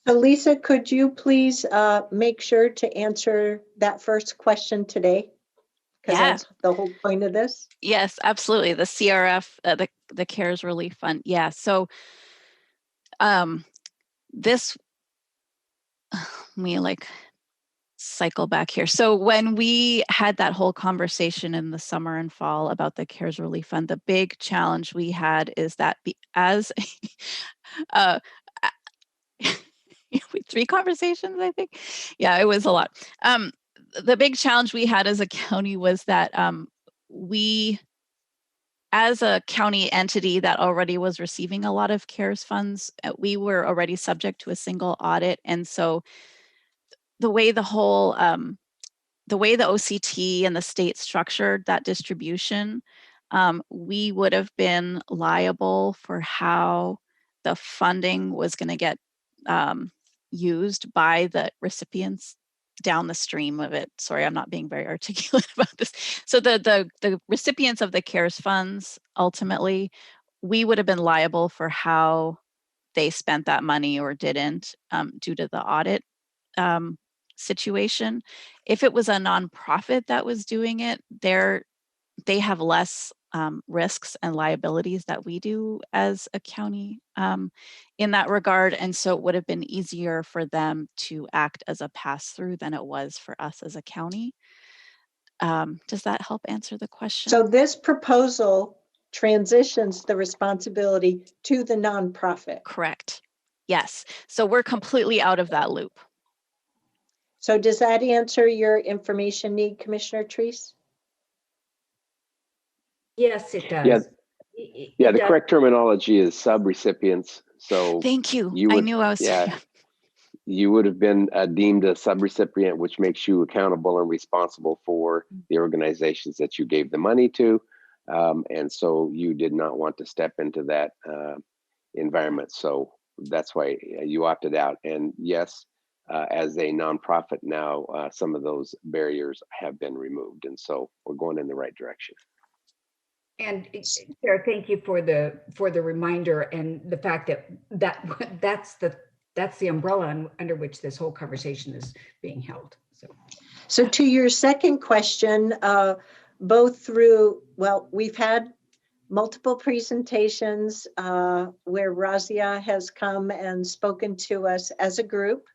So Lisa, could you please make sure to answer that first question today? Because Yeah. that's the whole point of this. Yes, absolutely. The CRF, the CARES Relief Fund. Yeah. So this, let me like cycle back here. So when we had that whole conversation in the summer and fall about the CARES Relief Fund, the big challenge we had is that as 3 conversations, I think. Yeah, it was a lot. The big challenge we had as a county was that we, as a county entity that already was receiving a lot of CARES funds, we were already subject to a single audit. And so the way the whole, the way the OCT and the state structured that distribution, we would have been liable for how the funding was going to get used by the recipients down the stream of it. Sorry, I'm not being very articulate about this. So the recipients of the CARES funds, ultimately, we would have been liable for how they spent that money or didn't due to the audit situation. If it was a nonprofit that was doing it, they have less risks and liabilities that we do as a county in that regard. And so it would have been easier for them to act as a pass-through than it was for us as a county. Does that help answer the question? So this proposal transitions the responsibility to the nonprofit. Correct. Yes. So we're completely out of that loop. So does that answer your information need, Commissioner Treese? Yes, it does. Yeah, It the does. correct terminology is subrecipients. So Thank you. you I would, knew I was. yeah, you would have been deemed a subrecipient, which makes you accountable and responsible for the organizations that you gave the money to. And so you did not want to step into that environment. So that's why you opted out. And yes, as a nonprofit now, some of those barriers have been removed. And so we're going in the right direction. And Sarah, thank you for the reminder and the fact that's the umbrella under which this whole conversation is being held. So to your second question, both through, well, we've had multiple presentations where Razia has come and spoken to us as a group,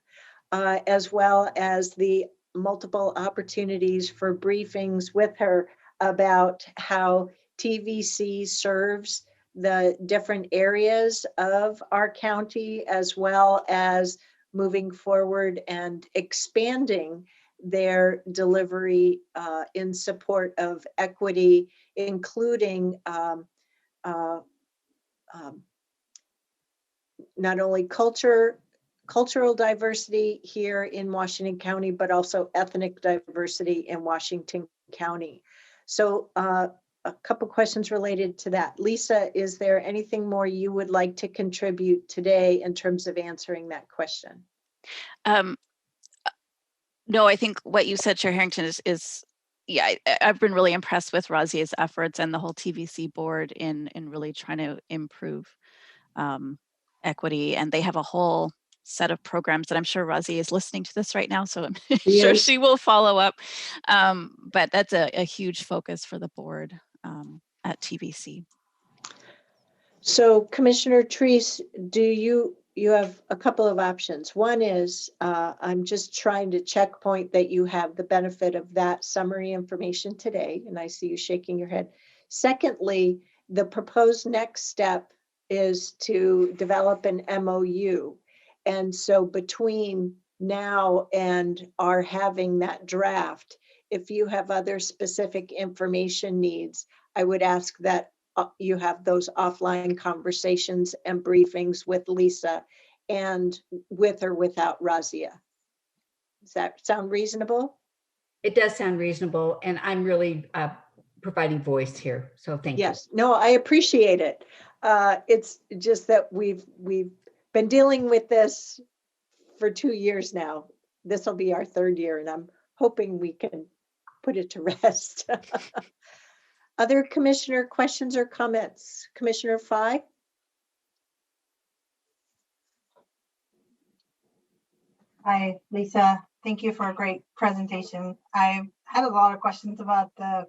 as well as the multiple opportunities for briefings with her about how TVC serves the different areas of our county, as well as moving forward and expanding their delivery in support of equity, including not only cultural diversity here in Washington County, but also ethnic diversity in Washington County. So a couple questions related to that. Lisa, is there anything more you would like to contribute today in terms of answering that question? No, I think what you said, Chair Harrington, is yeah, I've been really impressed with Razia's efforts and the whole TVC board in really trying to improve equity. And they have a whole set of programs that I'm sure Razia is listening to this right now, so I'm sure she will follow up. But that's a huge focus for the board at TVC. So Commissioner Treese, do you have a couple of options. One is I'm just trying to checkpoint that you have the benefit of that summary information today, and I see you shaking your head. Secondly, the proposed next step is to develop an MOU. And so between now and our having that draft, if you have other specific information needs, I would ask that you have those offline conversations and briefings with Lisa and with or without Razia. Does that sound reasonable? It does sound reasonable, and I'm really providing voice here, so thank you. Yes, no, I appreciate it. It's just that we've been dealing with this for 2 years now. This will be our 3rd year, and I'm hoping we can put it to rest. Other commissioner questions or comments? Commissioner Fye? Hi, Lisa. Thank you for a great presentation. I had a lot of questions about the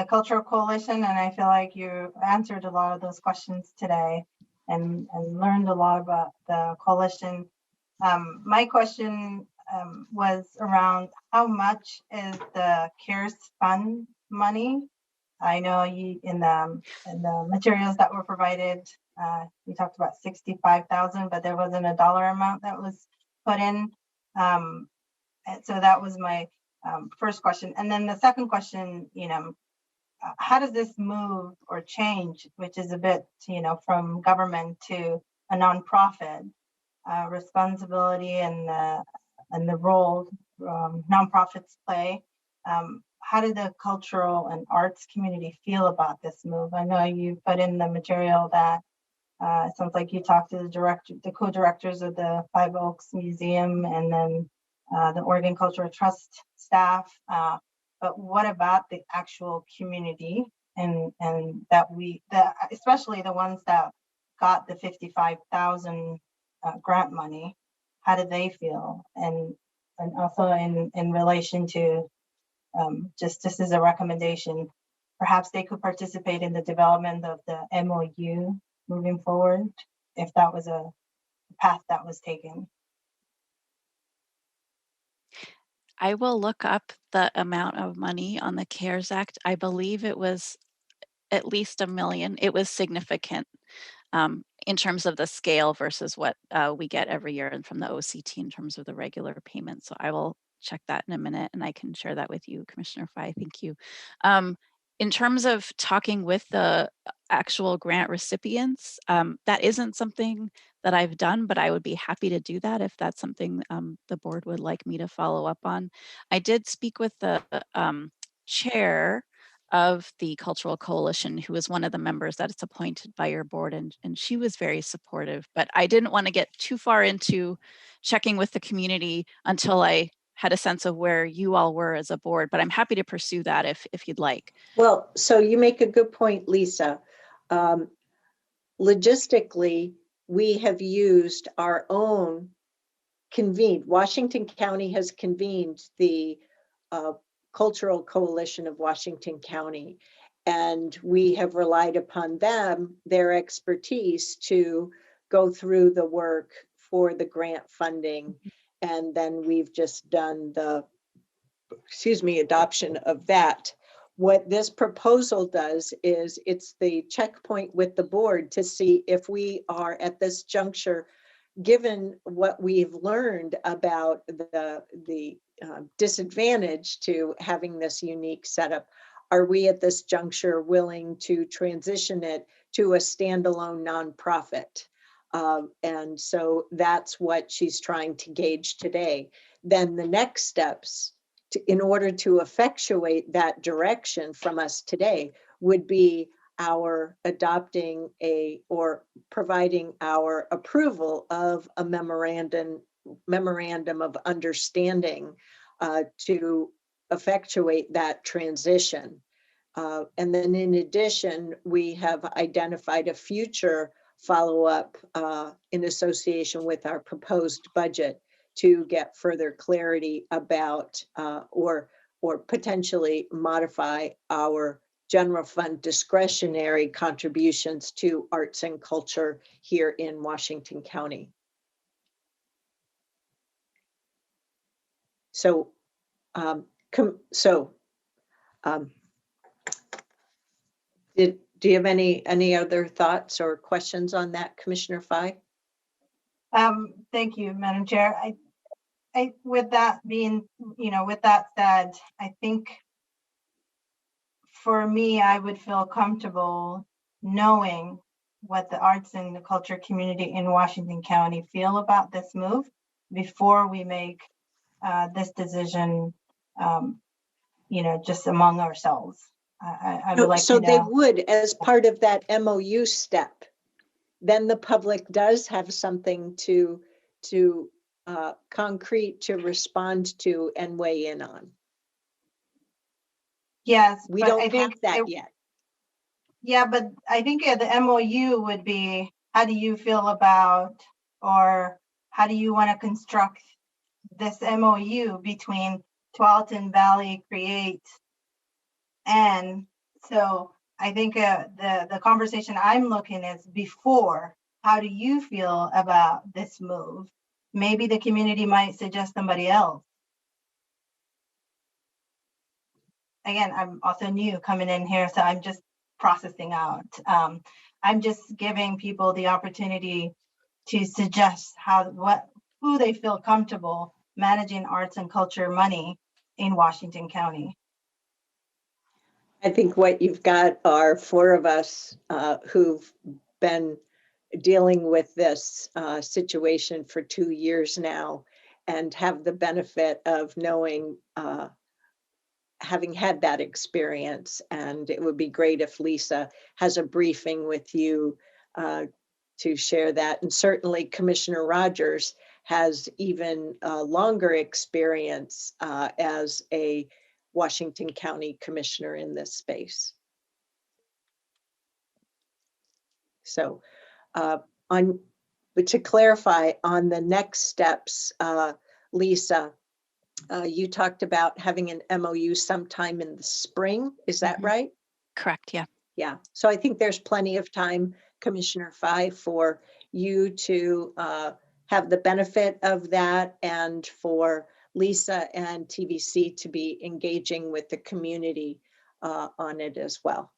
Cultural Coalition, and I feel like you answered a lot of those questions today and learned a lot about the coalition. My question was around how much is the CARES Fund money? I know you in the materials that were provided, you talked about 65,000, but there wasn't a dollar amount that was put in. And so that was my first question. And then the second question, how does this move or change, which is a bit, from government to a nonprofit responsibility and the role nonprofits play? How did the cultural and arts community feel about this move? I know you put in the material that it sounds like you talked to the co-directors of the Five Oaks Museum and then the Oregon Cultural Trust staff. But what about the actual community and that especially the ones that got the 55,000 grant money? How did they feel? And also in relation to just as a recommendation, perhaps they could participate in the development of the MOU moving forward, if that was a path that was taken. I will look up the amount of money on the CARES Act. I believe it was at least $1 million. It was significant in terms of the scale versus what we get every year and from the OCT in terms of the regular payment. So I will check that in a minute and I can share that with you, Commissioner Fye. Thank you. In terms of talking with the actual grant recipients, that isn't something that I've done, but I would be happy to do that if that's something the board would like me to follow up on. I did speak with the chair of the Cultural Coalition, who is one of the members that is appointed by your board, and she was very supportive, but I didn't want to get too far into checking with the community until I had a sense of where you all were as a board, but I'm happy to pursue that if you'd like. Well, so you make a good point, Lisa. Logistically, we have used our own Washington County has convened the Cultural Coalition of Washington County, and we have relied upon their expertise to go through the work for the grant funding. And then we've just done the, adoption of that. What this proposal does is it's the checkpoint with the board to see if we are at this juncture, given what we've learned about the disadvantage to having this unique setup, are we at this juncture willing to transition it to a standalone nonprofit? And so that's what she's trying to gauge today. Then the next steps in order to effectuate that direction from us today would be our adopting or providing our approval of a memorandum of understanding to effectuate that transition. And then in addition, we have identified a future follow-up in association with our proposed budget to get further clarity about or potentially modify our general fund discretionary contributions to arts and culture here in Washington County. So, do you have any other thoughts or questions on that, Commissioner Fye? Thank you, Madam Chair. With that said, I think for me, I would feel comfortable knowing what the arts and the culture community in Washington County feel about this move before we make this decision, just among ourselves. I would like so to know. they would, as part of that MOU step, then the public does have something to concrete to respond to and weigh in on. Yes, We but don't I have think that yet. Yeah, but I think the MOU would be, how do you feel about, or how do you want to construct this MOU between Tualatin Valley Create? And so I think the conversation I'm looking is before, how do you feel about this move? Maybe the community might suggest somebody else. Again, I'm also new coming in here, so I'm just processing out. I'm just giving people the opportunity to suggest who they feel comfortable managing arts and culture money in Washington County. I think what you've got are 4 of us who've been dealing with this situation for 2 years now and have the benefit of knowing, having had that experience. And it would be great if Lisa has a briefing with you to share that. And certainly Commissioner Rogers has even longer experience as a Washington County Commissioner in this space. So but to clarify on the next steps, Lisa, you talked about having an MOU sometime in the spring. Is that right? Correct, yeah. Yeah, so I think there's plenty of time, Commissioner Fye, for you to have the benefit of that and for Lisa and TVC to be engaging with the community on it as well.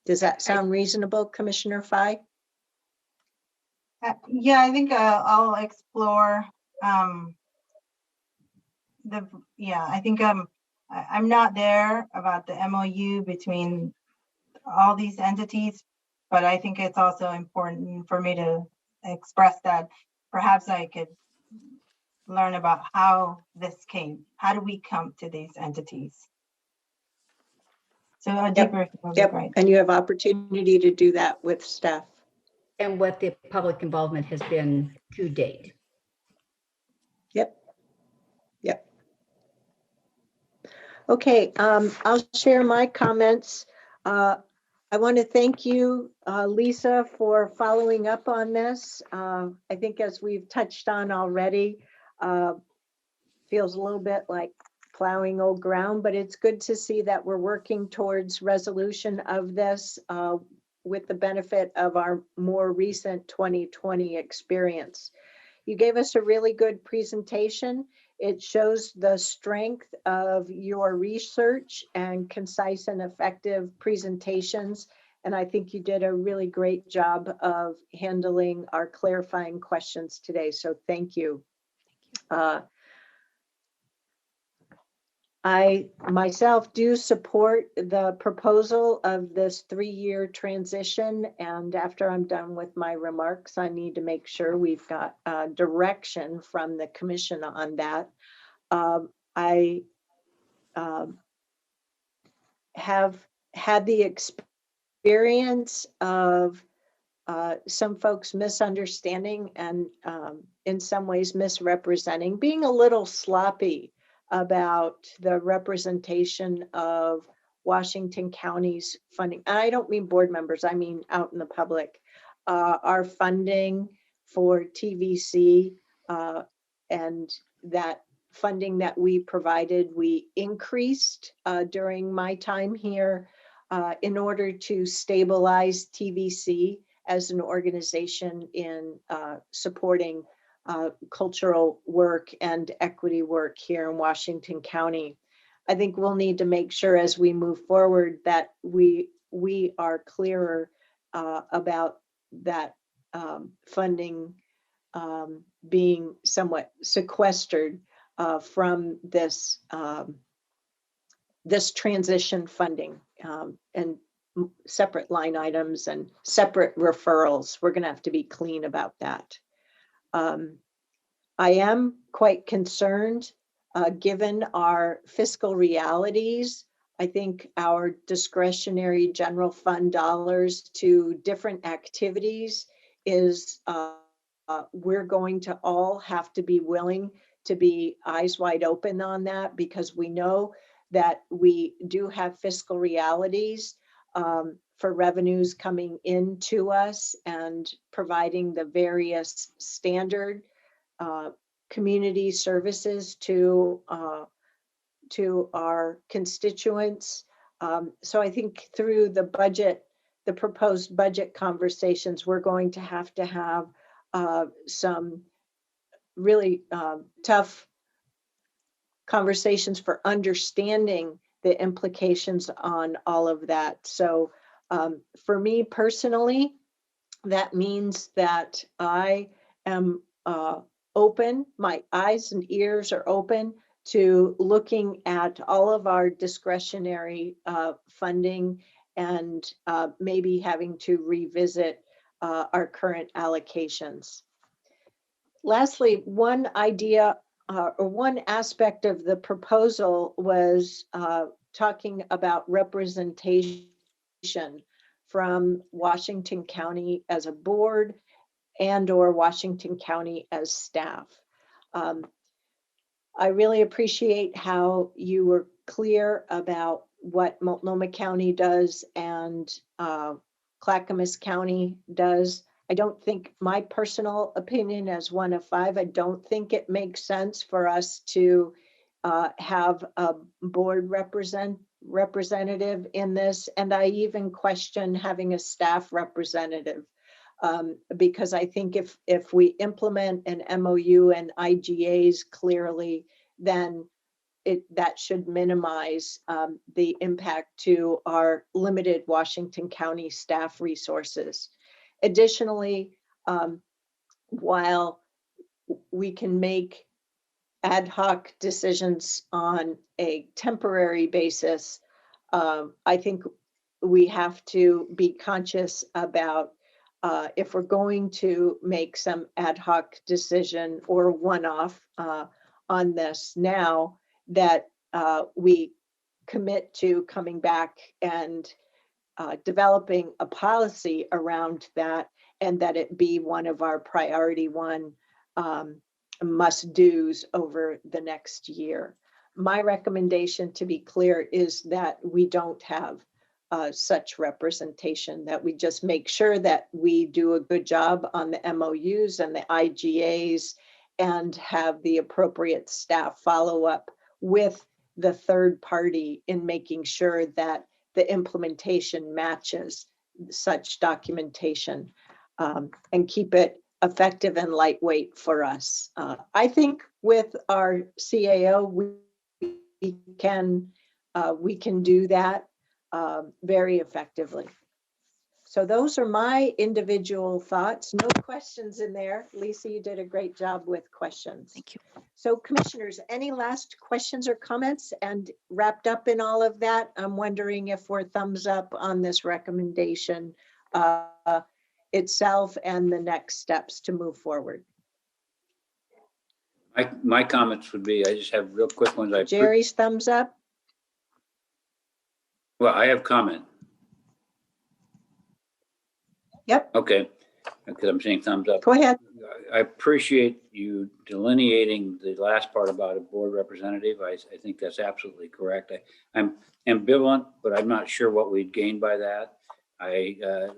Does that sound reasonable, Commissioner Fye? Yeah, I think I'll explore I think I'm not there about the MOU between all these entities, but I think it's also important for me to express that perhaps I could learn about how this came. How do we come to these entities? So a deeper, right. And you have opportunity to do that with staff. And what the public involvement has been to date. Yep. Okay, I'll share my comments. I want to thank you, Lisa, for following up on this. I think as we've touched on already, feels a little bit like plowing old ground, but it's good to see that we're working towards resolution of this with the benefit of our more recent 2020 experience. You gave us a really good presentation. It shows the strength of your research and concise and effective presentations. And I think you did a really great job of handling our clarifying questions today. So thank you. I myself do support the proposal of this 3-year transition. And after I'm done with my remarks, I need to make sure we've got direction from the commission on that. I have had the experience of some folks misunderstanding and in some ways misrepresenting, being a little sloppy about the representation of Washington County's funding. And I don't mean board members, I mean out in the public. Our funding for TVC and that funding that we provided, we increased during my time here in order to stabilize TVC as an organization in supporting cultural work and equity work here in Washington County. I think we'll need to make sure as we move forward that we are clearer about that funding being somewhat sequestered from this this transition funding and separate line items and separate referrals. We're going to have to be clean about that. I am quite concerned, given our fiscal realities, I think our discretionary general fund dollars to different activities is, we're going to all have to be willing to be eyes wide open on that, because we know that we do have fiscal realities for revenues coming into us and providing the various standard community services to our constituents. So I think through the budget, the proposed budget conversations, we're going to have some really tough conversations for understanding the implications on all of that. So for me personally, that means that I am open, my eyes and ears are open to looking at all of our discretionary funding and maybe having to revisit our current allocations. Lastly, one idea or one aspect of the proposal was talking about representation from Washington County as a board and or Washington County as staff. I really appreciate how you were clear about what Multnomah County does and Clackamas County does. I don't think, my personal opinion as one of five, I don't think it makes sense for us to have a board representative in this. And I even question having a staff representative because I think if we implement an MOU and IGAs clearly, then that should minimize the impact to our limited Washington County staff resources. Additionally, while we can make ad hoc decisions on a temporary basis, I think we have to be conscious about if we're going to make some ad hoc decision or one-off on this now, that we commit to coming back and developing a policy around that, and that it be one of our priority one must-dos over the next year. My recommendation, to be clear, is that we don't have such representation, that we just make sure that we do a good job on the MOUs and the IGAs and have the appropriate staff follow up with the third party in making sure that the implementation matches such documentation and keep it effective and lightweight for us. I think with our CAO, we can do that very effectively. So those are my individual thoughts. No questions in there. Lisa, you did a great job with questions. Thank you. So commissioners, any last questions or comments? And wrapped up in all of that, I'm wondering if we're thumbs up on this recommendation itself and the next steps to move forward. My comments would be, I just have real quick ones. Jerry's thumbs up. Well, I have comment. Yep. Okay, because I'm saying thumbs up. Go ahead. I appreciate you delineating the last part about a board representative. I think that's absolutely correct. I'm ambivalent, but I'm not sure what we'd gain by that.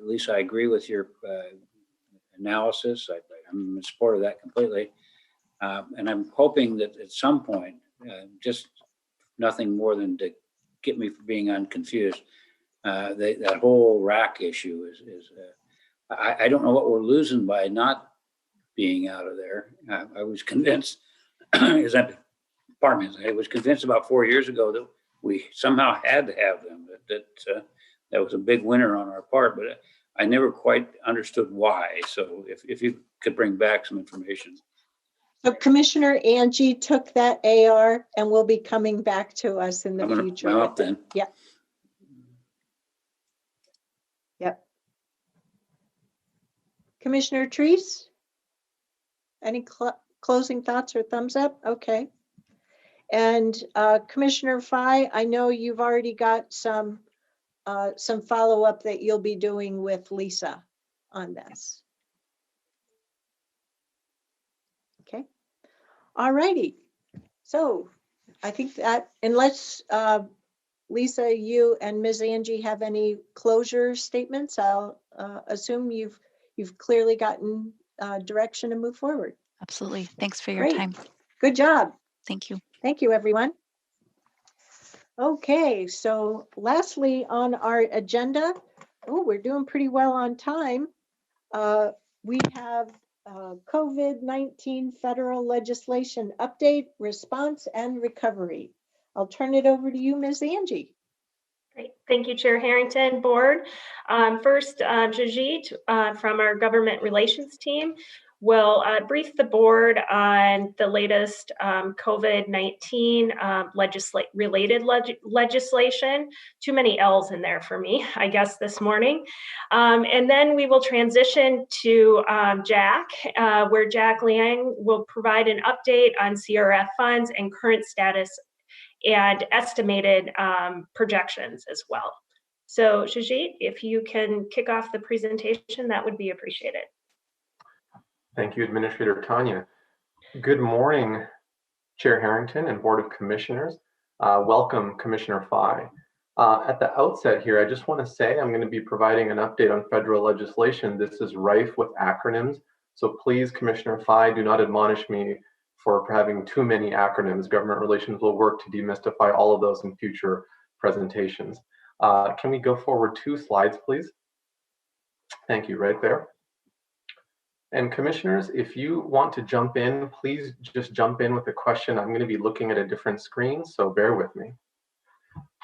Lisa, I agree with your analysis. I'm in support of that completely. And I'm hoping that at some point, just nothing more than to get me from being unconfused, that whole rack issue is I don't know what we're losing by not being out of there. I was convinced, I was convinced about 4 years ago that we somehow had to have them, that was a big winner on our part, but I never quite understood why. So if you could bring back some information. So Commissioner Angie took that AR and will be coming back to us in the future. I'm up then. Yep. Yep. Commissioner Treese, any closing thoughts or thumbs up? Okay. And Commissioner Fye, I know you've already got some follow-up that you'll be doing with Lisa on this. Okay. All righty. So I think that unless Lisa, you and Ms. Angie have any closure statements, I'll assume you've clearly gotten direction to move forward. Absolutely. Thanks for your Great. time. Good job. Thank you. Thank you, everyone. Okay, so lastly on our agenda, oh, we're doing pretty well on time. We have COVID-19 federal legislation update, response, and recovery. I'll turn it over to you, Ms. Angie. Great. Thank you, Chair Harrington, Board. First, Jajit from our Government Relations team will brief the Board on the latest COVID-19 related legislation. Too many L's in there for me, I guess, this morning. And then we will transition to Jack, where Jack Liang will provide an update on CRF funds and current status and estimated projections as well. So Shajit, if you can kick off the presentation, that would be appreciated. Thank you, Administrator Tanya. Good morning, Chair Harrington and Board of Commissioners. Welcome, Commissioner Fye. At the outset here, I just want to say I'm going to be providing an update on federal legislation. This is rife with acronyms, so please, Commissioner Fye, do not admonish me for having too many acronyms. Government Relations will work to demystify all of those in future presentations. Can we go forward 2 slides, please? Thank you, right there. And commissioners, if you want to jump in, please just jump in with a question. I'm going to be looking at a different screen, so bear with me.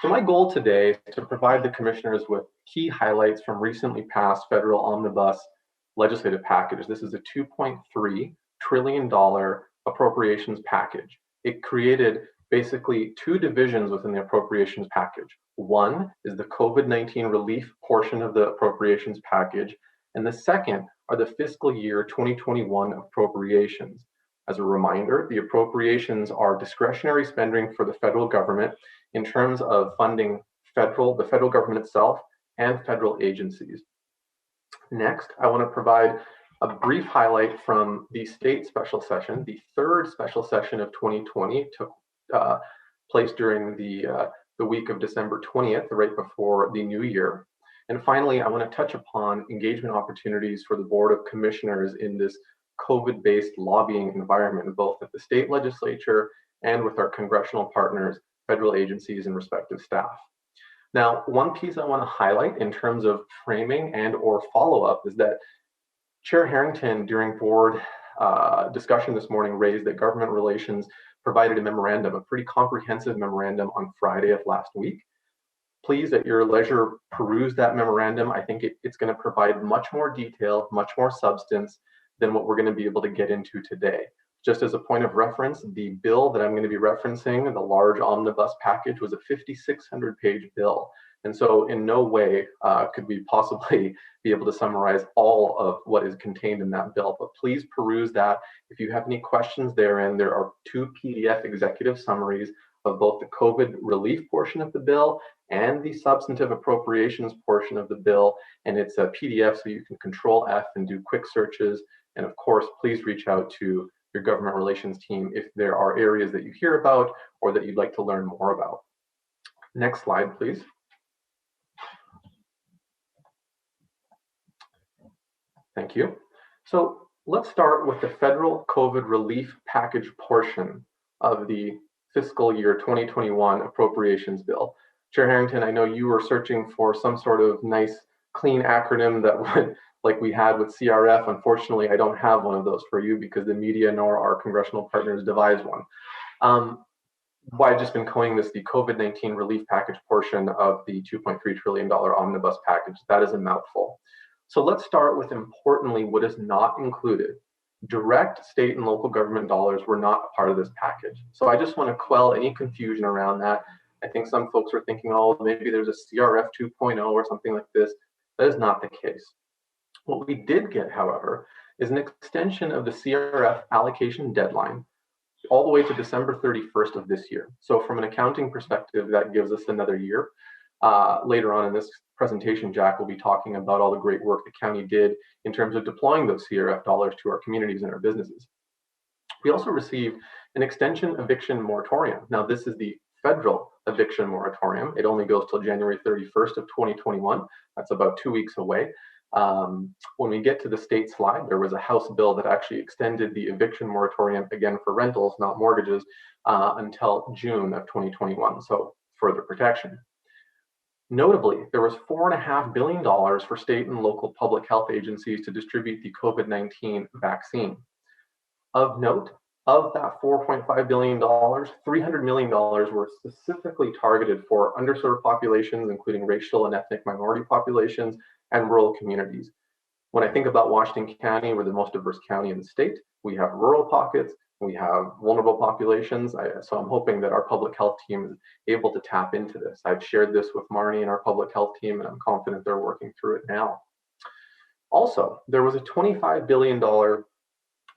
So my goal today is to provide the commissioners with key highlights from recently passed federal omnibus legislative package. This is a $2.3 trillion appropriations package. It created basically 2 divisions within the appropriations package. One is the COVID-19 relief portion of the appropriations package, and the second are the fiscal year 2021 appropriations. As a reminder, the appropriations are discretionary spending for the federal government in terms of funding the federal government itself and federal agencies. Next, I want to provide a brief highlight from the state special session. The 3rd special session of 2020 took place during the week of December 20th, right before the new year. And finally, I want to touch upon engagement opportunities for the Board of Commissioners in this COVID-based lobbying environment, both at the state legislature and with our congressional partners, federal agencies, and respective staff. Now, one piece I want to highlight in terms of framing and or follow-up is that Chair Harrington, during board discussion this morning, raised that Government Relations provided a memorandum, a pretty comprehensive memorandum on Friday of last week. Please, at your leisure, peruse that memorandum. I think it's going to provide much more detail, much more substance than what we're going to be able to get into today. Just as a point of reference, the bill that I'm going to be referencing, the large omnibus package, was a 5,600-page bill. And so in no way could we possibly be able to summarize all of what is contained in that bill, but please peruse that. If you have any questions therein, there are 2 PDF executive summaries of both the COVID relief portion of the bill and the substantive appropriations portion of the bill. And it's a PDF, so you can Control F and do quick searches. And of course, please reach out to your government relations team if there are areas that you hear about or that you'd like to learn more about. Next slide, please. Thank you. So let's start with the federal COVID relief package portion of the fiscal year 2021 appropriations bill. Chair Harrington, I know you were searching for some sort of nice, clean acronym that would, like we had with CRF. Unfortunately, I don't have one of those for you because the media nor our congressional partners devised one. I've just been calling this the COVID-19 relief package portion of the $2.3 trillion omnibus package. That is a mouthful. So let's start with, importantly, what is not included. Direct state and local government dollars were not a part of this package. So I just want to quell any confusion around that. I think some folks are thinking, oh, maybe there's a CRF 2.0 or something like this. That is not the case. What we did get, however, is an extension of the CRF allocation deadline all the way to December 31st of this year. So from an accounting perspective, that gives us another year. Later on in this presentation, Jack will be talking about all the great work the county did in terms of deploying those CRF dollars to our communities and our businesses. We also received an extension eviction moratorium. Now, this is the federal eviction moratorium. It only goes till January 31st of 2021. That's about 2 weeks away. When we get to the state slide, there was a House bill that actually extended the eviction moratorium, again for rentals, not mortgages, until June of 2021, so further protection. Notably, there was $4.5 billion for state and local public health agencies to distribute the COVID-19 vaccine. Of note, of that $4.5 billion, $300 million were specifically targeted for underserved populations, including racial and ethnic minority populations and rural communities. When I think about Washington County, we're the most diverse county in the state. We have rural pockets, we have vulnerable populations. So I'm hoping that our public health team is able to tap into this. I've shared this with Marnie and our public health team, and I'm confident they're working through it now. Also, there was a $25 billion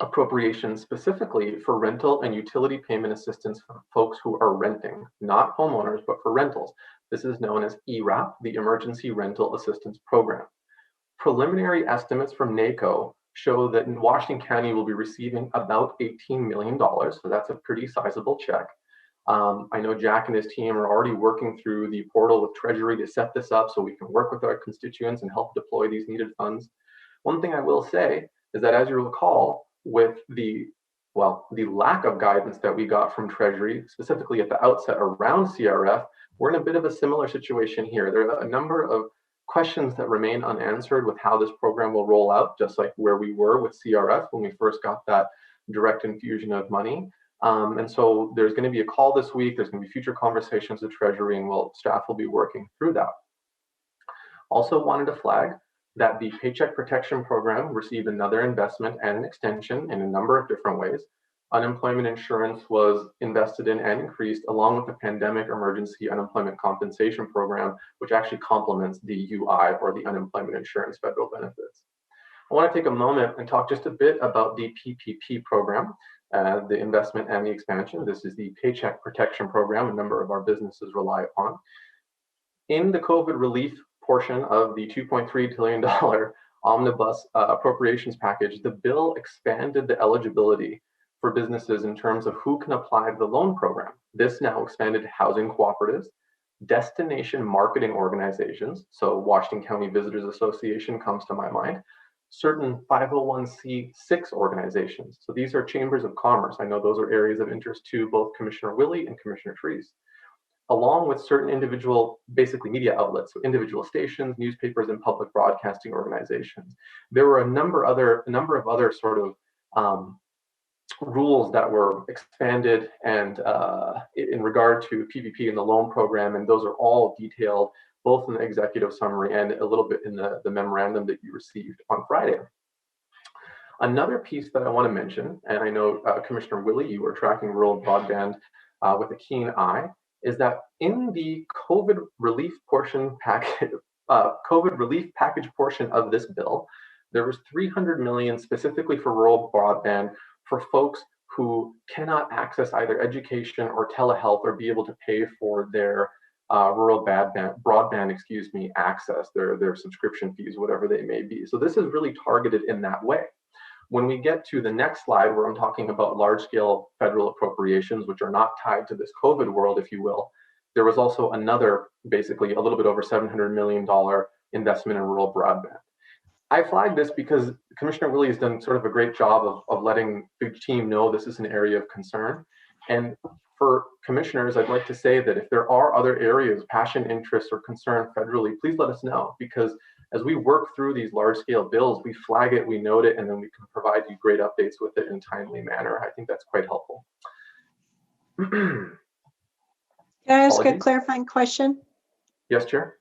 appropriation specifically for rental and utility payment assistance for folks who are renting, not homeowners, but for rentals. This is known as ERAP, the Emergency Rental Assistance Program. Preliminary estimates from NACO show that in Washington County will be receiving about $18 million, so that's a pretty sizable check. I know Jack and his team are already working through the portal with Treasury to set this up so we can work with our constituents and help deploy these needed funds. One thing I will say is that, as you recall, with the lack of guidance that we got from Treasury, specifically at the outset around CRF, we're in a bit of a similar situation here. There are a number of questions that remain unanswered with how this program will roll out, just like where we were with CRF when we first got that direct infusion of money. And so there's going to be a call this week. There's going to be future conversations with Treasury, and staff will be working through that. Also wanted to flag that the Paycheck Protection Program received another investment and an extension in a number of different ways. Unemployment insurance was invested in and increased, along with the Pandemic Emergency Unemployment Compensation Program, which actually complements the UI, or the Unemployment Insurance Federal Benefits. I want to take a moment and talk just a bit about the PPP program, the investment and the expansion. This is the Paycheck Protection Program a number of our businesses rely upon. In the COVID relief portion of the $2.3 trillion omnibus appropriations package, the bill expanded the eligibility for businesses in terms of who can apply to the loan program. This now expanded to housing cooperatives, destination marketing organizations, so Washington County Visitors Association comes to my mind, certain 501c6 organizations. So these are chambers of commerce. I know those are areas of interest to both Commissioner Willie and Commissioner Trees, along with certain individual, basically media outlets, so individual stations, newspapers, and public broadcasting organizations. There were a number of other sort of rules that were expanded and in regard to PPP and the loan program, and those are all detailed both in the executive summary and a little bit in the memorandum that you received on Friday. Another piece that I want to mention, and I know Commissioner Willie, you were tracking rural broadband with a keen eye, is that in the COVID relief package portion of this bill, there was $300 million specifically for rural broadband for folks who cannot access either education or telehealth or be able to pay for their rural broadband access, their subscription fees, whatever they may be. So this is really targeted in that way. When we get to the next slide, where I'm talking about large-scale federal appropriations, which are not tied to this COVID world, if you will, there was also another, basically a little bit over $700 million investment in rural broadband. I flagged this because Commissioner Willie has done sort of a great job of letting the team know this is an area of concern. And for commissioners, I'd like to say that if there are other areas, passion, interest, or concern federally, please let us know, because as we work through these large-scale bills, we flag it, we note it, and then we can provide you great updates with it in a timely manner. I think that's quite helpful. Can I ask a clarifying question? Yes, Chair.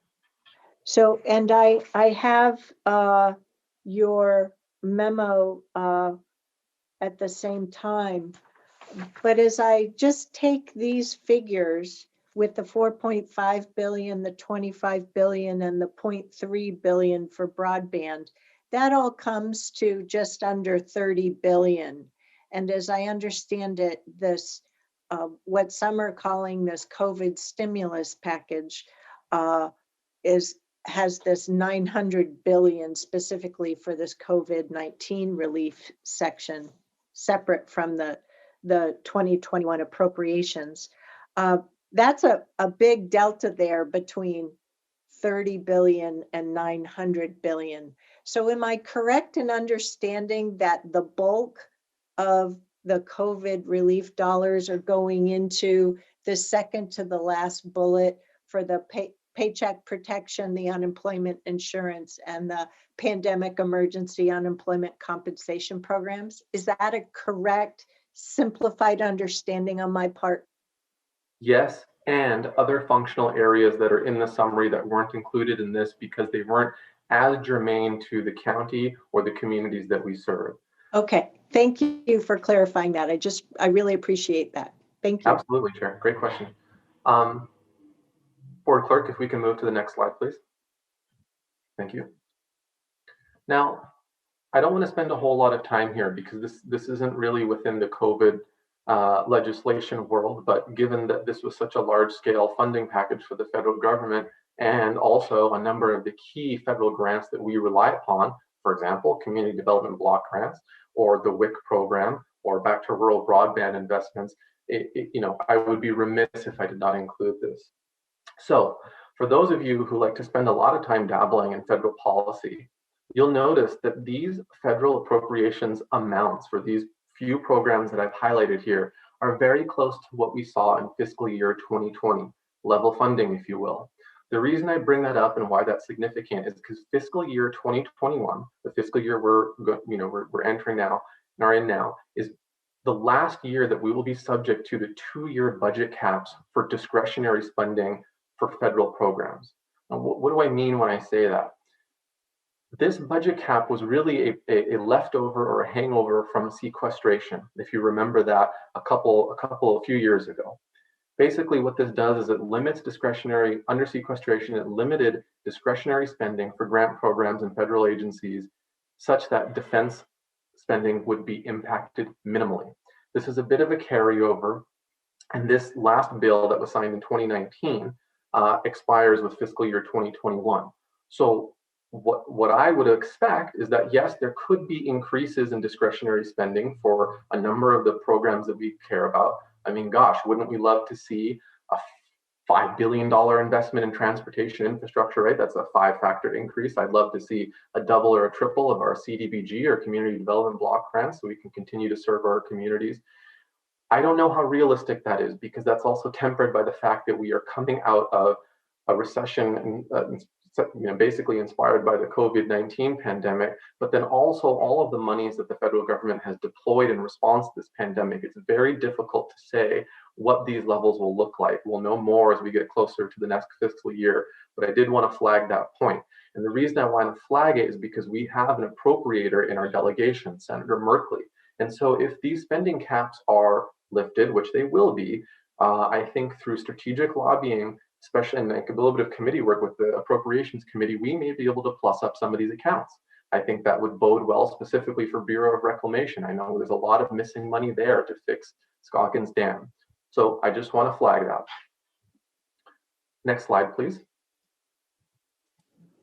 So, and I have your memo at the same time, but as I just take these figures with the 4.5 billion, the 25 billion, and the 0.3 billion for broadband, that all comes to just under 30 billion. And as I understand it, this, what some are calling this COVID stimulus package has this 900 billion specifically for this COVID-19 relief section, separate from the 2021 appropriations. That's a big delta there between 30 billion and 900 billion. So am I correct in understanding that the bulk of the COVID relief dollars are going into the second to the last bullet for the paycheck protection, the unemployment insurance, and the pandemic emergency unemployment compensation programs? Is that a correct, simplified understanding on my part? Yes, and other functional areas that are in the summary that weren't included in this because they weren't as germane to the county or the communities that we serve. Okay, thank you for clarifying that. I really appreciate that. Thank you. Absolutely, Chair. Great question. Board Clerk, if we can move to the next slide, please. Thank you. Now, I don't want to spend a whole lot of time here because this isn't really within the COVID legislation world, but given that this was such a large-scale funding package for the federal government and also a number of the key federal grants that we rely upon, for example, community development block grants or the WIC program or back to rural broadband investments, I would be remiss if I did not include this. So for those of you who like to spend a lot of time dabbling in federal policy, you'll notice that these federal appropriations amounts for these few programs that I've highlighted here are very close to what we saw in fiscal year 2020, level funding, if you will. The reason I bring that up and why that's significant is because fiscal year 2021, the fiscal year we're entering now and are in now, is the last year that we will be subject to the 2-year budget caps for discretionary spending for federal programs. Now, what do I mean when I say that? This budget cap was really a leftover or a hangover from sequestration, if you remember that a few years ago. Basically, what this does is it limits discretionary, under sequestration, it limited discretionary spending for grant programs and federal agencies such that defense spending would be impacted minimally. This is a bit of a carryover, and this last bill that was signed in 2019 expires with fiscal year 2021. So what I would expect is that, yes, there could be increases in discretionary spending for a number of the programs that we care about. I mean, gosh, wouldn't we love to see a $5 billion investment in transportation infrastructure, right? That's a 5-factor increase. I'd love to see a double or a triple of our CDBG or community development block grants so we can continue to serve our communities. I don't know how realistic that is because that's also tempered by the fact that we are coming out of a recession and basically inspired by the COVID-19 pandemic, but then also all of the monies that the federal government has deployed in response to this pandemic. It's very difficult to say what these levels will look like. We'll know more as we get closer to the next fiscal year, but I did want to flag that point. And the reason I want to flag it is because we have an appropriator in our delegation, Senator Merkley. And so if these spending caps are lifted, which they will be, I think through strategic lobbying, especially in like a little bit of committee work with the Appropriations Committee, we may be able to plus up some of these accounts. I think that would bode well specifically for Bureau of Reclamation. I know there's a lot of missing money there to fix Scoggins Dam. So I just want to flag that. Next slide, please.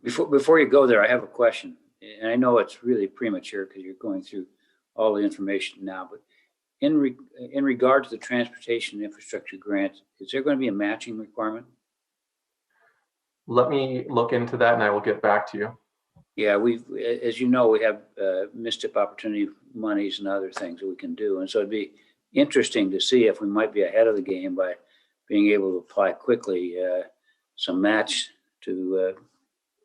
Before you go there, I have a question. And I know it's really premature because you're going through all the information now, but in regard to the transportation infrastructure grant, is there going to be a matching requirement? Let me look into that and I will get back to you. Yeah, as you know, we have missed opportunity monies and other things that we can do. And so it'd be interesting to see if we might be ahead of the game by being able to apply quickly some match to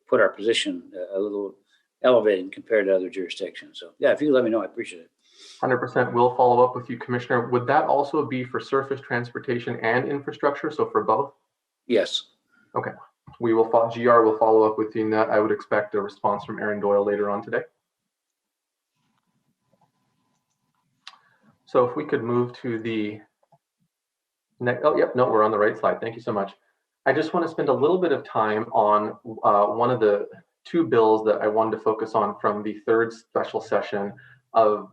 put our position a little elevated compared to other jurisdictions. So yeah, if you let me know, I appreciate it. 100% will follow up with you, Commissioner. Would that also be for surface transportation and infrastructure? So for both? Yes. Okay. We will GR will follow up with you in that. I would expect a response from Aaron Doyle later on today. So if we could move to the next, oh, yep, no, we're on the right slide. Thank you so much. I just want to spend a little bit of time on one of the 2 bills that I wanted to focus on from the 3rd special session of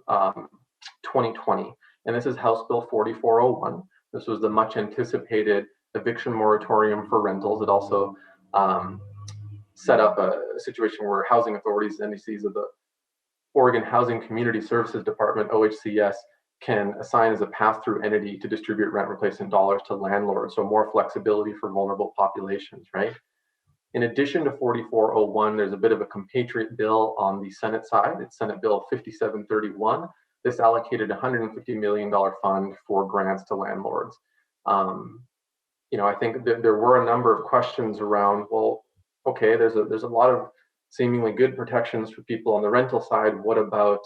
2020. And this is House Bill 4401. This was the much anticipated eviction moratorium for rentals. It also set up a situation where housing authorities, NDCs of the Oregon Housing Community Services Department, OHCS, can assign as a pass-through entity to distribute rent replacement dollars to landlords, so more flexibility for vulnerable populations, right? In addition to 4401, there's a bit of a compatriot bill on the Senate side. It's Senate Bill 5731. This allocated $150 million fund for grants to landlords. I think that there were a number of questions around, well, okay, there's a lot of seemingly good protections for people on the rental side. What about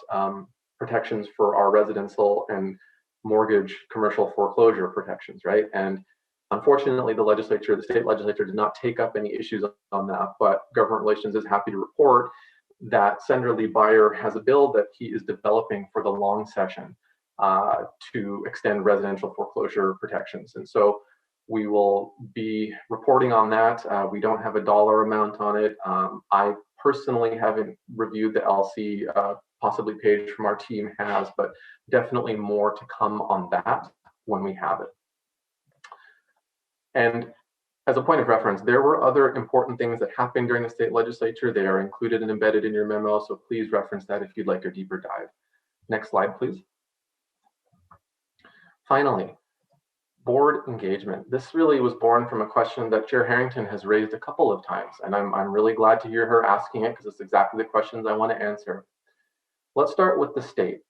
protections for our residential and mortgage commercial foreclosure protections, right? And unfortunately, the state legislature did not take up any issues on that, but government relations is happy to report that Senator Lee Byer has a bill that he is developing for the long session to extend residential foreclosure protections. And so we will be reporting on that. We don't have a dollar amount on it. I personally haven't reviewed the LC, possibly Paige from our team has, but definitely more to come on that when we have it. And as a point of reference, there were other important things that happened during the state legislature. They are included and embedded in your memo, so please reference that if you'd like a deeper dive. Next slide, please. Finally, board engagement. This really was born from a question that Chair Harrington has raised a couple of times, and I'm really glad to hear her asking it because it's exactly the questions I want to answer. Let's start with the state.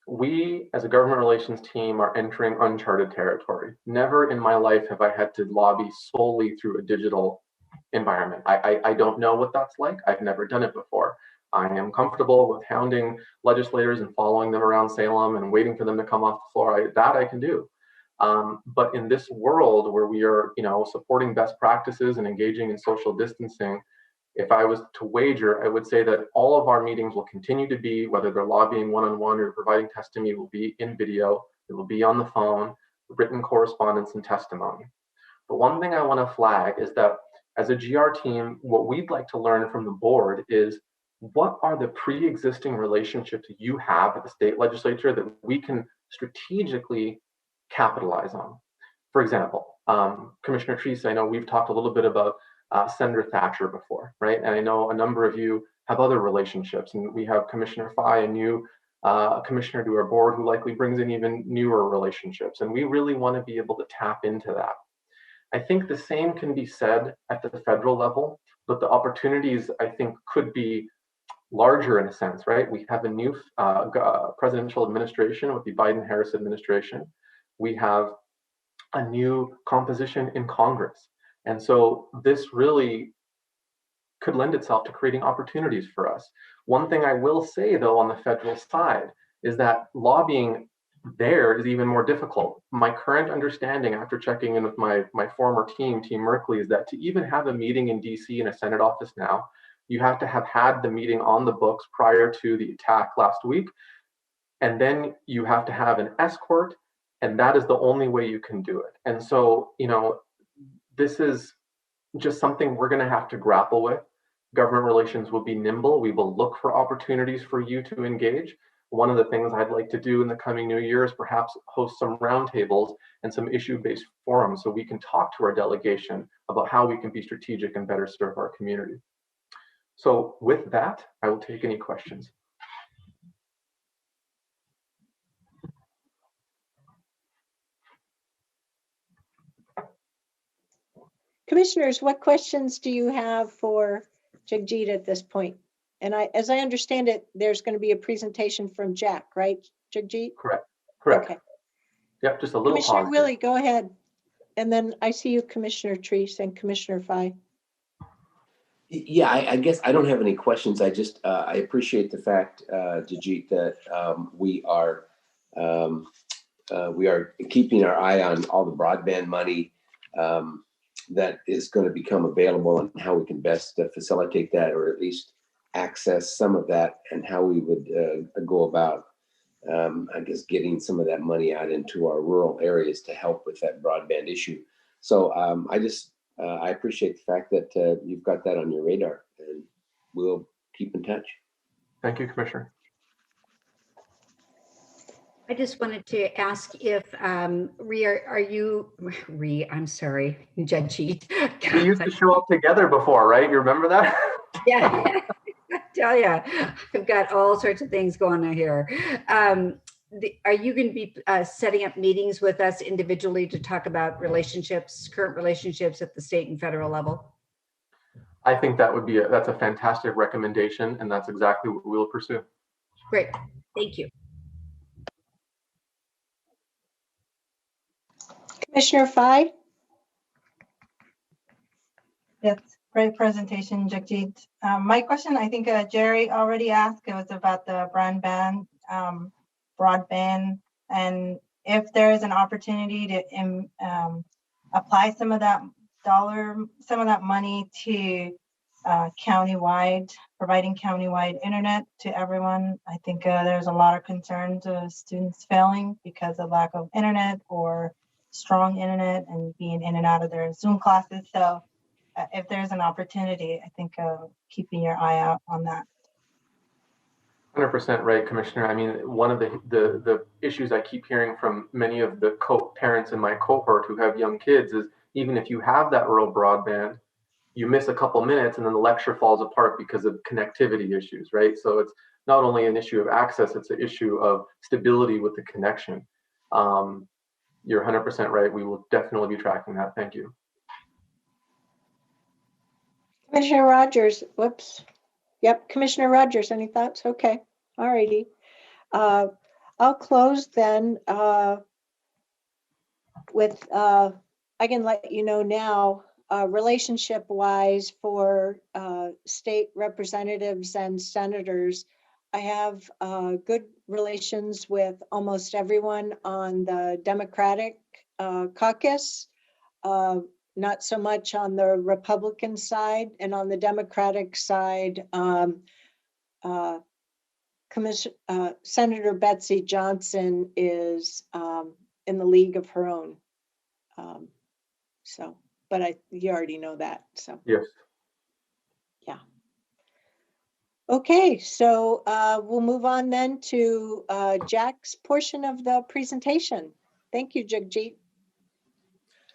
We, as a government relations team, are entering uncharted territory. Never in my life have I had to lobby solely through a digital environment. I don't know what that's like. I've never done it before. I am comfortable with hounding legislators and following them around Salem and waiting for them to come off the floor. That I can do. But in this world where we are, supporting best practices and engaging in social distancing, if I was to wager, I would say that all of our meetings will continue to be, whether they're lobbying one-on-one or providing testimony, will be in video, it will be on the phone, written correspondence and testimony. But one thing I want to flag is that as a GR team, what we'd like to learn from the board is what are the pre-existing relationships you have at the state legislature that we can strategically capitalize on. For example, Commissioner Treese, I know we've talked a little bit about Senator Thatcher before, right? And I know a number of you have other relationships, and we have Commissioner Fye, a new commissioner to our board who likely brings in even newer relationships. And we really want to be able to tap into that. I think the same can be said at the federal level, but the opportunities I think could be larger in a sense, right? We have a new presidential administration with the Biden-Harris administration. We have a new composition in Congress. And so this really could lend itself to creating opportunities for us. One thing I will say, though, on the federal side is that lobbying there is even more difficult. My current understanding after checking in with my former team, Team Merkley, is that to even have a meeting in DC in a Senate office now, you have to have had the meeting on the books prior to the attack last week. And then you have to have an escort, and that is the only way you can do it. And so, this is just something we're going to have to grapple with. Government relations will be nimble. We will look for opportunities for you to engage. One of the things I'd like to do in the coming new year is perhaps host some roundtables and some issue-based forums so we can talk to our delegation about how we can be strategic and better serve our community. So with that, I will take any questions. Commissioners, what questions do you have for Jagjit at this point? And as I understand it, there's going to be a presentation from Jack, right, Jagjit? Correct. Okay. Yep, just a little Commissioner pause Willie, go ahead. And then I see you, Commissioner Treese and Commissioner Fye. Yeah, I guess I don't have any questions. I just I appreciate the fact, Jagjit, that we are keeping our eye on all the broadband money that is going to become available and how we can best facilitate that, or at least access some of that, and how we would go about, I guess, getting some of that money out into our rural areas to help with that broadband issue. So I appreciate the fact that you've got that on your radar, and we'll keep in touch. Thank you, Commissioner. I just wanted to ask if I'm sorry, Judge. We used to show up together before, right? You remember that? Yeah, I tell you, I've got all sorts of things going on here. Are you going to be setting up meetings with us individually to talk about relationships, current relationships at the state and federal level? I think that's a fantastic recommendation, and that's exactly what we'll pursue. Great, thank you. Commissioner Fye? Yes, great presentation, Jagjit. My question, I think Jerry already asked, it was about the broadband, and if there is an opportunity to apply some of that money to providing countywide internet to everyone. I think there's a lot of concerns of students failing because of lack of internet or strong internet and being in and out of their Zoom classes. So if there's an opportunity, I think keeping your eye out on that. 100% right, Commissioner. I mean, one of the issues I keep hearing from many of the parents in my cohort who have young kids is even if you have that rural broadband, you miss a couple minutes and then the lecture falls apart because of connectivity issues, right? So it's not only an issue of access, it's an issue of stability with the connection. You're 100% right. We will definitely be tracking that. Thank you. Commissioner Rogers, whoops. Yep, Commissioner Rogers, any thoughts? Okay, all righty. I'll close then with, I can let you know now, relationship-wise for state representatives and senators, I have good relations with almost everyone on the Democratic caucus, not so much on the Republican side, and on the Democratic side, Senator Betsy Johnson is in the league of her own. But you already know that, so. Yes. Yeah. Okay, so we'll move on then to Jack's portion of the presentation. Thank you, Jagjit.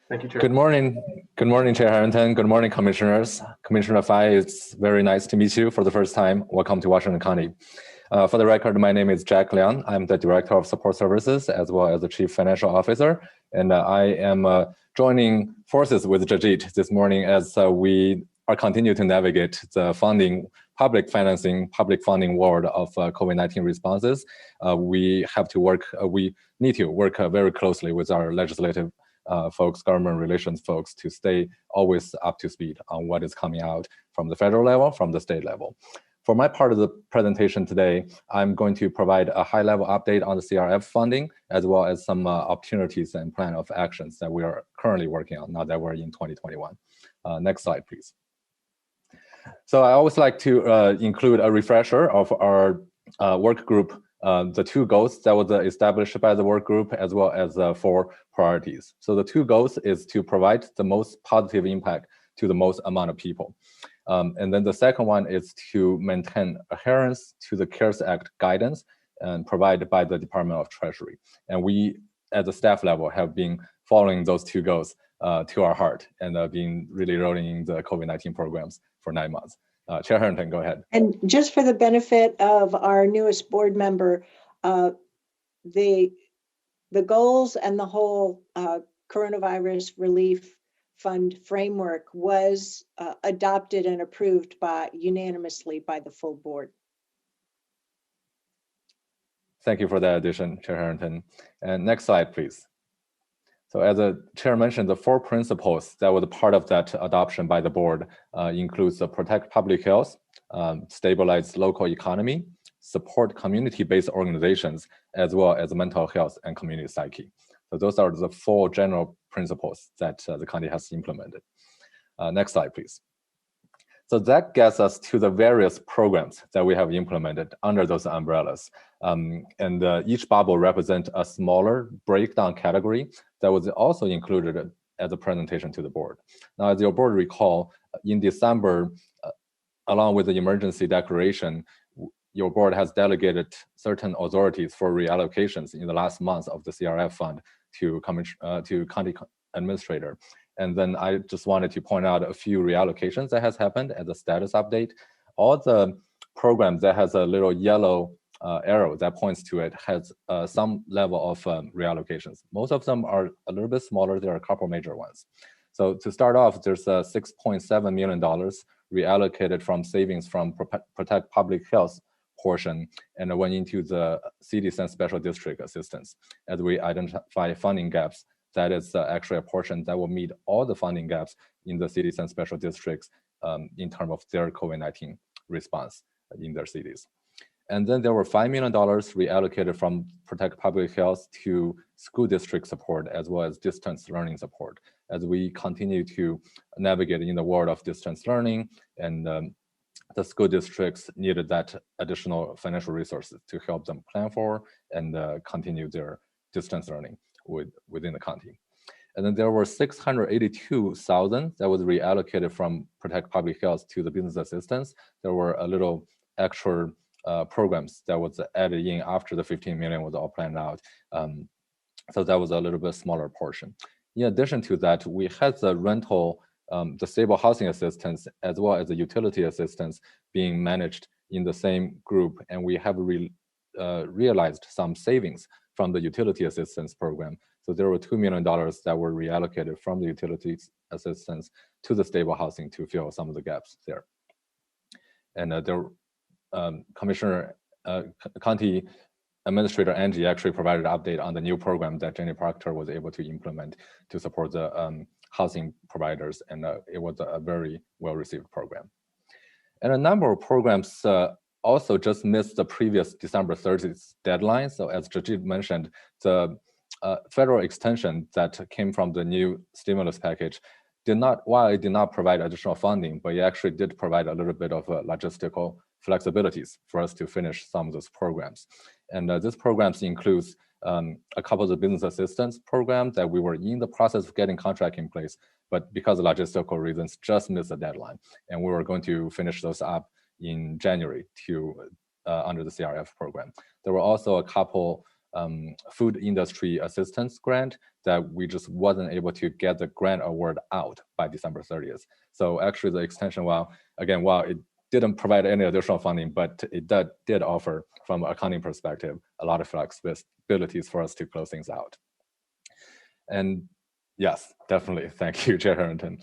Thank you, Chair. Good morning. Good morning, Chair Harrington. Good morning, Commissioners. Commissioner Fye, it's very nice to meet you for the first time. Welcome to Washington County. For the record, my name is Jack Liang. I'm the Director of Support Services as well as the Chief Financial Officer. And I am joining forces with Jagjit this morning as we are continuing to navigate the public funding world of COVID-19 responses. We need to work very closely with our legislative folks, government relations folks, to stay always up to speed on what is coming out from the federal level, from the state level. For my part of the presentation today, I'm going to provide a high-level update on the CRF funding, as well as some opportunities and plan of actions that we are currently working on now that we're in 2021. Next slide, please. So I always like to include a refresher of our work group, the two goals that was established by the work group, as well as 4 priorities. So the 2 goals is to provide the most positive impact to the most amount of people. And then the second one is to maintain adherence to the CARES Act guidance and provided by the Department of Treasury. And we, at the staff level, have been following those 2 goals to our heart and been really rolling in the COVID-19 programs for 9 months. Chair Harrington, go ahead. And just for the benefit of our newest board member, the goals and the whole coronavirus relief fund framework was adopted and approved unanimously by the full board. Thank you for that addition, Chair Harrington. And next slide, please. So as the chair mentioned, the 4 principles that were part of that adoption by the board includes protect public health, stabilize local economy, support community-based organizations, as well as mental health and community psyche. So those are the 4 general principles that the county has implemented. Next slide, please. So that gets us to the various programs that we have implemented under those umbrellas. Each bubble represents a smaller breakdown category that was also included as a presentation to the board. Now, as your board recall, in December, along with the emergency declaration, your board has delegated certain authorities for reallocations in the last month of the CRF fund to county administrator. And then I just wanted to point out a few reallocations that has happened as a status update. All the programs that has a little yellow arrow that points to it has some level of reallocations. Most of them are a little bit smaller. There are a couple major ones. So to start off, there's a $6.7 million reallocated from savings from Protect Public Health portion and went into the cities and special district assistance as we identify funding gaps. That is actually a portion that will meet all the funding gaps in the cities and special districts in terms of their COVID-19 response in their cities. And then there were $5 million reallocated from Protect Public Health to school district support as well as distance learning support as we continue to navigate in the world of distance learning, and the school districts needed that additional financial resources to help them plan for and continue their distance learning within the county. And then there were $682,000 that was reallocated from Protect Public Health to the business assistance. There were a little extra programs that was added in after the 15 million was all planned out. So that was a little bit smaller portion. In addition to that, we had the rental, the stable housing assistance, as well as the utility assistance being managed in the same group. And we have realized some savings from the utility assistance program. So there were $2 million that were reallocated from the utility assistance to the stable housing to fill some of the gaps there. And County Administrator Angie actually provided an update on the new program that Jenny Proctor was able to implement to support the housing providers, and it was a very well-received program. And a number of programs also just missed the previous December 30th deadline. So as Jajid mentioned, the federal extension that came from the new stimulus package while it did not provide additional funding, but it actually did provide a little bit of logistical flexibilities for us to finish some of those programs. And these programs includes a couple of the business assistance programs that we were in the process of getting contract in place, but because of logistical reasons, just missed the deadline. And we were going to finish those up in January under the CRF program. There were also a couple food industry assistance grant that we just wasn't able to get the grant award out by December 30th. So actually the extension, while it didn't provide any additional funding, but it did offer, from an accounting perspective, a lot of flexibilities for us to close things out. And yes, definitely. Thank you, Chair Harrington.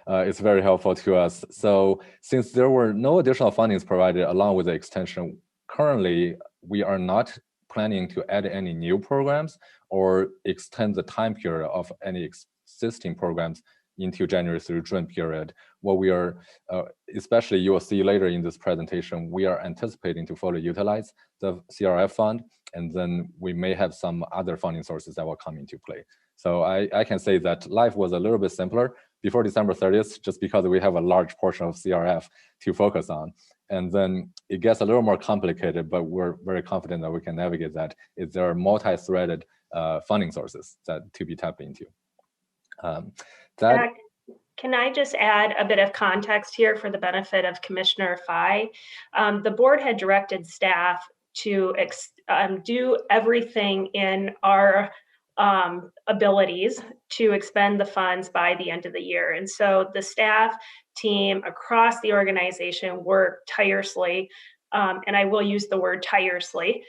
It's very helpful to us. So since there were no additional fundings provided along with the extension, currently we are not planning to add any new programs or extend the time period of any existing programs into January through June period. What we are, especially you will see later in this presentation, we are anticipating to fully utilize the CRF fund, and then we may have some other funding sources that will come into play. So I can say that life was a little bit simpler before December 30th, just because we have a large portion of CRF to focus on. And then it gets a little more complicated, but we're very confident that we can navigate that if there are multi-threaded funding sources to be tapped into. Can I just add a bit of context here for the benefit of Commissioner Fye? The board had directed staff to do everything in our abilities to expend the funds by the end of the year. And so the staff team across the organization worked tirelessly, and I will use the word tirelessly,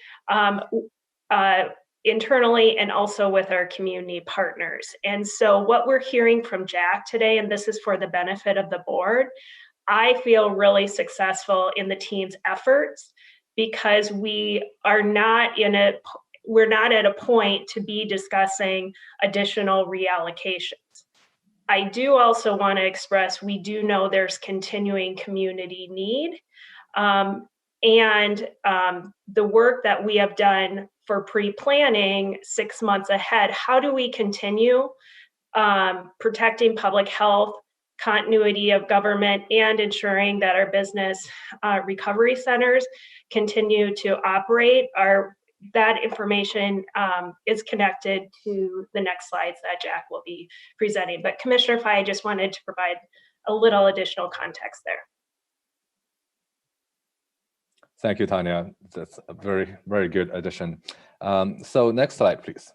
internally and also with our community partners. And so what we're hearing from Jack today, and this is for the benefit of the board, I feel really successful in the team's efforts because we're not at a point to be discussing additional reallocations. I do also want to express, we do know there's continuing community need. And the work that we have done for pre-planning 6 months ahead, how do we continue protecting public health, continuity of government, and ensuring that our business recovery centers continue to operate? That information is connected to the next slides that Jack will be presenting. But Commissioner Fye, I just wanted to provide a little additional context there. Thank you, Tanya. That's a very, very good addition. So next slide, please.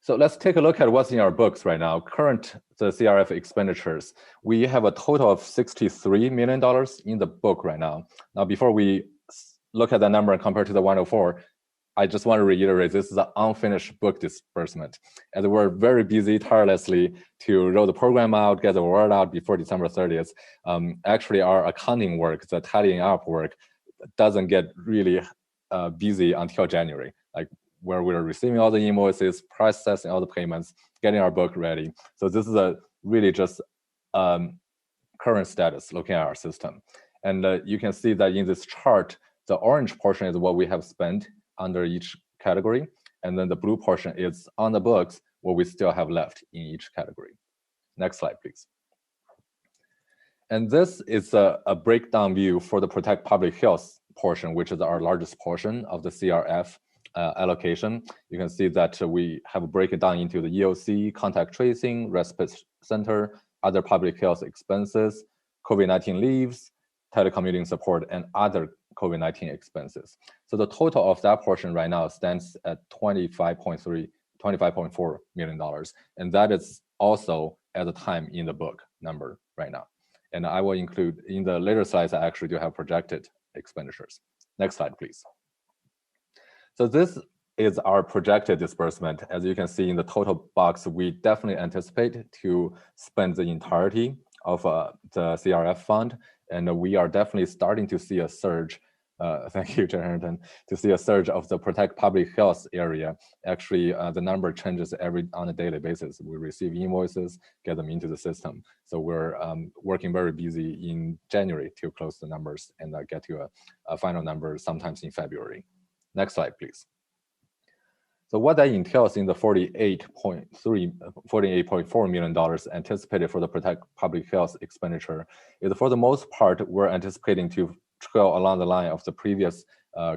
So let's take a look at what's in our books right now. The CRF expenditures. We have a total of $63 million in the book right now. Now, before we look at that number and compare to the 104, I just want to reiterate, this is an unfinished book disbursement. And we're very busy tirelessly to roll the program out, get the word out before December 30th. Actually, our accounting work, the tallying up work, doesn't get really busy until January, like where we're receiving all the invoices, processing all the payments, getting our book ready. So this is a really just current status looking at our system. And you can see that in this chart, the orange portion is what we have spent under each category. And then the blue portion is on the books what we still have left in each category. Next slide, please. And this is a breakdown view for the Protect Public Health portion, which is our largest portion of the CRF allocation. You can see that we have broken down into the EOC, contact tracing, respite center, other public health expenses, COVID-19 leaves, telecommuting support, and other COVID-19 expenses. So the total of that portion right now stands at $25.4 million. And that is also at the time in the book number right now. And I will include in the later slides, I actually do have projected expenditures. Next slide, please. So this is our projected disbursement. As you can see in the total box, we definitely anticipate to spend the entirety of the CRF fund. And we are definitely starting to see a surge. Thank you, Chair Harrington, to see a surge of the Protect Public Health area. Actually, the number changes on a daily basis. We receive invoices, get them into the system. So we're working very busy in January to close the numbers and get to a final number sometimes in February. Next slide, please. So what that entails in the $48.4 million anticipated for the Protect Public Health expenditure is, for the most part, we're anticipating to trail along the line of the previous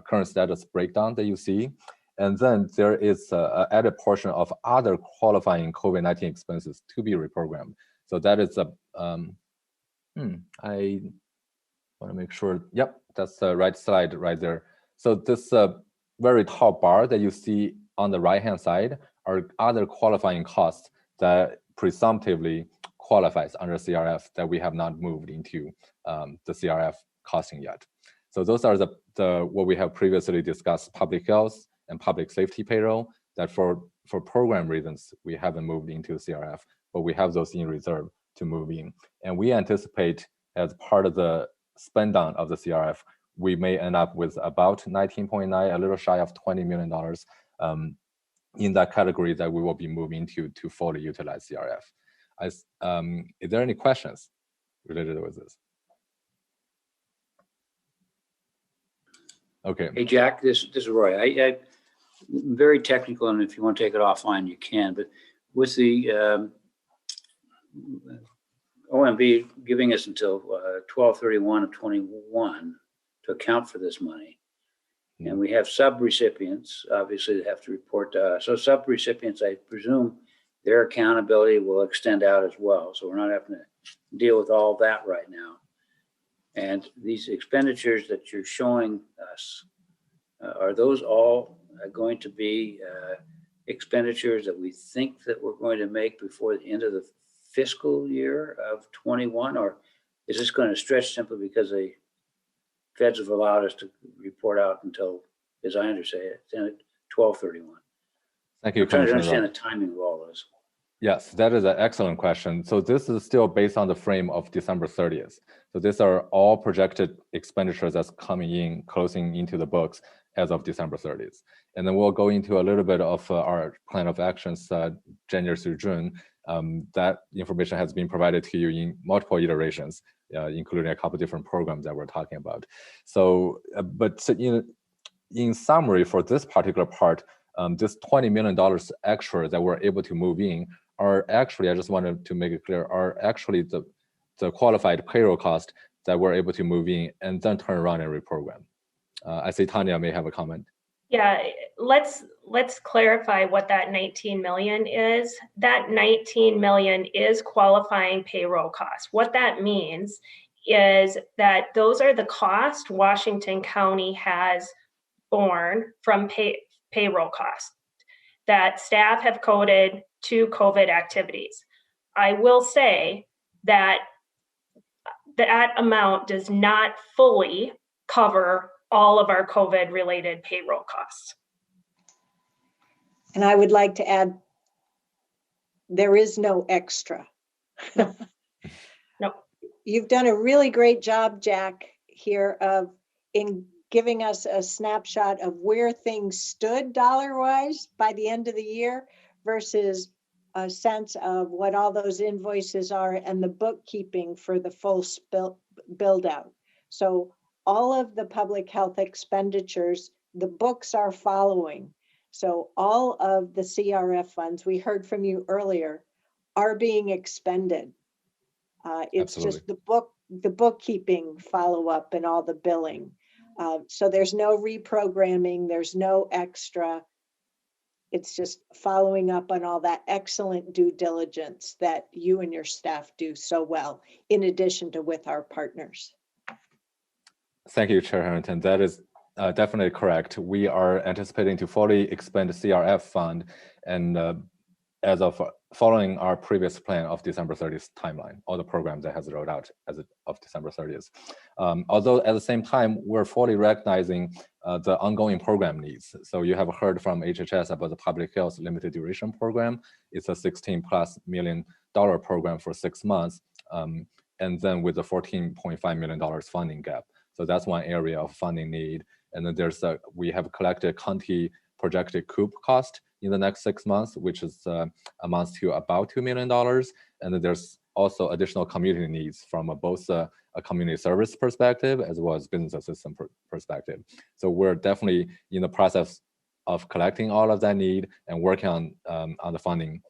current status breakdown that you see. And then there is an added portion of other qualifying COVID-19 expenses to be reprogrammed. So that is I want to make sure, yep, that's the right slide right there. So this very top bar that you see on the right-hand side are other qualifying costs that presumptively qualifies under CRF that we have not moved into the CRF costing yet. So those are the what we have previously discussed, public health and public safety payroll, that for program reasons, we haven't moved into CRF, but we have those in reserve to move in. And we anticipate as part of the spend down of the CRF, we may end up with about 19.9, a little shy of $20 million in that category that we will be moving to fully utilize CRF. Is there any questions related with this? Okay. Hey, Jack, this is Roy. I'm very technical, and if you want to take it offline, you can. But with the OMB giving us until 12/31 of 21 to account for this money, and we have sub-recipients, obviously, that have to report to us. So sub-recipients, I presume their accountability will extend out as well. So we're not having to deal with all that right now. And these expenditures that you're showing us, are those all going to be expenditures that we think that we're going to make before the end of the fiscal year of 21? Or is this going to stretch simply because the feds have allowed us to report out until, as I understand it, 12/31? Thank you, I'm trying to Commissioner understand Roy. the timing of all this. Yes, that is an excellent question. So this is still based on the frame of December 30th. So these are all projected expenditures that's coming in, closing into the books as of December 30th. And then we'll go into a little bit of our plan of actions January through June. That information has been provided to you in multiple iterations, including a couple different programs that we're talking about. So, in summary, for this particular part, this $20 million extra that we're able to move in are actually, I just wanted to make it clear, are actually the qualified payroll cost that we're able to move in and then turn around and reprogram. I see Tanya may have a comment. Yeah, let's clarify what that 19 million is. That 19 million is qualifying payroll costs. What that means is that those are the costs Washington County has borne from payroll costs that staff have coded to COVID activities. I will say that that amount does not fully cover all of our COVID related payroll costs. And I would like to add, there is no extra. No. You've done a really great job, Jack, here in giving us a snapshot of where things stood dollar-wise by the end of the year versus a sense of what all those invoices are and the bookkeeping for the full build out. So all of the public health expenditures, the books are following. So all of the CRF funds, we heard from you earlier, are being expended. It's Absolutely. just the bookkeeping follow-up and all the billing. So there's no reprogramming, there's no extra. It's just following up on all that excellent due diligence that you and your staff do so well, in addition to with our partners. Thank you, Chair Harrington. That is definitely correct. We are anticipating to fully expend the CRF fund, and as of following our previous plan of December 30th timeline, all the programs that has rolled out as of December 30th. Although at the same time, we're fully recognizing the ongoing program needs. So you have heard from HHS about the public health limited duration program. It's a $16+ million program for 6 months. And then with the $14.5 million funding gap. So that's one area of funding need. And then we have collected county projected COOP cost in the next 6 months, which is amounts to about $2 million. And then there's also additional community needs from both a community service perspective as well as business assistance perspective. So we're definitely in the process of collecting all of that need and working on the funding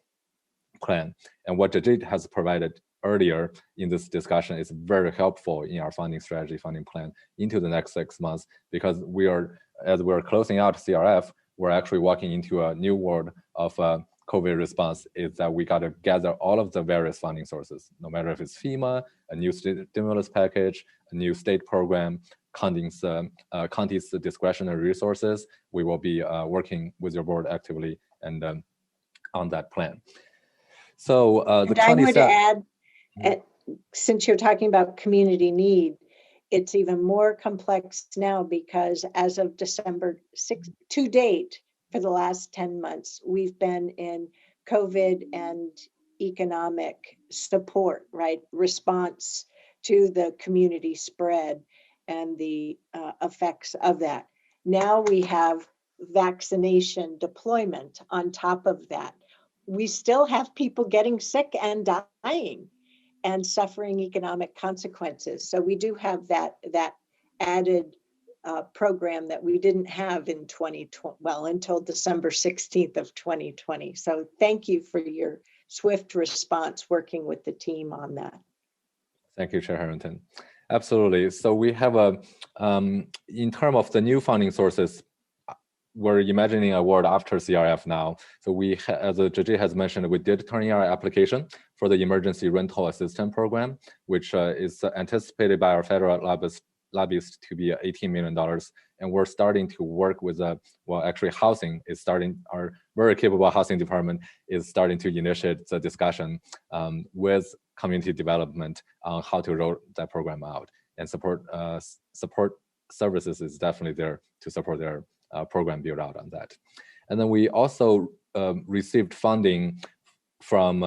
plan. And what Jajit has provided earlier in this discussion is very helpful in our funding strategy, funding plan into the next 6 months, because as we're closing out CRF, we're actually walking into a new world of COVID response, is that we got to gather all of the various funding sources, no matter if it's FEMA, a new stimulus package, a new state program, county's discretionary resources. We will be working with your board actively and on that plan. So the I county would add, since you're talking about community need, it's even more complex now because as of December 6th to date, for the last 10 months, we've been in COVID and economic support, right? Response to the community spread and the effects of that. Now we have vaccination deployment on top of that. We still have people getting sick and dying and suffering economic consequences. So we do have that added program that we didn't have in 2020, well, until December 16th of 2020. So thank you for your swift response working with the team on that. Thank you, Chair Harrington. Absolutely. So we have in terms of the new funding sources, we're imagining a world after CRF now. So we, as Jajit has mentioned, we did turn in our application for the Emergency Rental Assistance Program, which is anticipated by our federal lobbyists to be $18 million. And we're starting to work with, actually housing is starting, our very capable housing department is starting to initiate the discussion with community development on how to roll that program out. And support services is definitely there to support their program build out on that. And then we also received funding from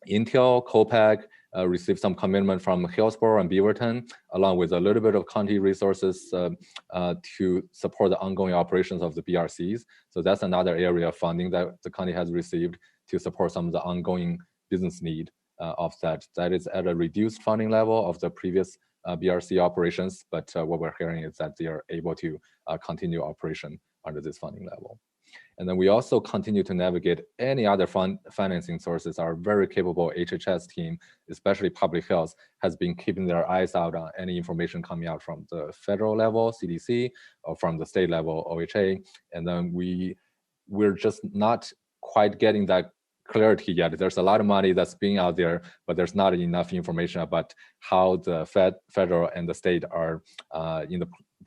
Intel, COPAC, received some commitment from Hillsborough and Beaverton, along with a little bit of county resources to support the ongoing operations of the BRCs. So that's another area of funding that the county has received to support some of the ongoing business need of that. That is at a reduced funding level of the previous BRC operations, but what we're hearing is that they are able to continue operation under this funding level. And then we also continue to navigate any other financing sources. Our very capable HHS team, especially public health, has been keeping their eyes out on any information coming out from the federal level, CDC, or from the state level, OHA. And then we're just not quite getting that clarity yet. There's a lot of money that's being out there, but there's not enough information about how the federal and the state are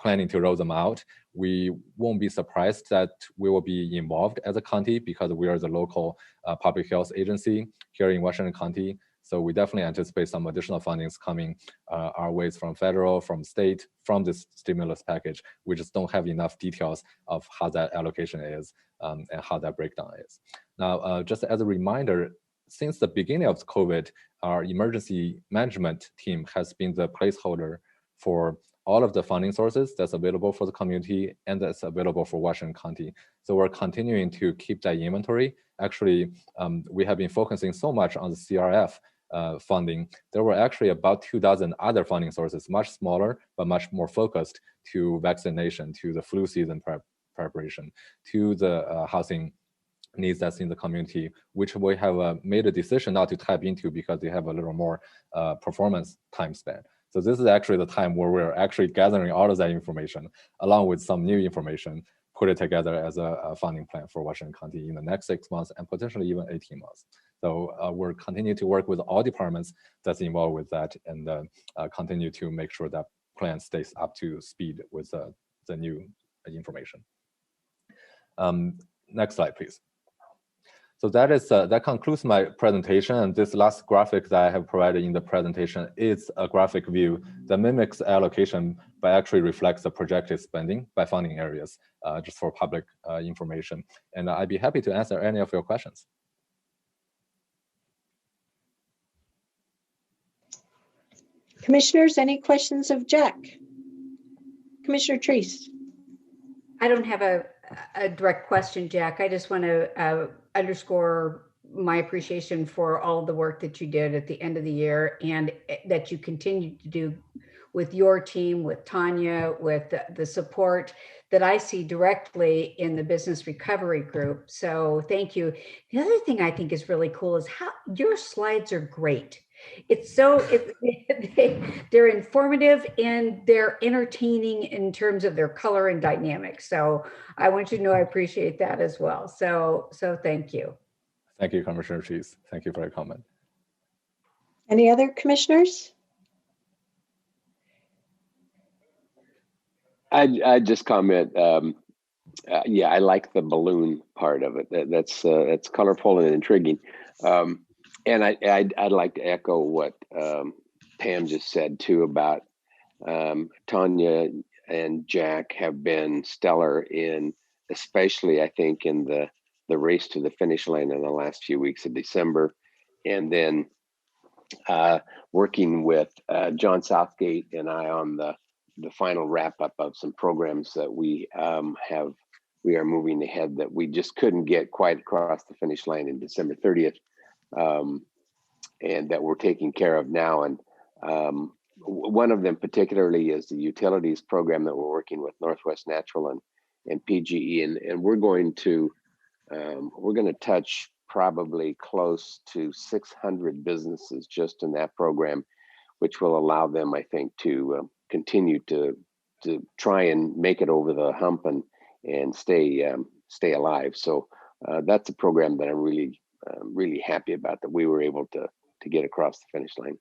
planning to roll them out. We won't be surprised that we will be involved as a county because we are the local public health agency here in Washington County. So we definitely anticipate some additional fundings coming our ways from federal, from state, from this stimulus package. We just don't have enough details of how that allocation is and how that breakdown is. Now, just as a reminder, since the beginning of COVID, our emergency management team has been the placeholder for all of the funding sources that's available for the community and that's available for Washington County. So we're continuing to keep that inventory. Actually, we have been focusing so much on the CRF funding. There were actually about 2,000 other funding sources, much smaller, but much more focused to vaccination, to the flu season preparation, to the housing needs that's in the community, which we have made a decision not to tap into because they have a little more performance time span. So this is actually the time where we're actually gathering all of that information, along with some new information, put it together as a funding plan for Washington County in the next 6 months and potentially even 18 months. So we're continuing to work with all departments that's involved with that and continue to make sure that plan stays up to speed with the new information. Next slide, please. So that concludes my presentation. And this last graphic that I have provided in the presentation is a graphic view that mimics allocation, but actually reflects the projected spending by funding areas, just for public information. And I'd be happy to answer any of your questions. Commissioners, any questions of Jack? Commissioner Treese. I don't have a direct question, Jack. I just want to underscore my appreciation for all the work that you did at the end of the year and that you continue to do with your team, with Tanya, with the support that I see directly in the business recovery group. So thank you. The other thing I think is really cool is how your slides are great. It's so, they're informative and they're entertaining in terms of their color and dynamics. So I want you to know I appreciate that as well. So thank you. Thank you, Commissioner Treese. Thank you for your comment. Any other commissioners? I just comment. Yeah, I like the balloon part of it. That's colorful and intriguing. And I'd like to echo what Pam just said too about Tanya and Jack have been stellar in, especially I think in the race to the finish line in the last few weeks of December, and then working with John Southgate and I on the final wrap up of some programs that we are moving ahead that we just couldn't get quite across the finish line in December 30th. And that we're taking care of now. And one of them particularly is the utilities program that we're working with Northwest Natural and PGE. And we're going to touch probably close to 600 businesses just in that program, which will allow them, I think, to continue to try and make it over the hump and stay alive. So that's a program that I'm really happy about, that we were able to get across the finish line.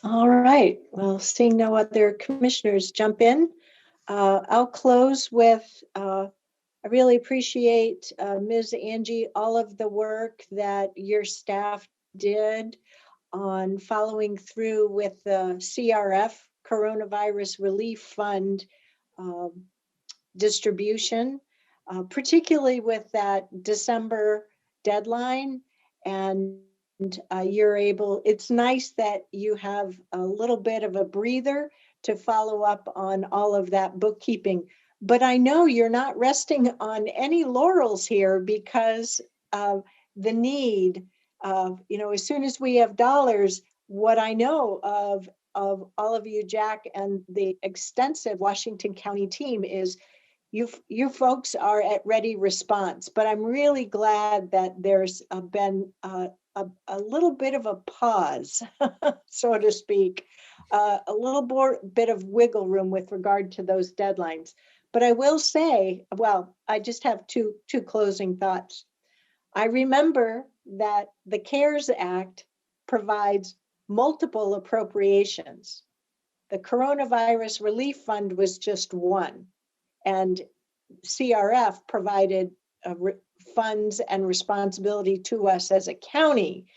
All right. Well, seeing no other commissioners jump in, I'll close with, I really appreciate, Ms. Angie, all of the work that your staff did on following through with the CRF, Coronavirus Relief Fund distribution, particularly with that December deadline. And you're able, it's nice that you have a little bit of a breather to follow up on all of that bookkeeping. But I know you're not resting on any laurels here, because of the need of, as soon as we have dollars, what I know of all of you, Jack, and the extensive Washington County team is you folks are at ready response. But I'm really glad that there's been a little bit of a pause, so to speak, a little bit of wiggle room with regard to those deadlines. But I will say, well, I just have two closing thoughts. I remember that the CARES Act provides multiple appropriations. The Coronavirus Relief Fund was just one, and CRF provided funds and responsibility to us as a county.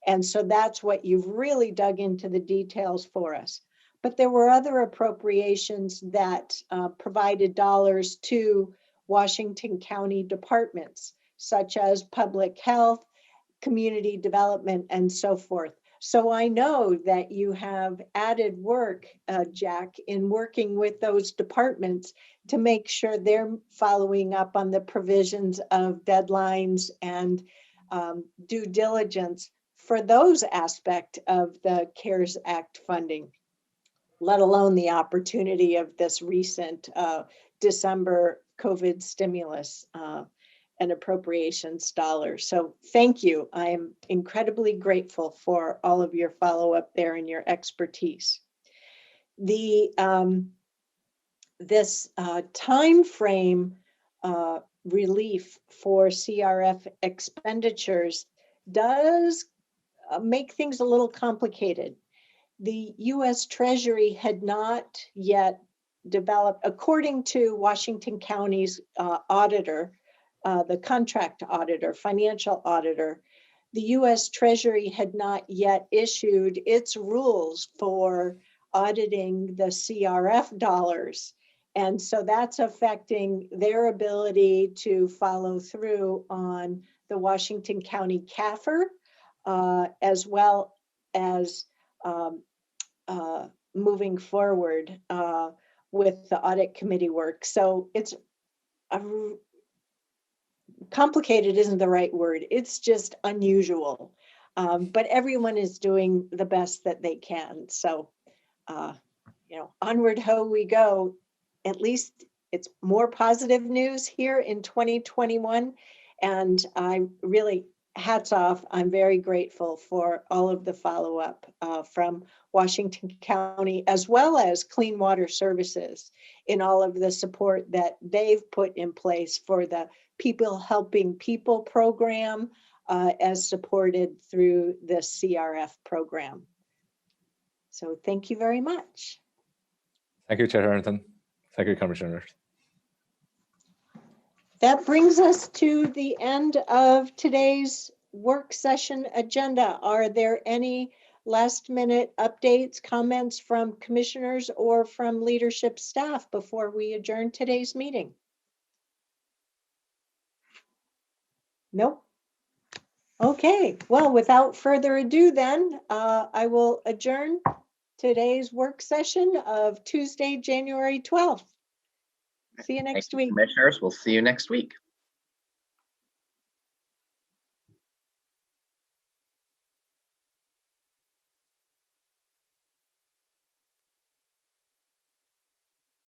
And so that's what you've really dug into the details for us. But there were other appropriations that provided dollars to Washington County departments, such as public health, community development, and so forth. So I know that you have added work, Jack, in working with those departments to make sure they're following up on the provisions of deadlines and due diligence for those aspects of the CARES Act funding, let alone the opportunity of this recent December COVID stimulus and appropriations dollars. So thank you. I am incredibly grateful for all of your follow-up there and your expertise. The this time frame relief for CRF expenditures does make things a little complicated. The U.S. Treasury had not yet developed, according to Washington County's auditor, the contract auditor, financial auditor, the U.S. Treasury had not yet issued its rules for auditing the CRF dollars. And so that's affecting their ability to follow through on the Washington County CAFR, as well as moving forward with the audit committee work. So it's complicated isn't the right word. It's just unusual, but everyone is doing the best that they can. So, onward ho we go. At least it's more positive news here in 2021. And I really, hats off. I'm very grateful for all of the follow-up from Washington County, as well as Clean Water Services, in all of the support that they've put in place for the People Helping People program, as supported through the CRF program. So thank you very much. Thank you, Chair Harrington. Thank you, Commissioners. That brings us to the end of today's work session agenda. Are there any last minute updates, comments from commissioners or from leadership staff before we adjourn today's meeting? Nope. Okay, well, without further ado then, I will adjourn today's work session of Tuesday, January 12th. See you next week. Commissioners, we'll see you next week.